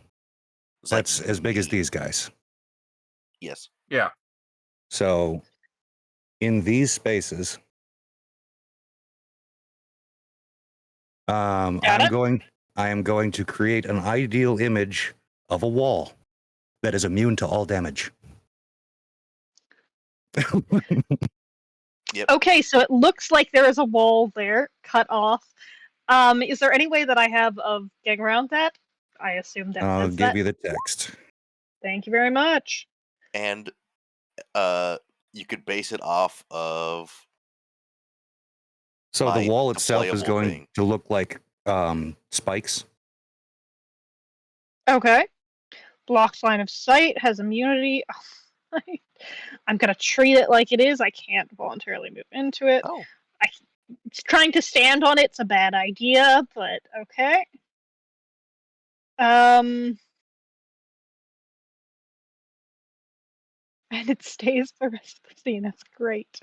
that's like as big as me. these guys. Yes. Yeah. So in these spaces, I am going to create an ideal image of a wall that is immune to all damage. Yep. Okay, so it looks like there is a wall there, cut off. Is there any way that I have of getting around that? I assume that I'll that's give that. you the text. Thank you very much. And you could base it off of. So the wall itself is deployable going thing. to look like spikes. Okay. Blocks line of sight, has immunity. I'm gonna treat it like it is. I can't voluntarily move into it. Oh. Trying to stand on it's a bad idea, but okay. And it stays the rest of the scene. That's great.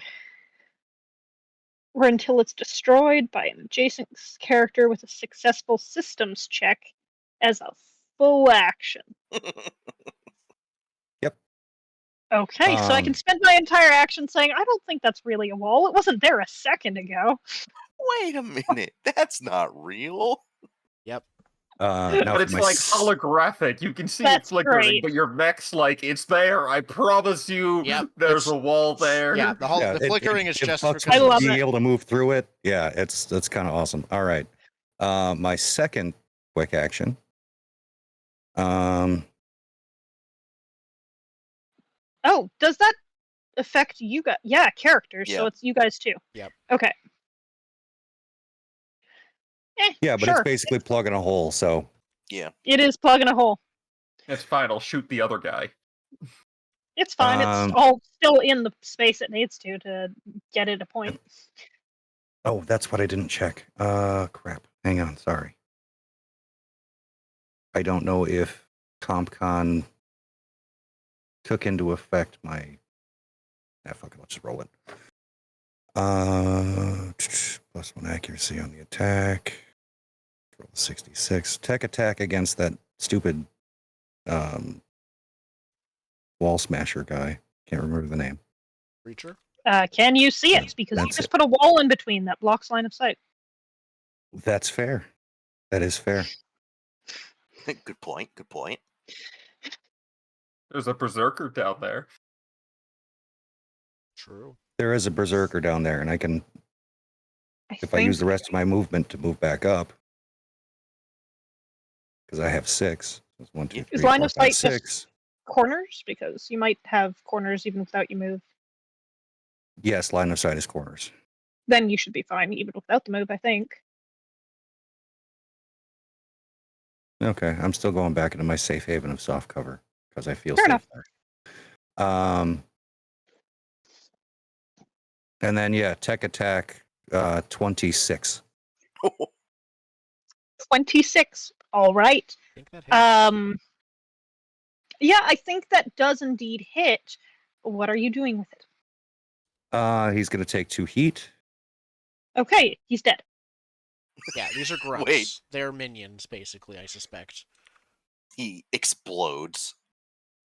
Or until it's destroyed by an adjacent character with a successful systems check as a full action. Yep. Okay, so I can spend my entire action saying, I don't think that's really a wall. It wasn't there a second ago. Wait a minute. That's not real. Yep. But it's like holographic. You can see it flickering, great. but your mech's like, it's there. I promise you, Yep, there's a wall there. Yeah, the flickering is just fucks because with love being it. able to move through it. Yeah, that's kind of awesome. All right. My second quick action. Oh, does that affect you guys? Yeah, characters. So Yeah. it's you guys too. Yep. Okay. Yeah, but it's basically plugging a hole. So Yeah. It is plugging a hole. It's fine. I'll shoot the other guy. It's fine. It's all still in the space it needs to get it a point. Oh, that's what I didn't check. Crap. Hang on. Sorry. I don't know if CompCon took into effect my. Fuck it. Let's just roll it. +1 accuracy on the attack. Roll 66. Tech attack against that stupid wall smasher guy. Can't remember the name. Creature? Can you see it? Because you just put a wall in between that blocks line of sight. That's fair. That is fair. Good point. Good point. There's a berserker down there. True. There is a berserker down there, and I can, if I use the rest of my movement to move back up, because I have 6. That's 1, 2, 3, Is line 4, of 5, sight 6. just corners? Because you might have corners even without you move. Yes, line of sight is corners. Then you should be fine even without the move, I think. Okay, I'm still going back into my safe haven of soft cover because I feel Fair safe enough. there. And then tech attack 26. 26. All right. I think that hits. Yeah, I think that does indeed hit. What are you doing with it? He's going to take 2 heat. Okay, he's dead. Yeah, these are gross. Wait. They're minions, basically, I suspect. He explodes.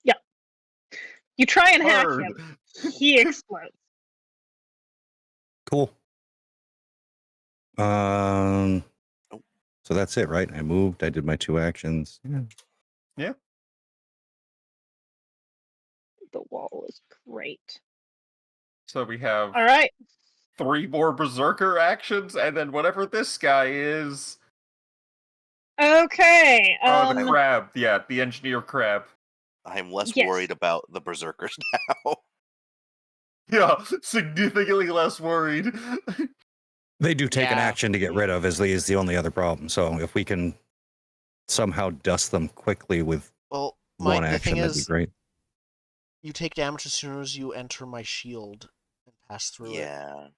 Yeah. You try and hack him. He explodes. Cool. So that's it, right? I moved. I did my 2 actions. Yeah. The wall is great. So we have all right. 3 more berserker actions, and then whatever this guy is. Okay. The crab. Yeah, the engineer crab. I'm less Yes. worried about the berserkers now. Yeah, significantly less worried. They do take an action to get rid of, is the only other problem. So if we can somehow dust them quickly with one action, that'd be great. You take damage as soon as you enter my shield and pass through it.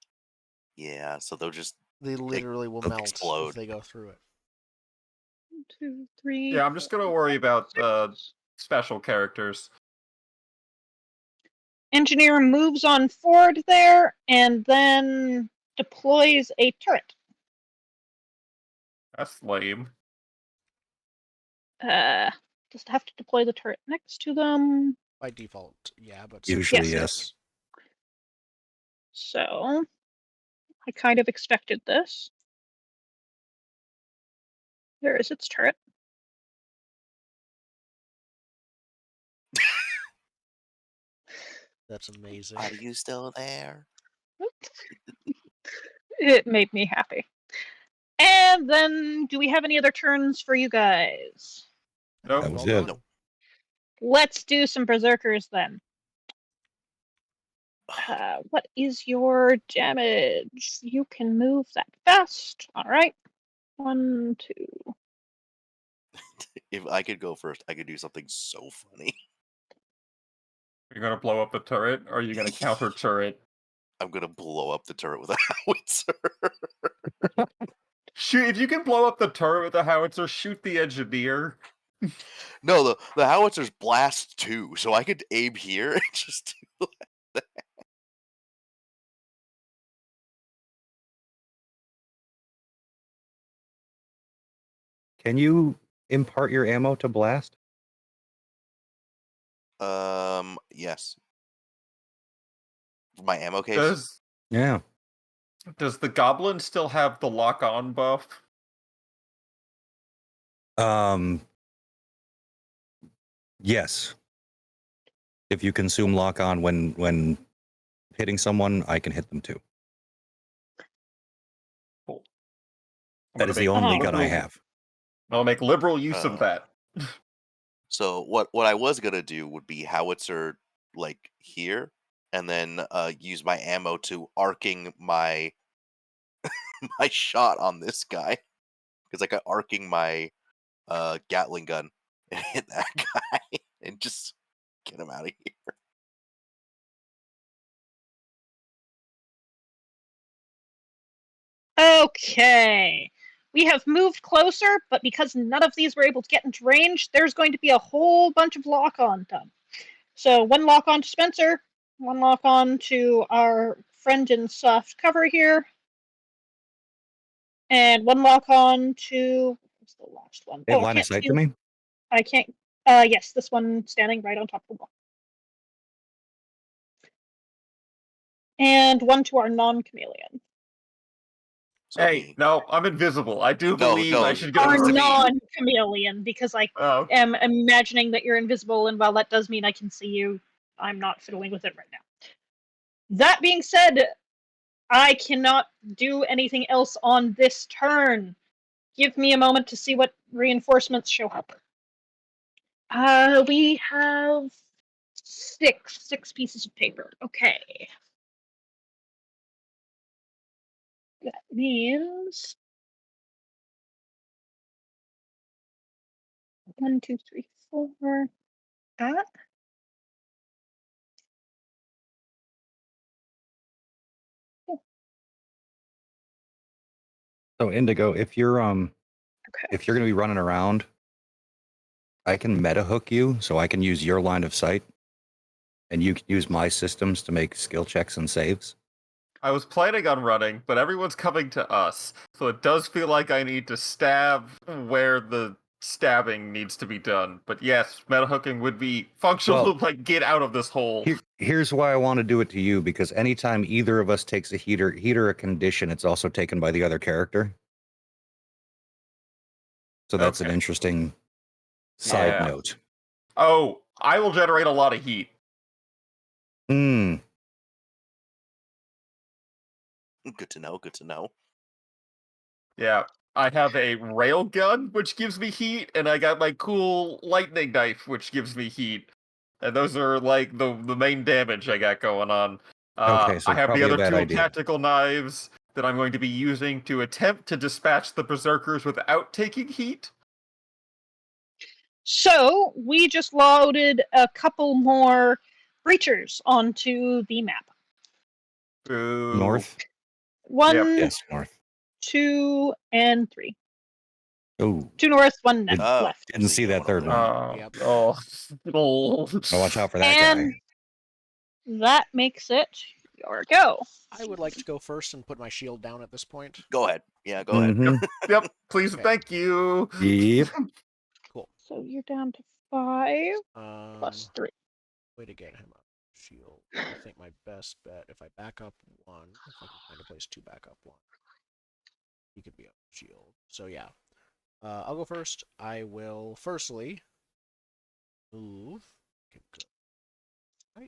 Yeah, so they'll just... They literally will melt explode if they go through it. 1, 2, 3. Yeah, I'm just gonna worry about special characters. Engineer moves on forward there, and then deploys a turret. That's lame. Does it have to deploy the turret next to them? By default, yeah, but usually yes. So I kind of expected this. There is its turret. That's amazing. Are you still there? It made me happy. And then, do we have any other turns for you guys? Nope. That was it. Nope. Let's do some berserkers then. What is your damage? You can move that fast. All right. 1, 2. If I could go first, I could do something so funny. You're gonna blow up the turret, or are you gonna counter turret? I'm gonna blow up the turret with a howitzer. Shoot! If you can blow up the turret with a howitzer, shoot the engineer. No, the howitzers blast too, so I could aim here and just do that. Can you impart your ammo to blast? Yes. My ammo case. Yeah. Does the goblin still have the lock-on buff? Yes. If you consume lock on when hitting someone, I can hit them too. Cool. That is the only gun I have. I'll make liberal use of that. So what I was gonna do would be howitzer like here, and then use my ammo to arcing my my shot on this guy, because I got arcing my Gatling gun and hit that guy and just get him out of here. Okay. We have moved closer, but because none of these were able to get into range, there's going to be a whole bunch of lock-on done. So 1 lock-on to Spencer, 1 lock-on to our friend in soft cover here, and 1 lock-on to... what's the last one? They have line of sight to me? I can't... yes, this one standing right on top of the wall. And 1 to our non-chameleon. So Hey, no, I'm invisible. I do No, believe no, I should get Our needs to be- non-chameleon, because I Oh, am imagining that you're invisible, and while that does mean I can see you, I'm not fiddling with it right now. That being said, I cannot do anything else on this turn. Give me a moment to see what reinforcements show up. We have 6 pieces of paper. Okay. That means 1, 2, 3, 4. That. So Indigo, if you're Okay. if you're gonna be running around, I can meta hook you, so I can use your line of sight, and you can use my systems to make skill checks and saves. I was planning on running, but everyone's coming to us, so it does feel like I need to stab where the stabbing needs to be done. But yes, meta hooking would be functional Well, to like get out of this hole. Here's why I want to do it to you, because anytime either of us takes a heater a condition, it's also taken by the other character. So that's an Okay. interesting side Yeah. note. Oh, I will generate a lot of heat. Hmm. Good to know. Good to know. Yeah. I have a rail gun, which gives me heat, and I got my cool lightning knife, which gives me heat. And those are like the main damage I got going on. Okay, so I have the probably a other bad 2 idea. tactical knives that I'm going to be using to attempt to dispatch the berserkers without taking heat. So we just loaded a couple more breachers onto the map. Ooh. North? 1, Yes, north. 2, and 3. Oh, 2 north, 1 Didn't- left. didn't see that third one. Yep. Oh. Oh, watch out for that And guy. that makes it your go. I would like to go first and put my shield down at this point. Go ahead. Yeah, go ahead. Mhm. Yep, please and Okay. thank you. Yep. Cool. So you're down to 5 plus 3. Way to get him up. Shield. I think my best bet, if I back up 1, if I can find a place to back up 1, he could be up shield. So yeah. I'll go first. I will firstly move. Okay, good.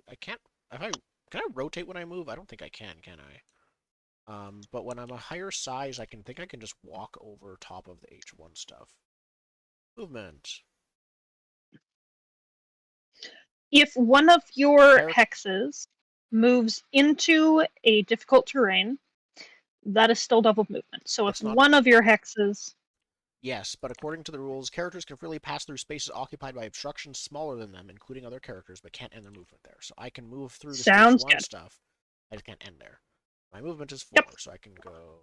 I can't. Can I rotate when I move? I don't think I can I? But when I'm a higher size, I think I can just walk over top of the H1 stuff. Movement. If one of your hexes moves into a difficult terrain, that is still double movement. So It's if not- one of your hexes... Yes, but according to the rules, characters can freely pass through spaces occupied by obstructions smaller than them, including other characters, but can't end their movement there. So I can move through the Sounds stage 1 good. stuff. I just can't end there. My movement is 4, Yep. so I can go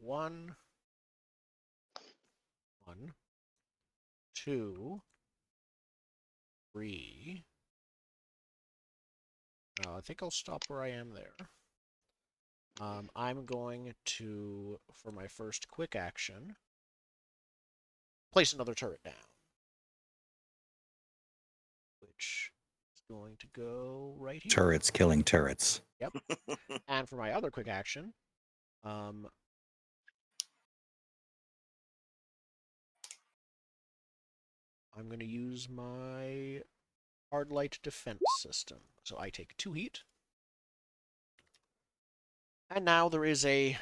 1, 2, 3. I think I'll stop where I am there. I'm going to, for my first quick action, place another turret down. Which is going to go right here. Turrets killing turrets. Yep. And for my other quick action, I'm going to use my hard light defense system. So I take 2 heat. And now there is I'm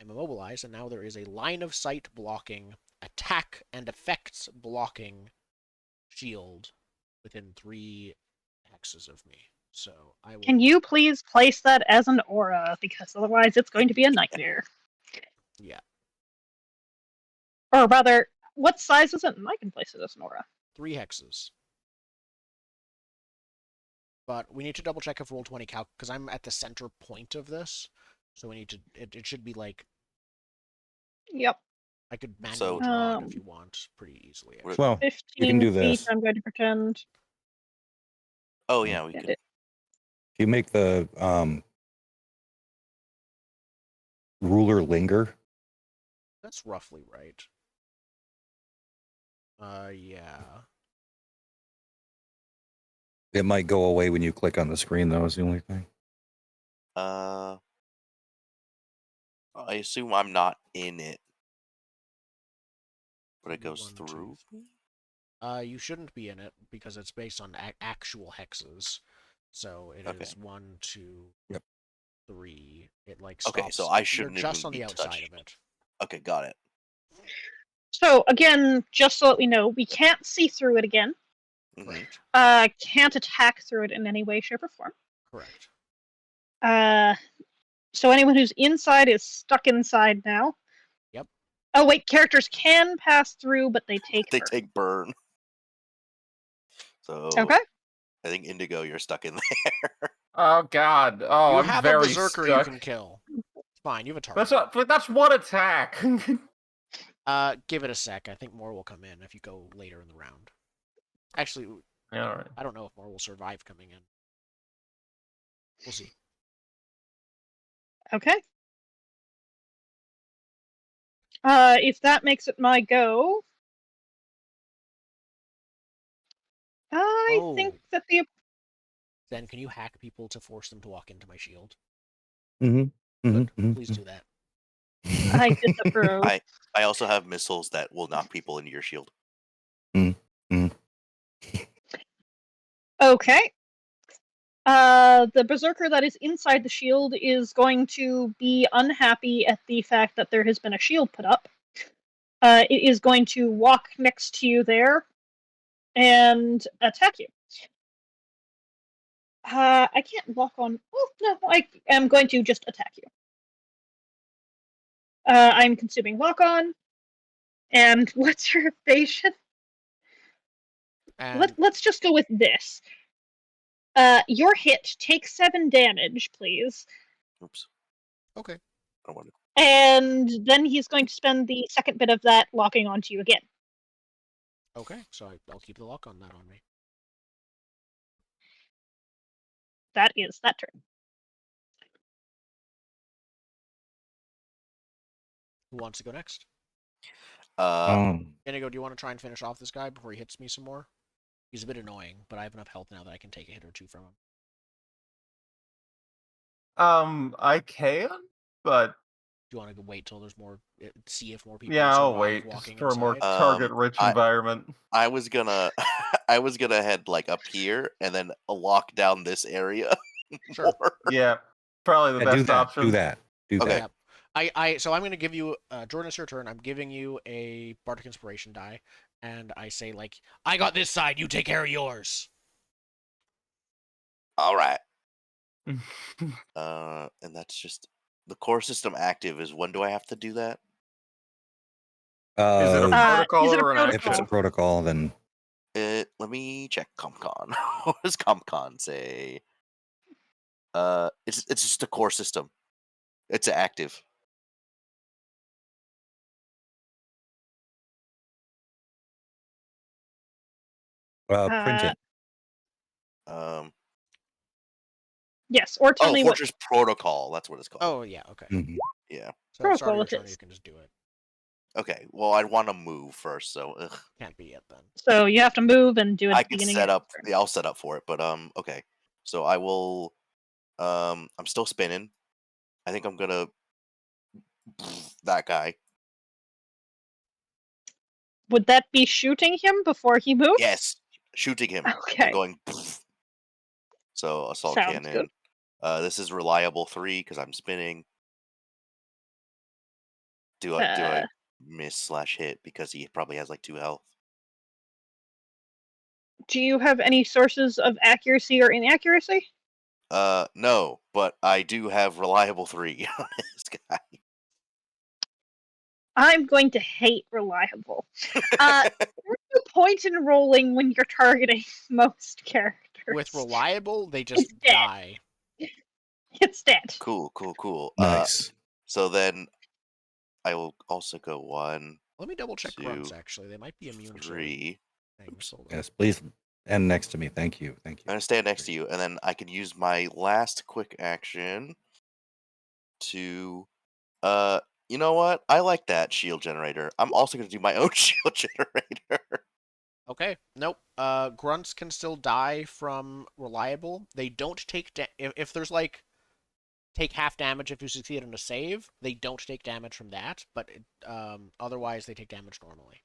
immobilized, and now there is a line of sight blocking, attack and effects blocking shield within 3 hexes of me. So I will... Can you please place that as an aura? Because otherwise it's going to be a nightmare. Yeah. Or rather, what size is it? And I can place it as an aura. 3 hexes. But we need to double check if Roll20 calc, because I'm at the center point of this. So we need to, it should be like, Yep. I could manually draw it if you want, pretty easily. Actually. Well, 15 you can do feet, this. I'm going to pretend. Oh yeah, we Get could. it. If you make the ruler linger, That's roughly right. Yeah. it might go away when you click on the screen, though, is the only thing. I assume I'm not in it, but it goes 1, 2, through. You shouldn't be in it because it's based on actual hexes. So it Okay. is 1, 2, Yep. 3. It like stops. Okay, so I shouldn't You're just even on the be outside touched. of it. Okay, got it. So again, just so that we know, we can't see through it again. Correct. Can't attack through it in any way, shape, or form. Correct. So anyone who's inside is stuck inside now. Yep. Oh wait, characters can pass through, but they take They burn. take burn. So Okay. I think Indigo, you're stuck in there. Oh god. Oh, You I'm have a very berserker stuck. you can kill. It's fine. You have a target. But that's one attack. Give it a sec. I think more will come in if you go later in the round. Actually, Yeah, all right. I don't know if more will survive coming in. We'll see. Okay. If that makes it my go, I think that the... Then can you hack people to force them to walk into my shield? Mm-hmm. Good. Please do that. I disapprove. I also have missiles that will knock people into your shield. Okay. The berserker that is inside the shield is going to be unhappy at the fact that there has been a shield put up. It is going to walk next to you there and attack you. I can't walk on... Oh, no, I am going to just attack you. I'm consuming walk on. And what's your evasion? And Let's just go with this. Your hit, take 7 damage, please. Oops. okay. I wanted. And then he's going to spend the second bit of that locking onto you again. Okay, so I'll keep the lock on that on me. That is that turn. Who wants to go next? Inigo, do you want to try and finish off this guy before he hits me some more? He's a bit annoying, but I have enough health now that I can take a hit or 2 from him. I can, but Do you want to wait till there's more? See if more people yeah, I'll survive wait. walking Just for a more inside? target-rich environment. I was gonna I was gonna head like up here and then lock down this area. Sure. Yeah, probably the Yeah, best do that. option. Do that. Do Okay. that. Yeah. So I'm going to give you, Jordan, it's your turn. I'm giving you a Bardic Inspiration die, and I say, like, I got this side, you take care of yours. All right. And that's just the core system active is when do I have to do that? Is it a protocol is it a or an protocol? If it's a active? protocol, then Let me check ComCon. What does ComCon say? It's just a core system. It's active. print it. Yes, or tell me what Fortress Protocol. That's what it's called. Oh yeah, okay. Mhm. Yeah. So at the start of protocol your it turn, is. you can just do it. Okay. Well, I'd want to move first, so Can't be it then. So you have to move and do it I at the could beginning set of up. your turn. Yeah, I'll set up for it. But okay. So I will. I'm still spinning. I think I'm gonna that guy. Would that be shooting him before he moves? Yes, shooting him Okay. and going. So assault Sounds cannon. This is reliable 3 because I'm spinning. Do I miss/hit because he probably has like 2 health? Do you have any sources of accuracy or inaccuracy? No, but I do have reliable 3 on this guy. I'm going to hate reliable. There's no point in rolling when you're targeting most characters. With reliable, they just It's dead. die. It's dead. Cool. Nice. So then I will also go 1, Let me double check 2, grunts. Actually, they might be immune 3. to things. Hold on. Yes, please end next to me. Thank you. I'm gonna stand next to you, and then I can use my last quick action to you know what? I like that shield generator. I'm also gonna do my own shield generator. Okay. Nope. Grunts can still die from reliable. They don't take if there's like take half damage if you succeed in a save. They don't take damage from that, but otherwise they take damage normally.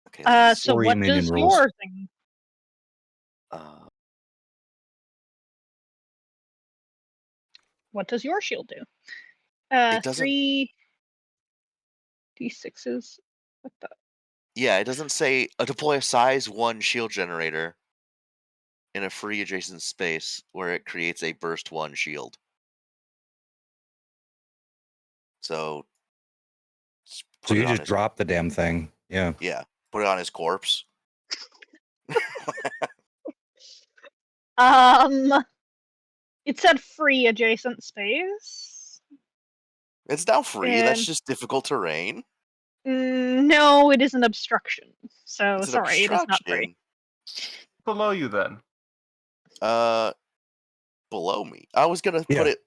Okay. So Or what minion does rules. your thing? What does your shield do? It doesn't. 3 d6s. What the? Yeah, it doesn't say deploy a size 1 shield generator in a free adjacent space where it creates a burst 1 shield. So So you just drop the damn thing. Yeah. Yeah, put it on his corpse. It said free adjacent space. It's now free. That's And just difficult terrain. no, it is an obstruction. So It's an sorry, it is not free. obstruction. Below you then. Below me. I was gonna Yeah. put it.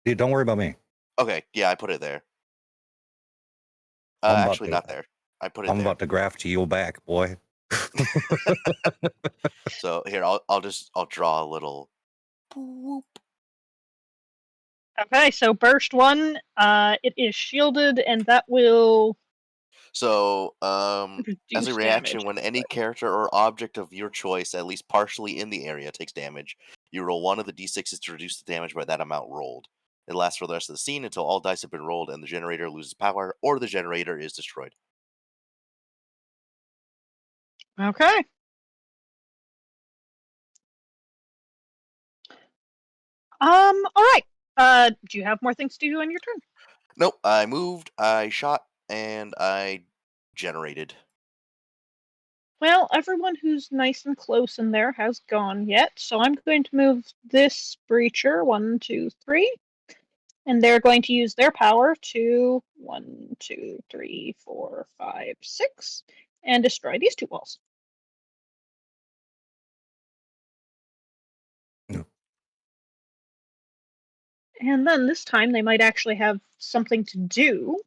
Dude, don't worry about me. Okay, yeah, I put it there. I'm about Actually, to- not there. I put it I'm there. about to graft you back, boy. So here, I'll draw a little. Boop. Okay, so burst 1, it is shielded, and that will So, reduce as a reaction, damage. when any character or object of your choice, at least partially in the area, takes damage, you roll 1 of the d6s to reduce the damage by that amount rolled. It lasts for the rest of the scene until all dice have been rolled and the generator loses power or the generator is destroyed. Okay. All right. Do you have more things to do on your turn? Nope, I moved, I shot, and I generated. Well, everyone who's nice and close in there has gone yet, so I'm going to move this breacher 1, 2, 3, and they're going to use their power to 1, 2, 3, 4, 5, 6, and destroy these 2 walls. No. And then this time they might actually have something to do.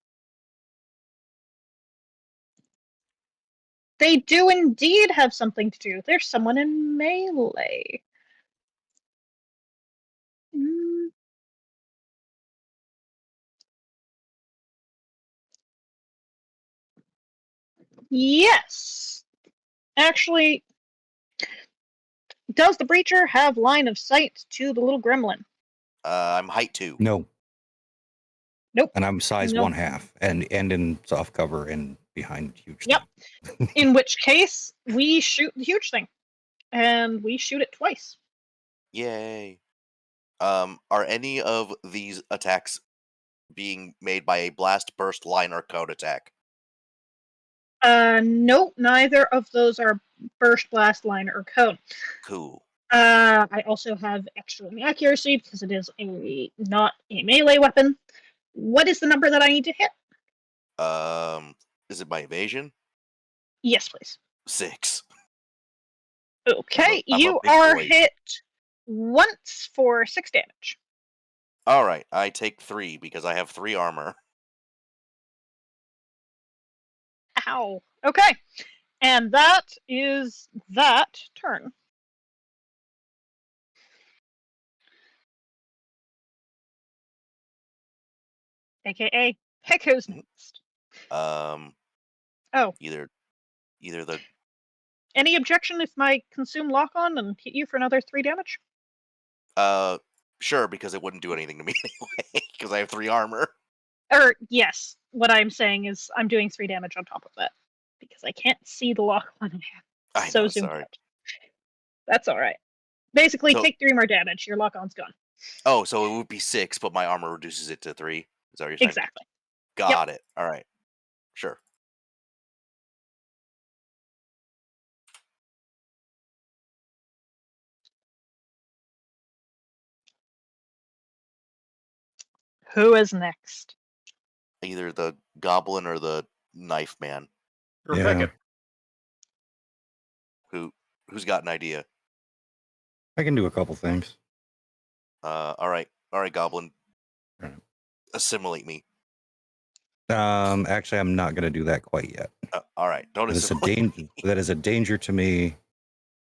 They do indeed have something to do. There's someone in melee. Yes. Actually, does the breacher have line of sight to the little gremlin? I'm height 2. No. Nope. And I'm size Nope. 1/2 and in soft cover and behind huge Yep. thing. In which case, we shoot the huge thing. And we shoot it twice. Yay. Are any of these attacks being made by a blast, burst, line, or cone attack? Nope, neither of those are burst, blast, line, or cone. Cool. I also have extra in the accuracy because it is not a melee weapon. What is the number that I need to hit? Is it by evasion? Yes, please. 6. Okay, I'm a you big are boy. hit once for 6 damage. Alright, I take 3 because I have 3 armor. Ow. Okay, and that is that turn. AKA, Pecco's next. Oh. Either the... Any objection if I consume lock on and hit you for another 3 damage? Sure, because it wouldn't do anything to me anyway, because I have 3 armor. Yes. What I'm saying is I'm doing 3 damage on top of that. Because I can't see the lock on in half. I So know, zoomed sorry. out. That's alright. Basically, So- take 3 more damage. Your lock on's gone. Oh, so it would be 6, but my armor reduces it to 3. Is that what you're saying? Exactly. Got it. Alright. Sure. Who is next? Either the goblin or the knife man. Or Yeah. Beckett. Who's got an idea? I can do a couple things. Alright, goblin. Alright. Assimilate me. Actually, I'm not going to do that quite yet. Alright, don't That is a assimilate me. that is a danger to me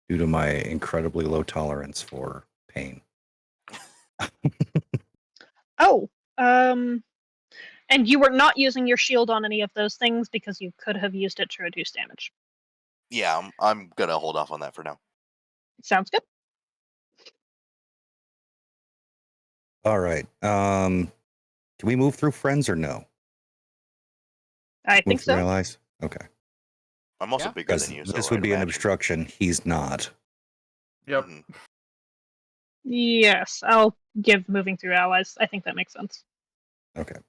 due to my incredibly low tolerance for pain. Oh, and you were not using your shield on any of those things because you could have used it to reduce damage. Yeah, I'm gonna hold off on that for now. Sounds good. All right. Can we move through friends or no? I Move think through so. allies? Okay. I'm also Yeah. bigger Because than you, so this I'd would be an imagine. obstruction. He's not. Yep. Mhm. Yes, I'll give moving through allies. I think that makes sense. Okay.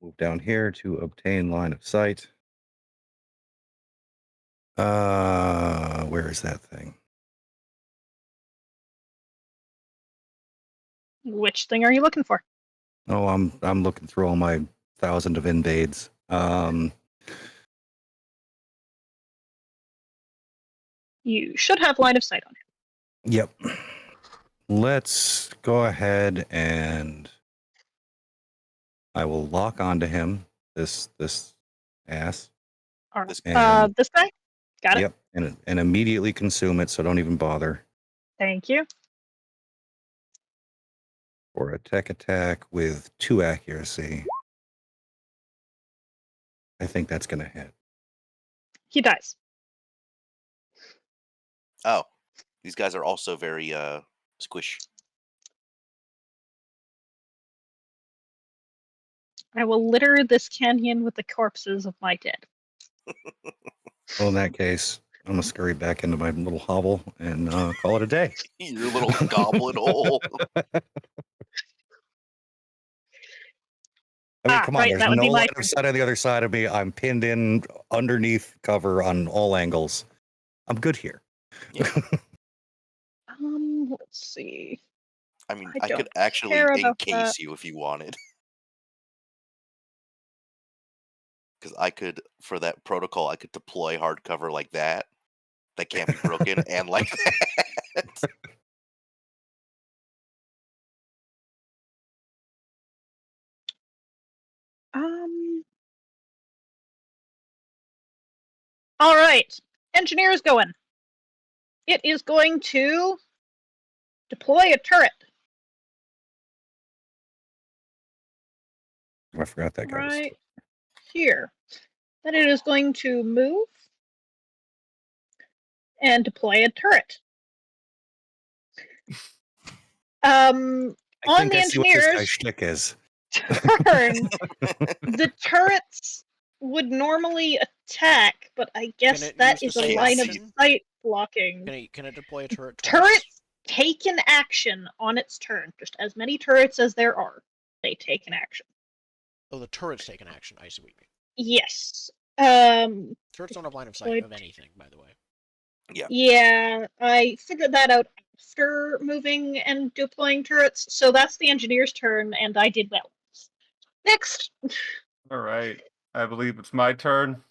Move down here to obtain line of sight. Where is that thing? Which thing are you looking for? Oh, I'm looking through all my 1,000 of invades. You should have line of sight on him. Yep. Let's go ahead and I will lock onto him. This ass. All right. This And This guy? Got it. yep, and immediately consume it, so don't even bother. Thank you. For a tech attack with 2 accuracy. I think that's gonna hit. He dies. Oh, these guys are also very squish. I will litter this canyon with the corpses of my dead. Well, in that case, I'm gonna scurry back into my little hovel and call it a day. Your little goblin hole. I mean, come on, right, there's that would no be my line turn. of sight on the other side of me. I'm pinned in underneath cover on all angles. I'm good here. Yeah. Let's see. I mean, I I could don't actually care about encase that. you if you wanted. Because I could, for that protocol, I could deploy hardcover like that. That can't be broken, and like that. All right. Engineer is going. It is going to deploy a turret. I forgot that guy was Right here. Then it is going to move and deploy a turret. I On think the I see what this guy's engineer's shtick is. turn, the turrets would normally attack, but I guess it that use is the a same line of action? sight blocking. Can it deploy a turret twice? Turrets take an action on its turn. Just as many turrets as there are, they take an action. Oh, the turrets take an action. I see what you mean. Yes. Turrets don't have line of sight of anything, by the way. Yeah. Yeah, I figured that out after moving and deploying turrets, so that's the engineer's turn, and I did well. Next! Alright. I believe it's my turn.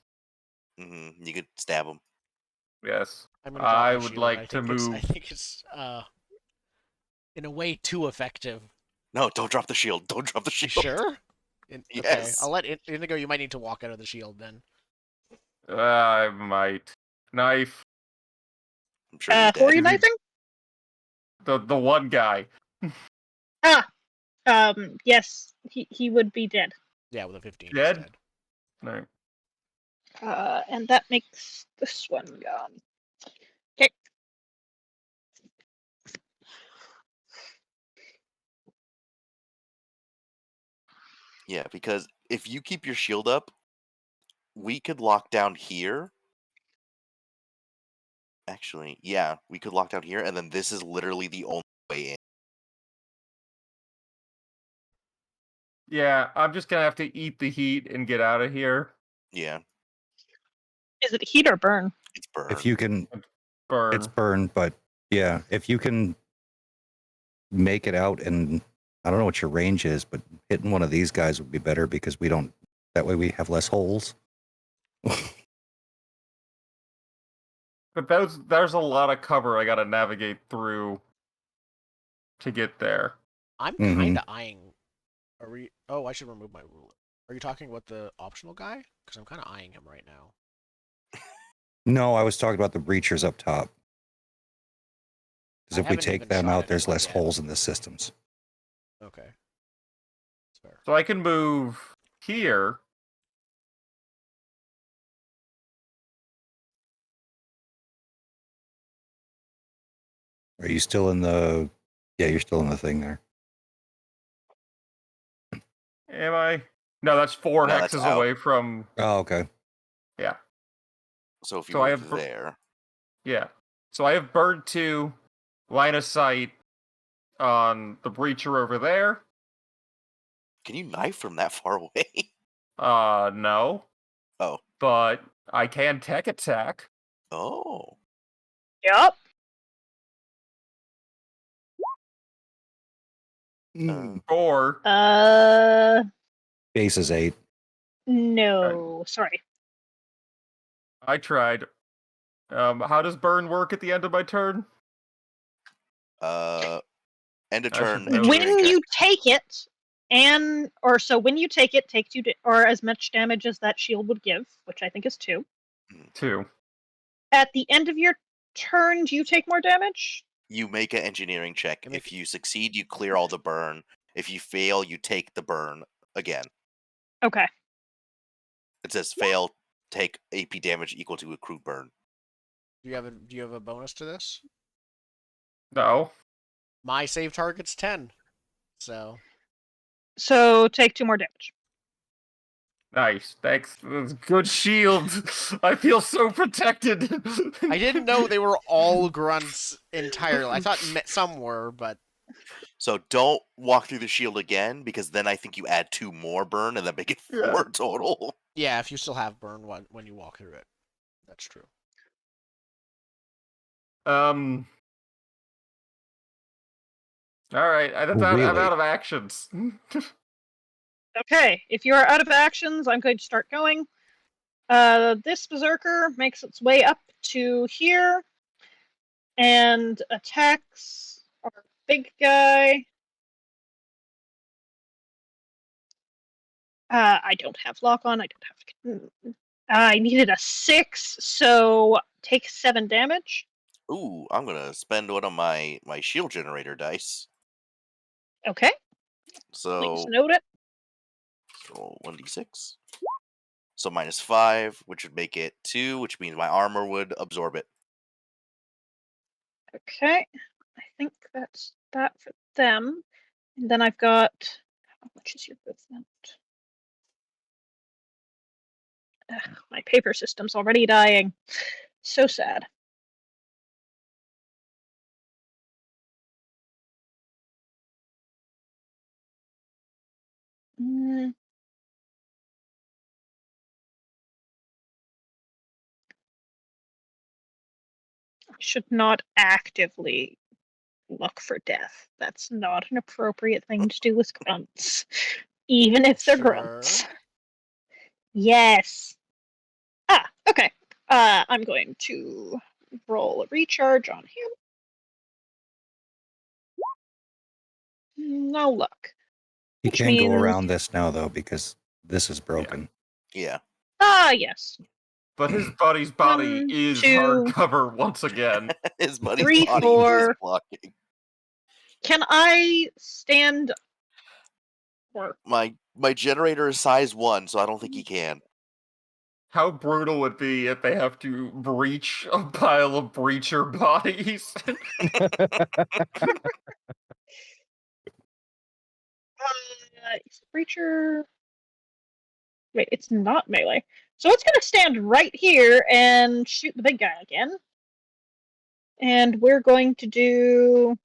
You could stab him. Yes. I'm gonna drop I my would shield. like to move. I think it's in a way too effective. No, don't drop the shield. Don't drop the You shield. sure? Okay, Yes. I'll let Indigo. You might need to walk out of the shield then. I might. Knife. I'm sure you're Who are dead. you knifing? The one guy. Yes, he would be dead. Yeah, with a 15, Dead? he's dead. No. And that makes this one gone. Okay. Yeah, because if you keep your shield up, we could lock down here. Actually, yeah, we could lock down here, and then this is literally the only way in. Yeah, I'm just gonna have to eat the heat and get out of here. Yeah, Is it heat or burn? it's burn. If you can, Burn. it's burn, but yeah, if you can make it out, and I don't know what your range is, but hitting one of these guys would be better because we don't, that way we have less holes. But there's a lot of cover I gotta navigate through to get there. I'm kind of eyeing. Are we? Oh, I should remove my ruler. Are you talking about the optional guy? Because I'm kind of eyeing him right now. No, I was talking about the breachers up top. Because if we haven't take even them shot out, there's anyone less yet. holes in the systems. Okay. That's fair. So I can move here. Are you still in the? Yeah, you're still in the thing there. Am I? No, that's 4 No, that's hexes out. away from. Oh, okay. Yeah. So if you So I move have there, Yeah. So I have bird 2, line of sight on the breacher over there. can you knife from that far away? No. Oh. But I can tech attack. Oh. Yup. Or Base is 8. No, sorry. I tried. How does burn work at the end of my turn? End of I turn. should know. Engineering When check. you take it, when you take it, takes you or as much damage as that shield would give, which I think is 2. 2. At the end of your turn, do you take more damage? You make an engineering check. You make- If you succeed, you clear all the burn. If you fail, you take the burn again. Okay. It says fail, take AP damage equal to accrued burn. Do you have a bonus to this? No. My save target's 10. So So take 2 more damage. Nice. Thanks. Good shield. I feel so protected. I didn't know they were all grunts entirely. I thought some were, but So don't walk through the shield again, because then I think you add 2 more burn and then make it 4 total. yeah, if you still have burn when you walk through it, that's true. All right. I'm out of actions. Okay, if you are out of actions, I'm going to start going. This berserker makes its way up to here and attacks our big guy. I don't have lock on. I don't have. I needed a 6, so take 7 damage. Ooh, I'm gonna spend one of my shield generator dice. Okay. So Please note it. roll 1d6. So -5, which would make it 2, which means my armor would absorb it. Okay. I think that's that for them. And then I've got. How much is your movement? My paper system's already dying. So sad. I should not actively look for death. That's not an appropriate thing to do with grunts. Even if they're grunts. Yes. Ah, okay. I'm going to roll a recharge on him. No luck. You Which can go means- around this now, though, because this is broken. Yeah. Ah, yes. But his buddy's body 1, is 2, hardcover once again. His buddy's 3, body 4. is blocking. Can I stand? Or My generator is size 1, so I don't think he can. How brutal would it be if they have to breach a pile of breacher bodies? Breacher. Wait, it's not melee. So it's going to stand right here and shoot the big guy again. And we're going to do...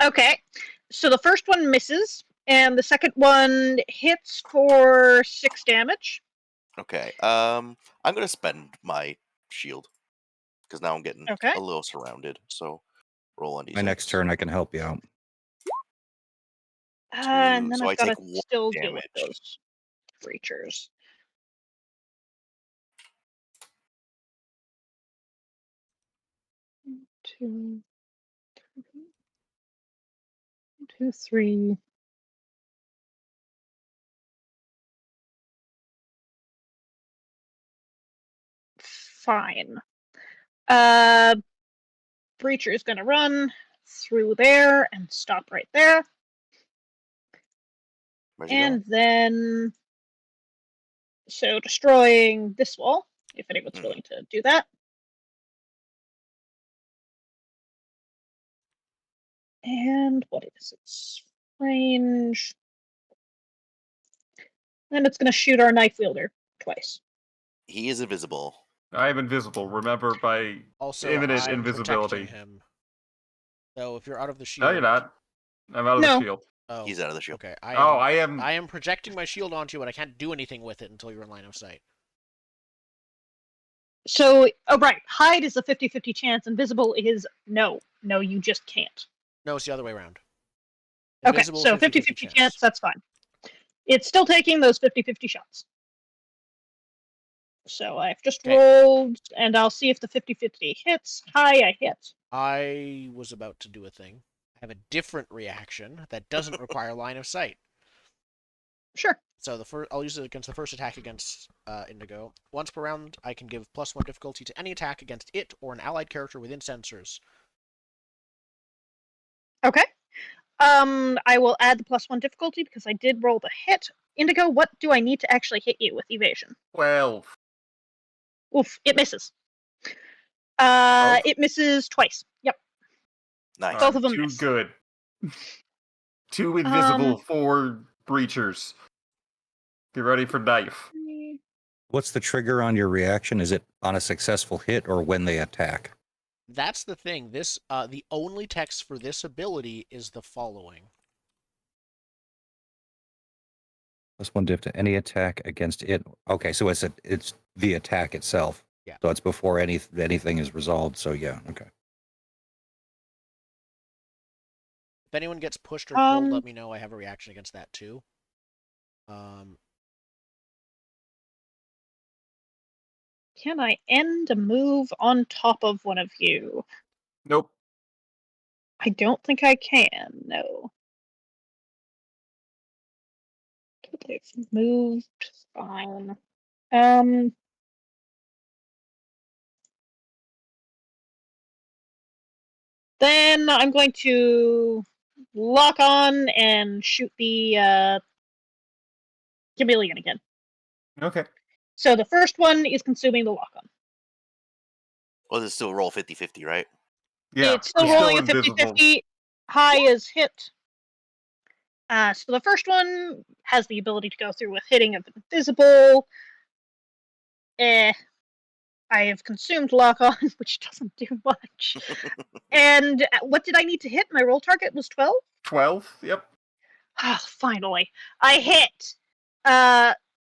Okay, so the first one misses, and the second one hits for 6 damage. Okay. I'm gonna spend my shield because now I'm getting Okay. a little surrounded. So roll on My next turn, I can help you out. And then so I've I got to take 1 still deal with damage. those creatures. Two, 3. Fine. Breacher is going to run through there and stop right there. Where's he And then, so destroying this wall, if anyone's willing to do that. And what is its range? And it's going to shoot our knife wielder twice. He is invisible. I am invisible. Remember, by Also, imminent I'm invisibility. protecting him. So if you're out of the shield... No, you're not. I'm out of No. the shield. Oh, He's out of the shield. okay. I am. I am projecting my shield onto you, but I can't do anything with it until you're in line of sight. So, oh right, hide is a 50-50 chance, invisible is no. No, you just can't. No, it's the other way around. Okay, Invisible, so 50-50 chance, that's fine. It's still taking those 50-50 shots. So I've just rolled, and I'll see if the 50-50 hits. Hi, I hit. I was about to do a thing. I have a different reaction that doesn't require line of sight. Sure. So I'll use it against the first attack against Indigo. Once per round, I can give +1 difficulty to any attack against it or an allied character within sensors. Okay. I will add the +1 difficulty because I did roll the hit. Indigo, what do I need to actually hit you with evasion? 12. Oof, it misses. It misses twice. Yep. Nice. Both of them Too miss. good. Too invisible for breachers. Get ready for knife. What's the trigger on your reaction? Is it on a successful hit or when they attack? That's the thing. This the only text for this ability is the following. +1 diff to any attack against it. Okay, so it's the attack itself. Yeah. So it's before anything is resolved. So yeah, okay. If anyone gets pushed or pulled, let me know. I have a reaction against that too. Can I end a move on top of one of you? Nope. I don't think I can, no. They've moved. Fine. Then I'm going to lock on and shoot the chameleon again. Okay. So the first one is consuming the lock on. Well, it's still roll 50-50, right? Yeah. It's still I'm rolling a invisible. 50-50. High is hit. So the first one has the ability to go through with hitting of invisible. I have consumed lock on, which doesn't do much. And what did I need to hit? My roll target was 12? 12, yep. Oh, finally. I hit.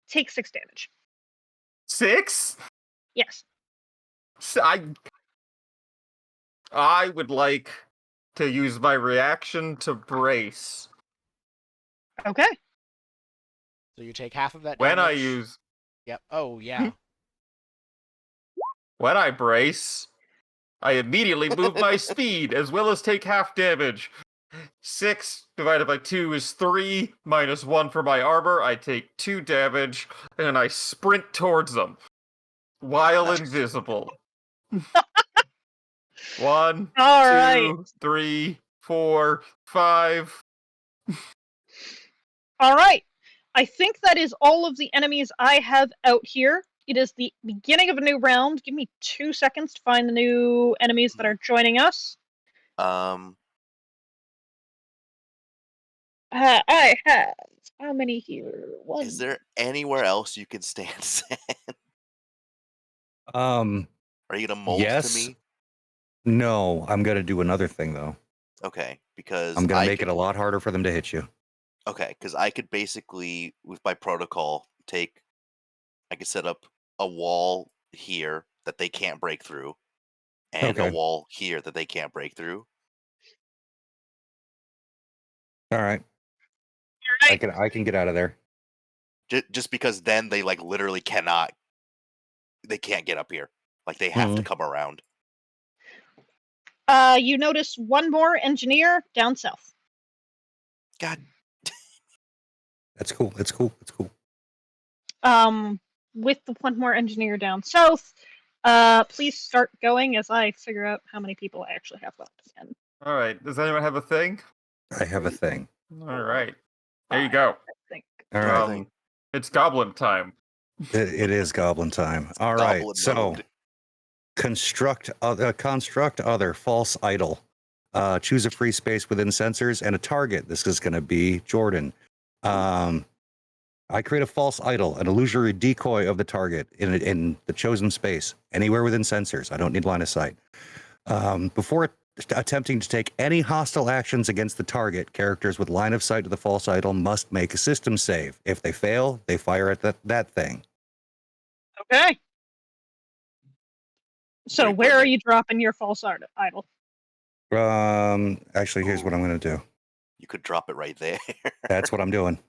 Take 6 damage. 6? Yes. So I would like to use my reaction to brace. Okay. So you take half of that When I damage. use... Yep. Oh, yeah. When I brace, I immediately move my speed, as well as take half damage. 6 divided by 2 is 3, minus 1 for my armor. I take 2 damage, and I sprint towards them, while invisible. 1, All 2, right. 3, 4, 5. All right. I think that is all of the enemies I have out here. It is the beginning of a new round. Give me 2 seconds to find the new enemies that are joining us. I have how many here? One. Is there anywhere else you can stand sand? Are you gonna mold yes. to me? No, I'm gonna do another thing though. Okay, because I'm gonna make it a lot harder for them to hit you. Okay, because I could basically, with my protocol, I could set up a wall here that they can't break through, and a wall here that they can't break through. All right. I can get out of there. Just because then they like literally cannot. They can't get up here. Like they have to come around. You notice one more engineer down south. God. That's cool. It's cool. It's cool. With the one more engineer down south, please start going as I figure out how many people I actually have left. And All right. Does anyone have a thing? I have a thing. All right. There you go. I think. All right. It's goblin time. It is goblin time. All right. Goblin So mode. construct other false idol. Choose a free space within sensors and a target. This is going to be Jordan. I create a false idol, an illusory decoy of the target in the chosen space, anywhere within sensors. I don't need line of sight. Before attempting to take any hostile actions against the target, characters with line of sight to the false idol must make a system save. If they fail, they fire at that thing. Okay. So where are you dropping your false idol? Actually, here's what I'm going to do. You could drop it right there. That's what I'm doing.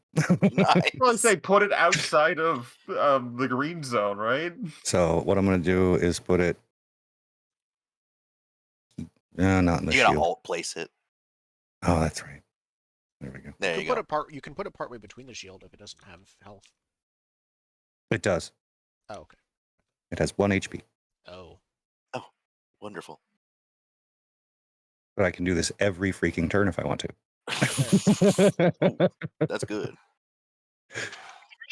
Nice. Well, say put it outside of the green zone, right? So what I'm going to do is put it. Not in the You shield. gotta alt place it. Oh, that's right. There we go. There you go. You can put it partway between the shield if it doesn't have health. It does. Oh, okay. It has 1 HP. Oh. Oh, wonderful. But I can do this every freaking turn if I want to. That's good.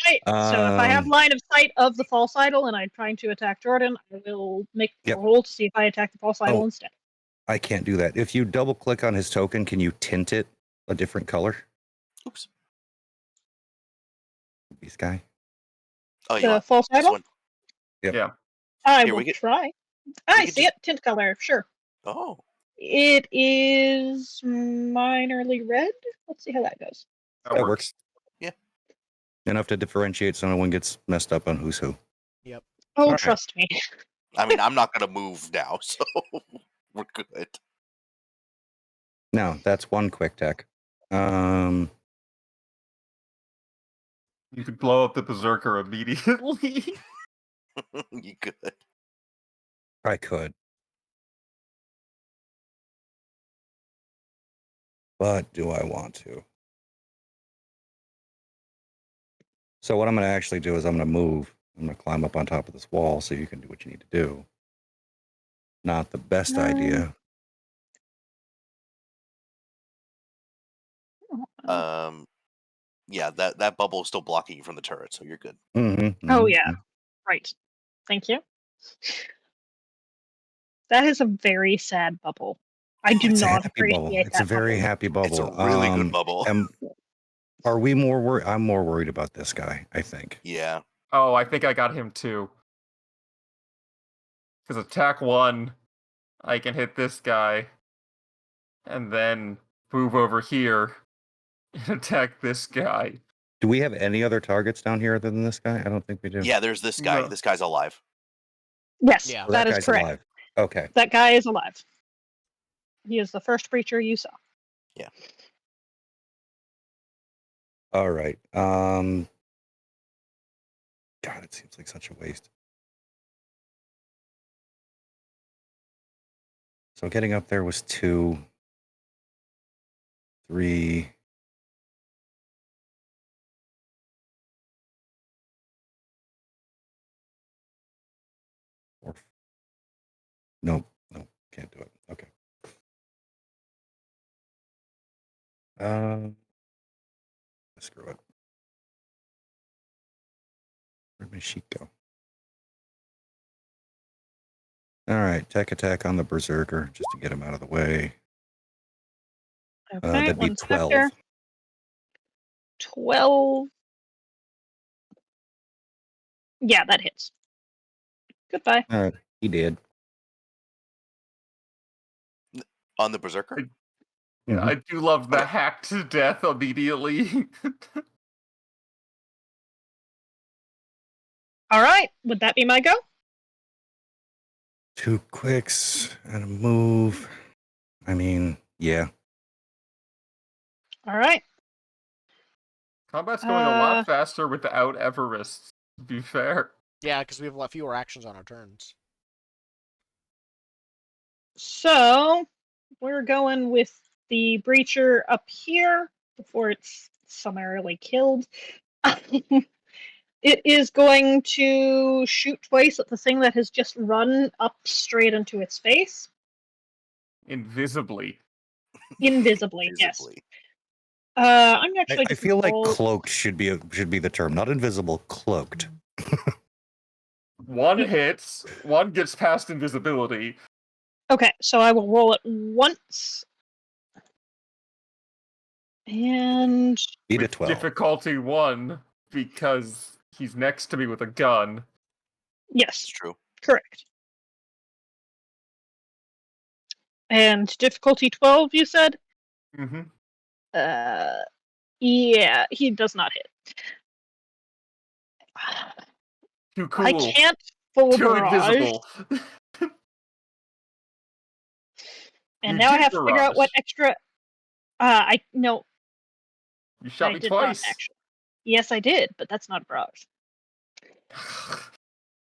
Right. So if I have line of sight of the false idol and I'm trying to attack Jordan, I will make a roll to see if I attack the false idol instead. I can't do that. If you double click on his token, can you tint it a different color? Oops. This guy. Oh, the false idol? Yep. Yeah. I will try. I see it. Tint color, sure. Oh. It is minorly red. Let's see how that goes. That works. Yeah. Enough to differentiate so no one gets messed up on who's who. Yep. Oh, trust me. I mean, I'm not going to move now, so we're good. Now, that's one quick tech. You could blow up the berserker immediately. You could. I could. But do I want to? So what I'm going to actually do is I'm going to move. I'm going to climb up on top of this wall so you can do what you need to do. Not the best idea. Yeah, that bubble is still blocking you from the turret, so you're good. Oh, yeah. Right. Thank you. That is a very sad bubble. I do not appreciate It's a very happy bubble. It's a really good bubble. Are we more worried? I'm more worried about this guy, I think. Yeah. Oh, I think I got him too. Because attack 1, I can hit this guy, and then move over here and attack this guy. Do we have any other targets down here other than this guy? I don't think we do. Yeah, there's this guy. No. This guy's alive. Yes, Yeah. Oh, that is guy's correct. alive. Okay. That guy is alive. He is the first breacher you saw. Yeah. All right. God, it seems like such a waste. So getting up there was 2, 3. Nope, can't do it. Okay. Screw it. Where'd my sheet go? All right, tech attack on the berserker just to get him out of the way. Okay, That'd be one 12. sector. 12. Yeah, that hits. Goodbye. He did. On the berserker. Yeah, Mhm. I do love the hack to death immediately. All right, would that be my go? 2 quicks and a move. I mean, yeah. All right. Combat's going a lot faster without Everest, to be fair. Yeah, because we have a lot fewer actions on our turns. So we're going with the breacher up here before it's summarily killed. It is going to shoot twice at the thing that has just run up straight into its face. Invisibly. Invisibly, yes. Visibly. I'm actually. I feel like cloaked should be the term, not invisible. Cloaked. One hits, one gets past invisibility. Okay, so I will roll it once. And Beat a With 12. difficulty 1, because he's next to me with a gun. yes, It's true. correct. And difficulty 12, you said? Mm-hmm. Yeah, he does not hit. Too cool. I can't full Too barrage. invisible. And You now I did have to figure out what barrage. extra. No, You shot I me did twice. not actually. Yes, I did, but that's not a barrage.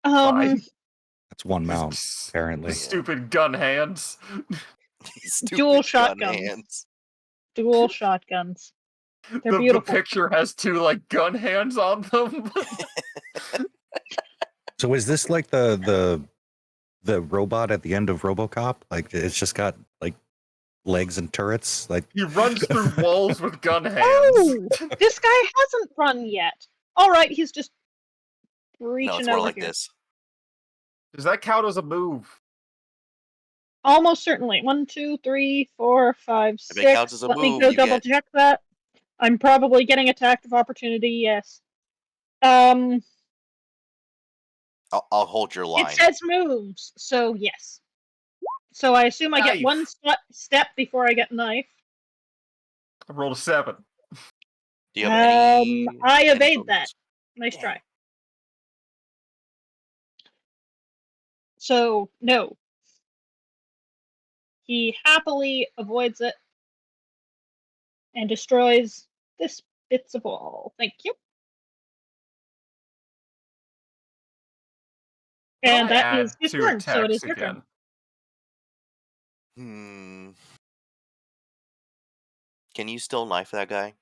Fine. That's one mount, apparently. Stupid gun hands. Stupid Dual gun shotguns. hands. Dual shotguns. They're The beautiful. picture has 2 like gun hands on them. So is this like the robot at the end of RoboCop? Like it's just got like legs and turrets? Like He runs through walls with gun hands. Oh, this guy hasn't run yet. All right, he's just reaching No, it's more over like here. this. Does that count as a move? Almost certainly. 1, 2, 3, 4, 5, If 6. it counts as a Let me move, go you double get- check that. I'm probably getting attack of opportunity. Yes. I'll hold your line. It says moves, so yes. So I assume I get Knife. one step before I get knife. I rolled a 7. Do you have any? I any evade bonuses? that. Nice Damn. try. So no. He happily avoids it and destroys this bits of wall. Thank you. And I that add is his 2 turn, so it attacks is your turn. again. Can you still knife that guy?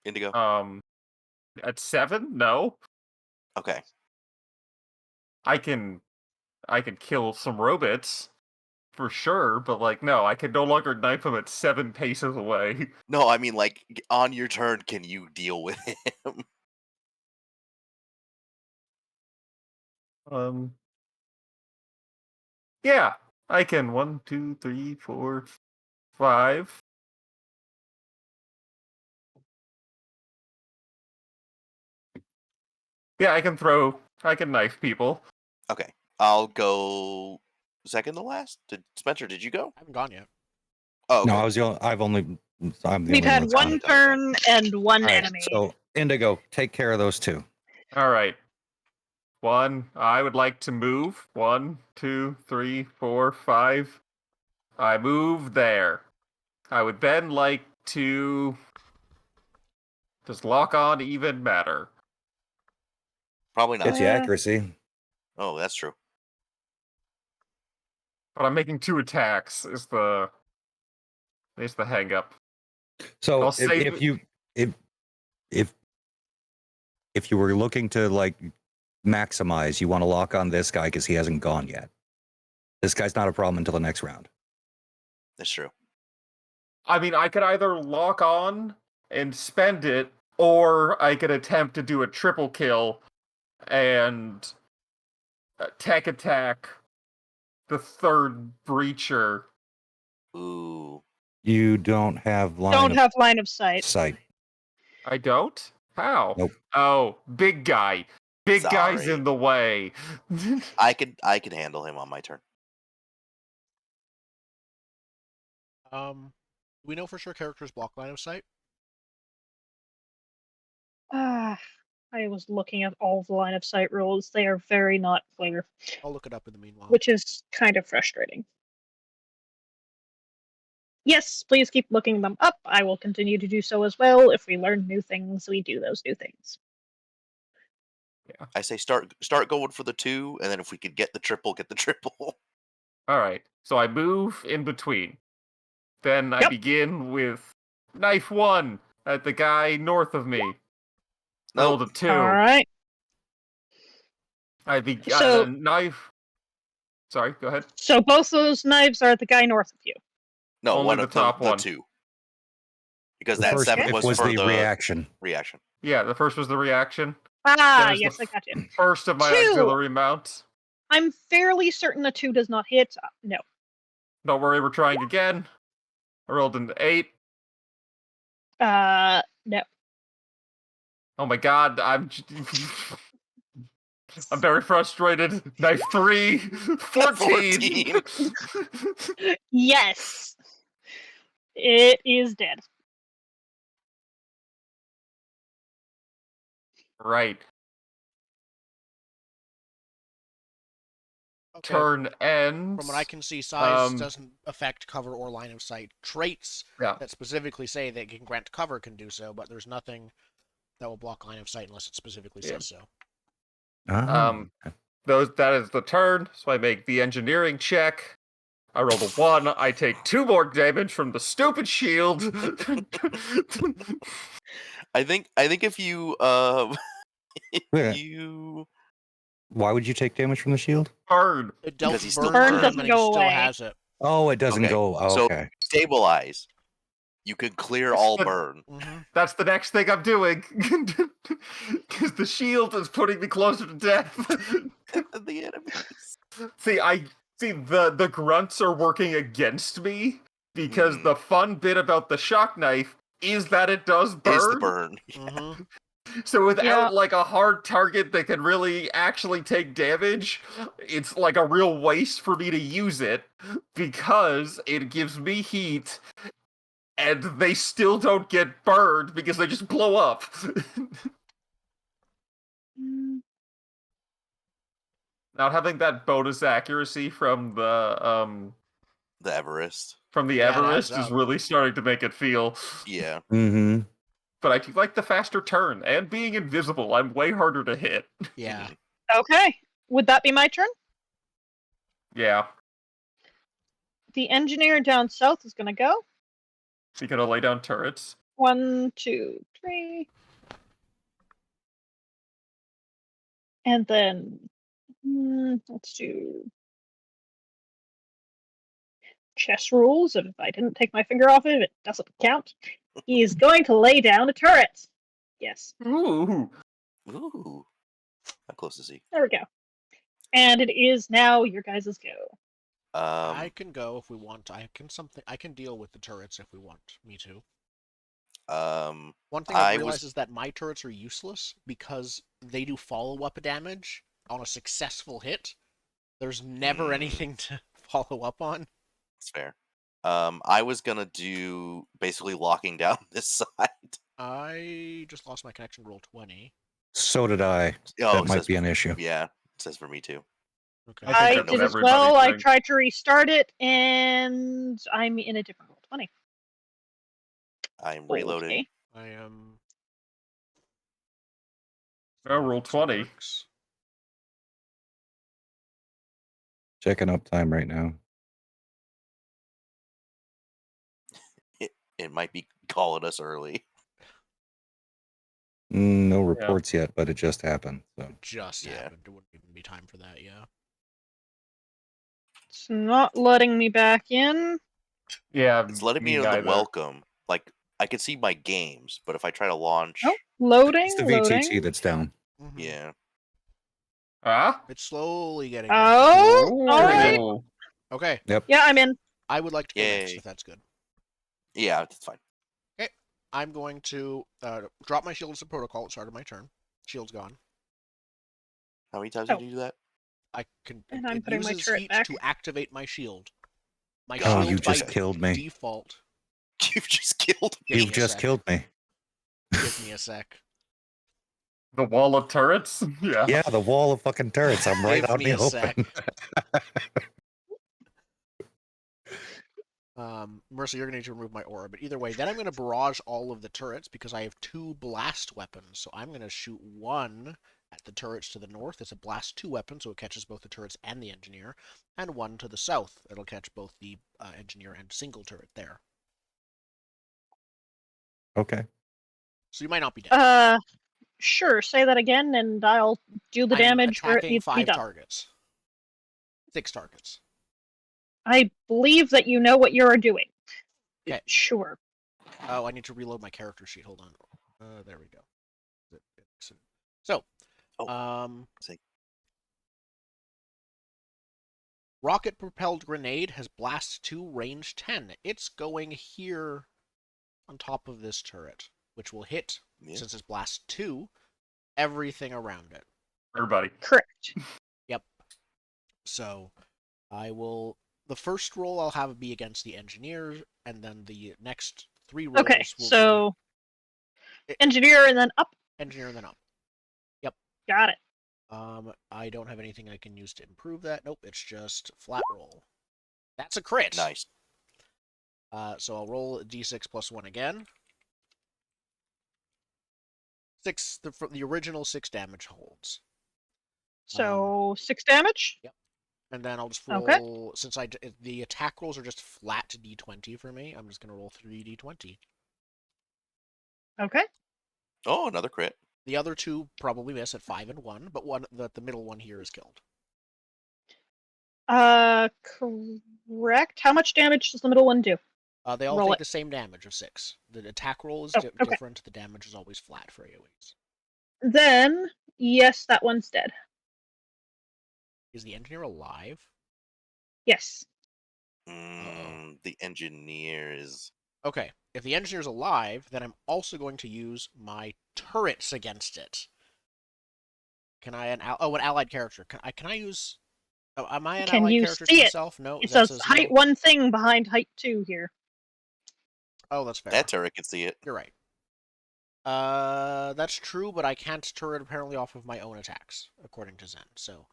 Indigo. At 7? No. Okay. I can kill some robots for sure, but like no, I can no longer knife him at 7 paces away. No, I mean like on your turn, can you deal with him? Yeah, I can. 1, 2, 3, 4, 5. Yeah, I can knife people. Okay, I'll go second to last. Spencer, did you go? I haven't gone yet. Oh, okay. No, I'm the only We've one had that's one gone. turn and one All right, enemy. so Indigo, take care of those two. All right. I would like to move. 1, 2, 3, 4, 5. I move there. I would then like to... Does lock on even matter? Probably not. It's the accuracy. Oh, that's true. But I'm making 2 attacks is the hang up. So I'll save if you were looking to like maximize, you want to lock on this guy because he hasn't gone yet. This guy's not a problem until the next round. That's true. I mean, I could either lock on and spend it, or I could attempt to do a triple kill and tech attack the third breacher. Ooh. You don't have Don't have line of sight. sight. I don't? How? Nope. Oh, big guy. Big guy's Sorry. in the way. I can handle him on my turn. We know for sure characters block line of sight. I was looking at all the line of sight rules. They are very not clear, I'll look it up in the meanwhile. which is kind of frustrating. Yes, please keep looking them up. I will continue to do so as well. If we learn new things, we do those new things. Yeah. I say start going for the 2, and then if we could get the triple, get the triple. Alright, so I move in between. Then I Yep. begin with knife 1 at the guy north of me. Nope. Rolled a 2. Alright. So- knife. Sorry, go ahead. So both those knives are at the guy north of you. No, Only one the of top the one. 2. Because The that first 7 if was for the the reaction. reaction. Yeah, the first was the reaction. Ah, is the yes, I got you. First of my 2. auxiliary mounts. I'm fairly certain the 2 does not hit. No. Don't worry, we're trying again. I rolled an 8. No. Oh my god, I'm very frustrated. Knife 3, 14. Yes. It is dead. Right. Okay. Turn ends. From what I can see, size um, doesn't affect cover or line of sight. Traits Yeah. that specifically say that it can grant cover can do so, but there's nothing that will block line of sight unless it specifically Yeah. says so. That is the turn, so I make the engineering check. I roll a 1. I take 2 more damage from the stupid shield. I think if you Yeah. you Why would you take damage from the shield? Burn. It dealt Because he's still burn to burned. him and he Go still away. has it. Oh, it doesn't Okay, go. Oh, so- okay. stabilize. You can clear all burn. Mm-hmm. That's the next thing I'm doing. Because the shield is putting me closer to death. The enemies. See, the grunts are working against me because Mhm. the fun bit about the shock knife is that it does burn. Is the burn. Mm-hmm. So without Yeah. like a hard target that can really actually take damage, it's like a real waste for me to use it because it gives me heat and they still don't get burned because they just blow up. Now having that bonus accuracy from the Everest. Yeah, it adds Everest is up. really starting to make it feel. Yeah. Mm-hmm. But I do like the faster turn and being invisible. I'm way harder to hit. Yeah. Mhm. Okay. Would that be my turn? Yeah. The engineer down south is gonna go. So you gotta lay down turrets. 1, 2, 3. And then let's do chess rules. If I didn't take my finger off it doesn't count. He's going to lay down a turret. Yes. Ooh. Ooh. How close is he? There we go. And it is now your guys' go. I can go if we want. I can deal with the turrets if we want me to. One thing I've I realized was is that my turrets are useless because they do follow-up damage on a successful hit. There's never anything to follow up on. That's fair. I was gonna do basically locking down this side. I just lost my connection to roll 20. So did I. Oh, That it might says be an issue. Yeah, it says for me too. Okay. I think I that's did what as well. everybody's I doing. tried to restart it, and I'm in a different roll 20. I'm reloading. Okay. I am. Oh, roll 20. Works. Checking uptime right now. It might be calling us early. No reports yet, but it just happened. So It just Yeah. happened. It wouldn't even be time for that, yeah. It's not letting me back in. Yeah, It's letting me know neither. the welcome. Like I can see my games, but if I try to launch, Oh, loading, it's the loading. VTT that's down. Mhm. yeah, Ah? It's slowly getting back. Oh, all right. Oh. Okay. Yep. Yeah, I'm in. I would like to go next, Yay. if that's good. yeah, that's fine. Okay. I'm going to drop my shield as a protocol at the start of my turn. Shield's gone. How many times Oh. did you do that? I can. And I'm It putting my uses turret heat back. to activate my shield. My God, shield you by just killed me. default. You've just killed me. Give You me a just sec. killed me. Give me a sec. The wall of turrets? Yeah. Yeah, the wall of fucking turrets. I'm right Give out me in a the sec. open. Mercy, you're going to need to remove my aura, but either way, then I'm going to barrage all of the turrets because I have 2 blast weapons. So I'm going to shoot one at the turrets to the north. It's a blast 2 weapon, so it catches both the turrets and the engineer, and one to the south. It'll catch both the engineer and single turret there. Okay. So you might not be dead. Sure. Say that again, and I'll do the I'm damage where it attacking needs to be 5 done. targets. 6 targets. I believe that you know what you're doing. Okay. Sure. Oh, I need to reload my character sheet. Hold on. There we go. So, See. rocket-propelled grenade has blast 2, range 10. It's going here on top of this turret, which will hit, since it's blast 2, everything around it. Everybody. Correct. Yep. So, I will... The first roll I'll have be against the engineer, and then the next 3 rolls Okay, will so be... engineer and then up. Engineer and then up. Got it. I don't have anything I can use to improve that. Nope, it's just flat roll. That's a crit. Nice. So I'll roll a d6 plus 1 again. 6. The original 6 damage holds. So 6 damage. Yep. And then I'll just roll. Okay. Since the attack rolls are just flat d20 for me, I'm just gonna roll 3d20. Okay. Oh, another crit. The other 2 probably miss at 5 and 1, but the middle one here is killed. Correct. How much damage does the middle one do? They all Roll take it. the same damage of 6. The attack roll is Okay. different. The damage is always flat for AoEs. Then, yes, that one's dead. Is the engineer alive? Yes. The engineer is. Okay, if the engineer's alive, then I'm also going to use my turrets against it. Can I an allied character? Can I use? Oh, am I an Can allied you character to see it? myself? No, It that says height no? 1 thing behind height 2 here. Oh, that's fair. That turret can see it. You're right. That's true, but I can't turret apparently off of my own attacks, according to Zen. So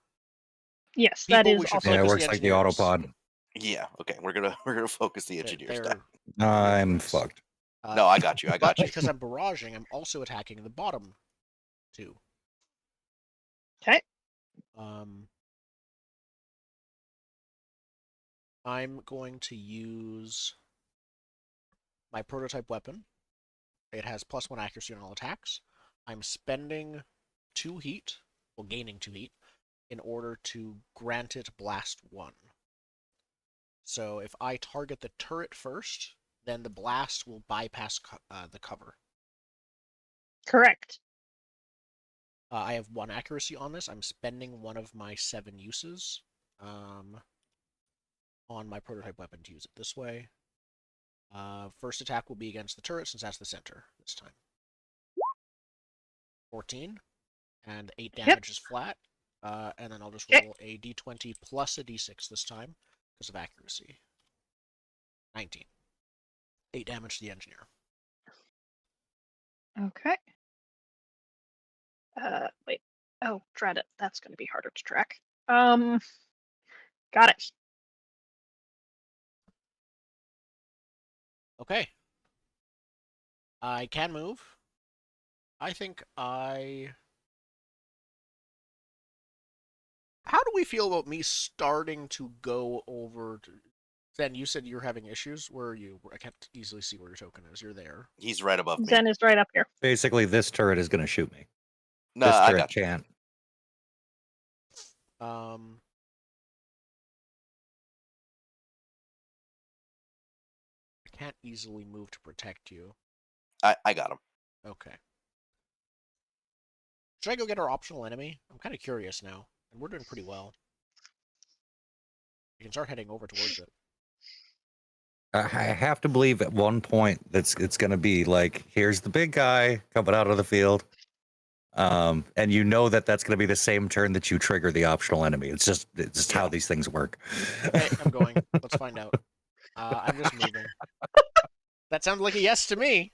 Yes, People, that is we should also. Yeah, it focus works the like the engineers. autopod. Yeah. Okay. We're gonna focus the engineers They're now. I'm ridiculous. fucked. No, I got you. I But got you. because I'm barraging, I'm also attacking the bottom 2. Okay. I'm going to use my prototype weapon. It has +1 accuracy on all attacks. I'm spending 2 heat, well, gaining 2 heat, in order to grant it blast 1. So if I target the turret first, then the blast will bypass the cover. Correct. I have 1 accuracy on this. I'm spending one of my 7 uses on my prototype weapon to use it this way. First attack will be against the turret since that's the center this time. 14 and 8 damage is flat. And then I'll just roll a d20 plus a d6 this time because of accuracy. 19. 8 damage to the engineer. Okay. Wait. Oh, dread it. That's going to be harder to track. Got it. Okay. I can move. I think I... How do we feel about me starting to go over to... Zen, you said you're having issues. Where are you? I can't easily see where your token is. You're there. He's right above me. Zen is right up here. Basically, this turret is going to shoot me. No, this I turret got you. can't. I can't easily move to protect you. I got him. Okay. Should I go get our optional enemy? I'm kind of curious now, and we're doing pretty well. You can start heading over towards it. I have to believe at one point it's going to be like, here's the big guy coming out of the field. And you know that's going to be the same turn that you trigger the optional enemy. It's just how these things work. Okay, I'm going. Let's find out. I'm just moving. That sounds like a yes to me.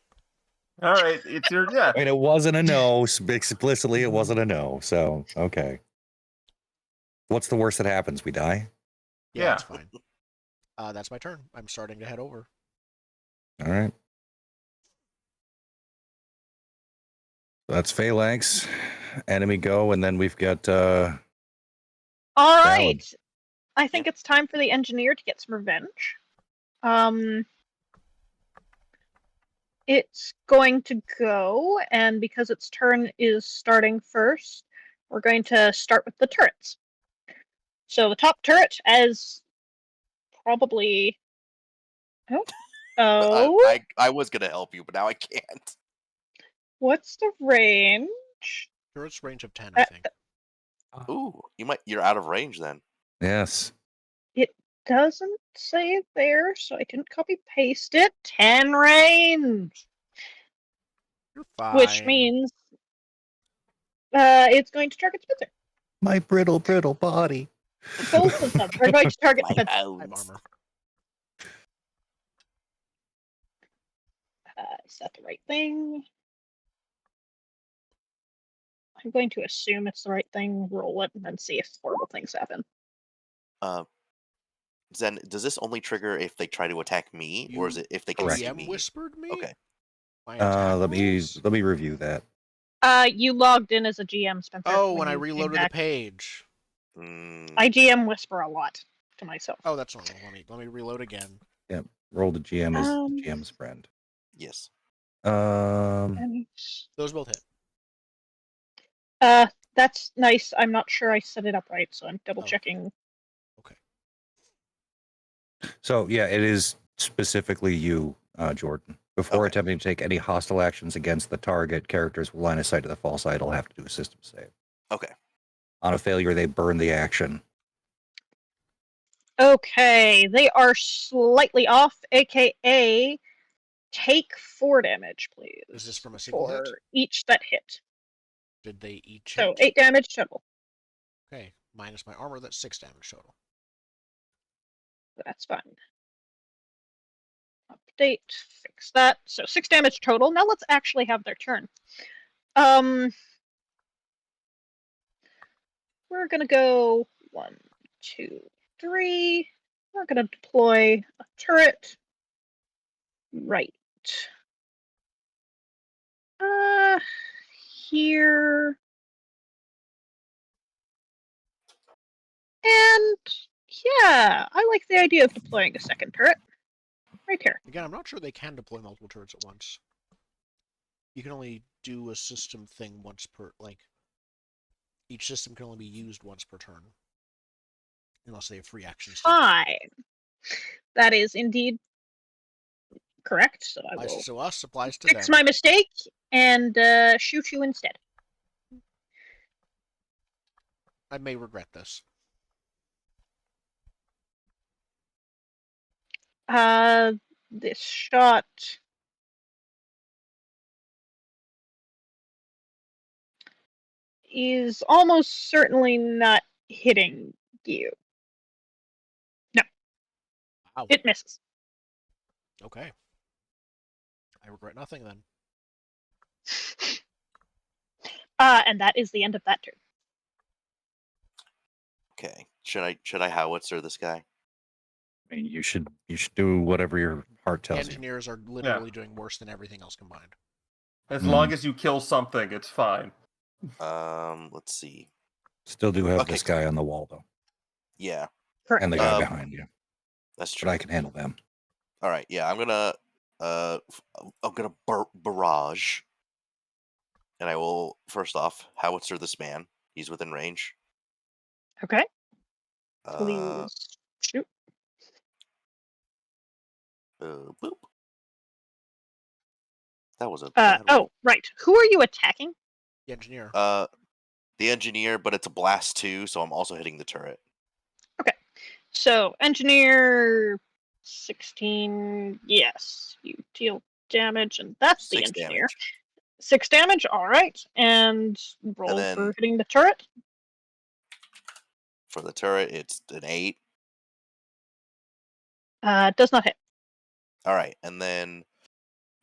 All right, it's your yeah. I mean, it wasn't a no. Explicitly, it wasn't a no. So, okay. What's the worst that happens? We die? Yeah, Yeah. that's fine. That's my turn. I'm starting to head over. All right. That's Phalanx. Enemy go, and then we've got... All right. I think it's time for the engineer to get some revenge. It's going to go, and because its turn is starting first, we're going to start with the turrets. So the top turret, as probably... Oh. I was gonna help you, but now I can't. What's the range? Turret's range of 10, I think. Ooh, you're out of range then. Yes. It doesn't say it there, so I didn't copy paste it. 10 range. You're fine. Which means it's going to target Spencer. My brittle body. Both of them are going to target My Spencer. I have bones. armor. Is that the right thing? I'm going to assume it's the right thing, roll it, and then see if horrible things happen. Zen, does this only trigger if they try to attack me, or is it if they can see GM me? whispered me? Okay. My attack Let rolls? me review that. You logged in as a GM, Spencer. Oh, when I you came reloaded the back. page. I GM whisper a lot to myself. Oh, that's normal. Let me reload again. Yep. Roll the GM as the GM's friend. Yes. Those both hit. That's nice. I'm not sure I set it up right, so I'm double checking. Okay. So yeah, it is specifically you, Jordan. Before attempting to take any hostile actions against the target, characters with line of sight to the false idol have to do a system save. Okay. On a failure, they burn the action. Okay, they are slightly off, aka take 4 damage, please. Is this from a single hit? For each that hit. Did they each So hit? 8 damage total. Okay, minus my armor, that's 6 damage total. That's fine. Update, fix that. So 6 damage total. Now let's actually have their turn. We're gonna go 1, 2, 3. We're gonna deploy a turret. Right. Here. And yeah, I like the idea of deploying a second turret. Right here. Again, I'm not sure they can deploy multiple turrets at once. You can only do a system thing once per, like, each system can only be used once per turn. Unless they have free actions. Fine. That is indeed correct, so I will to us, applies to fix them. my mistake and shoot you instead. I may regret this. this shot is almost certainly not hitting you. No. Wow. It misses. Okay. I regret nothing then. And that is the end of that turn. Okay. Should I howitzer this guy? I mean, you should do whatever your heart The tells you. engineers are literally doing worse than everything else combined. As long as you kill something, it's fine. Let's see. Still do have Okay. this guy on the wall though, Yeah, Correct. and the guy behind you, that's but true. I can handle them. All right. Yeah, I'm gonna barrage, and I will first off howitzer this man. He's within range. Okay. Uh, Please shoot. boop. That was a bad roll. Oh, right. Who are you attacking? The engineer. The engineer, but it's a blast too, so I'm also hitting the turret. So, engineer 16. Yes, you deal damage, and that's the 6 engineer. damage. 6 damage, alright. And roll then- for hitting the turret. For the turret, it's an 8. Does not hit. All right, and then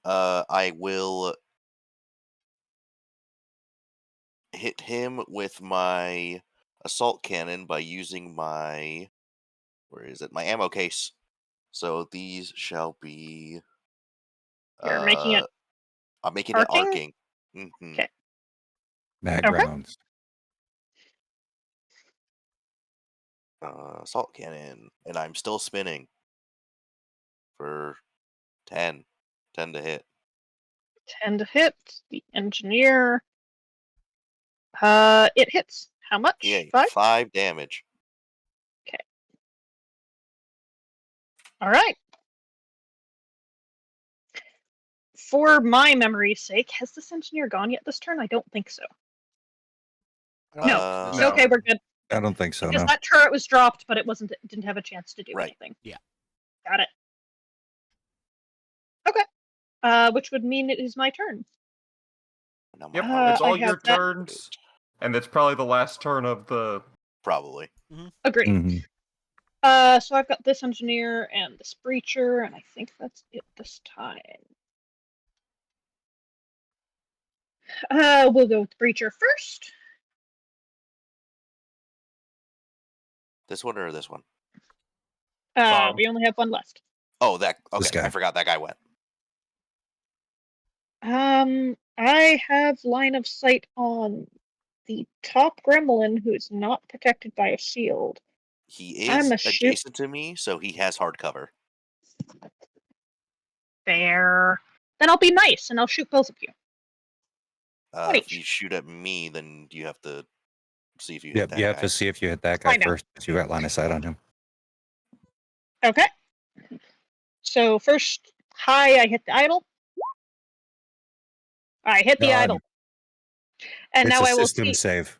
I will hit him with my assault cannon by using my my ammo case. So these shall be. You're making it. I'm making arcing? it arcing. Mm-hmm. Okay. Mag Okay. rounds. Assault cannon, and I'm still spinning for 10. 10 to hit. 10 to hit. The engineer. It hits. How much? Yeah, 5? 5 damage. Alright. For my memory's sake, has this engineer gone yet this turn? I don't think so. I don't No. think this No. Okay, we're good. I don't think so. Because No. that turret was dropped, but it didn't have a chance to do Right. anything. Yeah. Got it. Okay. Which would mean it is my turn. Now Yep, my it's all I have your that- turns, and it's probably the last turn of the. Probably. Agreed. Mhm. So I've got this engineer and this breacher, and I think that's it this time. We'll go with breacher first. This one or this one? We only have one left. Oh, that. This Okay, guy. I forgot that guy went. I have line of sight on the top gremlin who's not protected by a shield. He I'm is a shoot- adjacent to me, so he has hard cover. Fair. Then I'll be nice and I'll shoot both of you. If you shoot at me, then you have to see if you hit Yep, that you have guy. to see if you hit that I guy know. first. If you got line of sight on him. Okay. So first, I hit the idol. I hit the No, idol. And it's now a I will system see. save.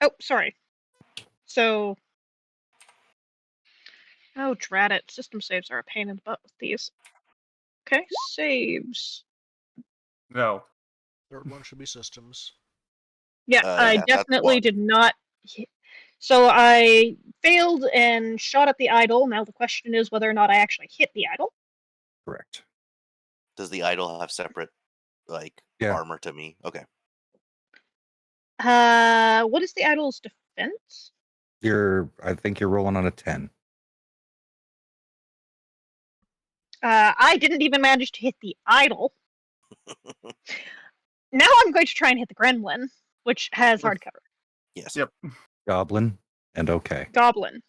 Oh, sorry. So. Oh, drat it. System saves are a pain in the butt with these. Okay, saves. No. Third one should be systems. Yeah, I yeah, that's definitely one. did not hit. So I failed and shot at the idol. Now the question is whether or not I actually hit the idol. Correct. Does the idol have separate, Yeah. armor to me? Okay. What is the idol's defense? I think you're rolling on a 10. I didn't even manage to hit the idol. Now I'm going to try and hit the gremlin, which has hard cover. Yes. Yep. Goblin and okay. Goblin.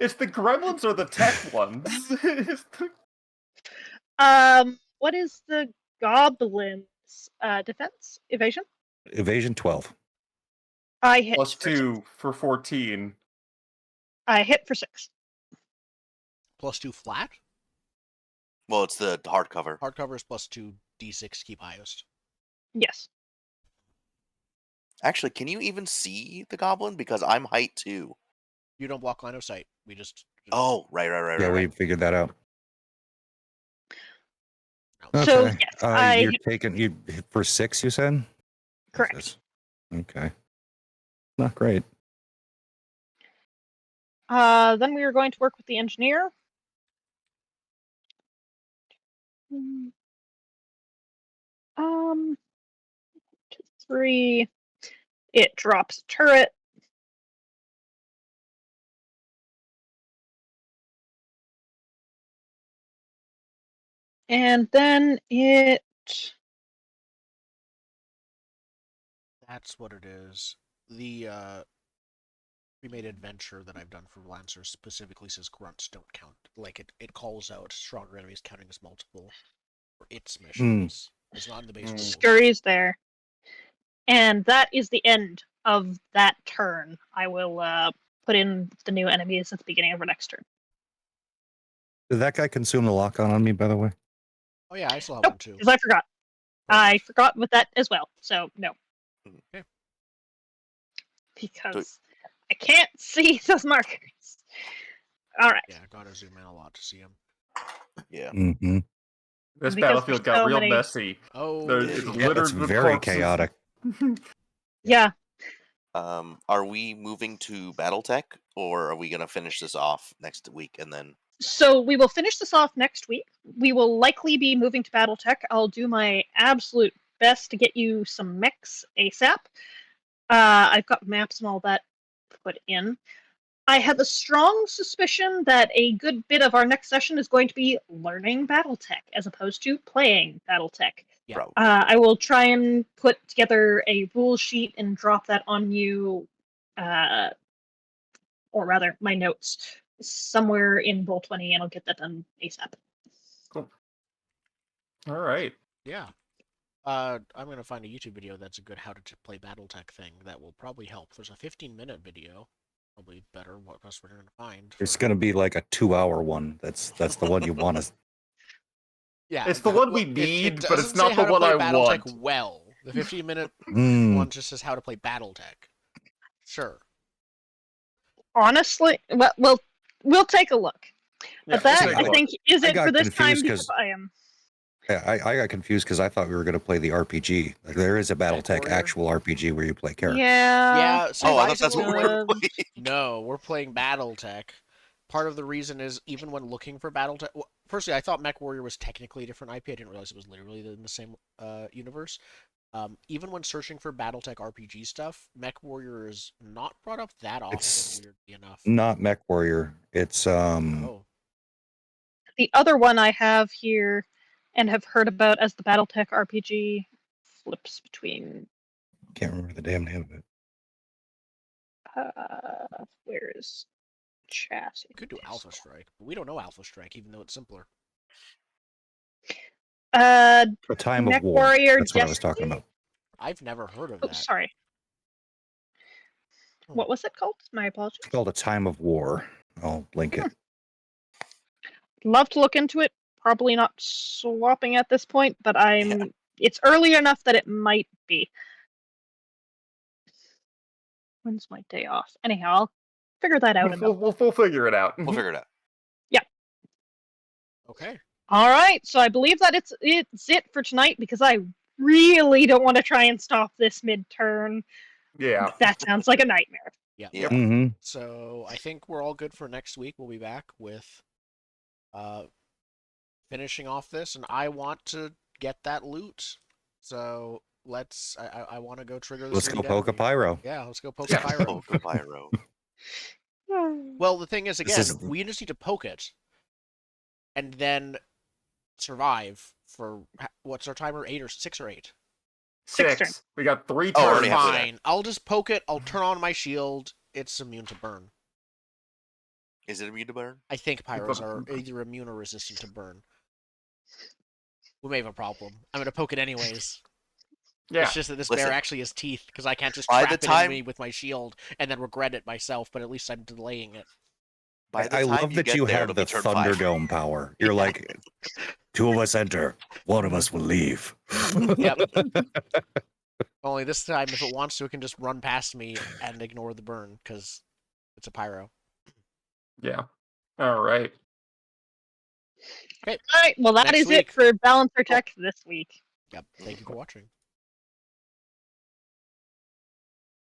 It's the gremlins or the tech ones. It's the- What is the goblin's defense? Evasion? Evasion 12. I hit plus for 2 6. for 14. I hit for 6. +2 flat. Well, it's the hard cover. Hardcover is +2 d6 keep highest. Yes. Actually, can you even see the goblin? Because I'm height 2. You don't block line of sight. We just Oh, right. Yeah, we Right. figured that out. No. So, Okay. yes, You're taking you for 6, you said? correct. Okay. Not great. Then we are going to work with the engineer. 3. It drops a turret. And then it... That's what it is. The remade adventure that I've done for Lancer specifically says grunts don't count. Like it calls out stronger enemies counting as multiple for its missions. It's not in the base rules. Scurries there. And that is the end of that turn. I will put in the new enemies at the beginning of our next turn. Did that guy consume the lock on me, by the way? Oh yeah, I still have Nope, one too. because I forgot. I forgot with that as well, so no. Okay. Because I can't see those markers. Alright. Yeah, I gotta zoom in a lot to see them. Yeah. Mm-hmm. This Because battlefield there's got so real many- messy. Oh, It's Yeah, littered it's with very corpses. chaotic. Yeah. Are we moving to BattleTech, or are we gonna finish this off next week and then? So we will finish this off next week. We will likely be moving to Battletech. I'll do my absolute best to get you some mechs ASAP. I've got maps and all that put in. I have a strong suspicion that a good bit of our next session is going to be learning Battletech as opposed to playing Battletech. Yeah. Probably. I will try and put together a rule sheet and drop that on you, or rather, my notes somewhere in Roll20, and I'll get that done ASAP. Cool. All right. Yeah. I'm gonna find a YouTube video that's a good how to play BattleTech thing that will probably help. There's a 15-minute video, probably better. What else we're gonna find? It's going to be like a 2-hour one. That's the one you want to. Yeah, It's the one we need, but it's doesn't not say the how to one play I BattleTech want. well. The 15-minute one just says how to play BattleTech. Sure. Honestly, well, we'll take a look. Yeah, But that, we'll take a I look. think, is I it got for this time confused because 'cause- I am. Yeah, I got confused because I thought we were going to play the RPG. Like, there is a BattleTech Warrior? actual RPG where you play characters. Yeah. Yeah. Oh, I thought that's what we were Um, playing. No, we're playing BattleTech. Part of the reason is even when looking for BattleTech. Well, firstly, I thought Mech Warrior was technically a different IP. I didn't realize it was literally in the same universe. Even when searching for BattleTech RPG stuff, Mech Warrior is not brought up that often. It's Weirdly enough. Not Mech Warrior. It's Oh. The other one I have here and have heard about as the Battletech RPG flips between. Can't remember the damn name of it. Where is chassis? You could do Alpha Strike, but we don't know Alpha Strike, even though it's simpler. A Time Mech of War. Warrior That's what I was Destiny? talking about. I've never heard of Oh, that. sorry. What was it called? My apologies. It's called A Time of War. I'll link it. Love to look into it. Probably not swapping at this point, but it's early enough that it might be. When's my day off? Anyhow, I'll figure that out. We'll figure it out. We'll figure it out. Okay. All right, so I believe that it's it for tonight because I really don't want to try and stop this mid-turn. Yeah. That sounds like a nightmare. Yeah. Yep. Mm-hmm. So I think we're all good for next week. We'll be back with finishing off this, and I want to get that loot. So let's. I want to go trigger this. Let's go lead poke a enemy. pyro. Yeah, let's go poke Yeah. a pyro. Poke a pyro. Well, the thing is, This again, is- we just need to poke it, and then survive for what's our timer? 8 or 6 or 8? 6 turn. 6. We got 3 Oh, turns. already halfway there. Fine. I'll just poke it. I'll turn on my shield. It's immune to burn. Is it immune to burn? I think pyros are either immune or resistant to burn. We may have a problem. I'm gonna poke it anyways. Yeah. It's just that this Listen. bear actually has teeth because I can't just By trap the it time- in me with my shield and then regret it myself. But at least I'm delaying it. By the I time love that get you there, have it'll the be turn 5. Thunderdome power. You're like, 2 of us enter, 1 of us will leave. Yep. Only this time, if it wants to, it can just run past me and ignore the burn because it's a pyro. Yeah. All right. Okay. All right. Well, that Next is week. it for Balancertech this week. Yep. Thank you for watching.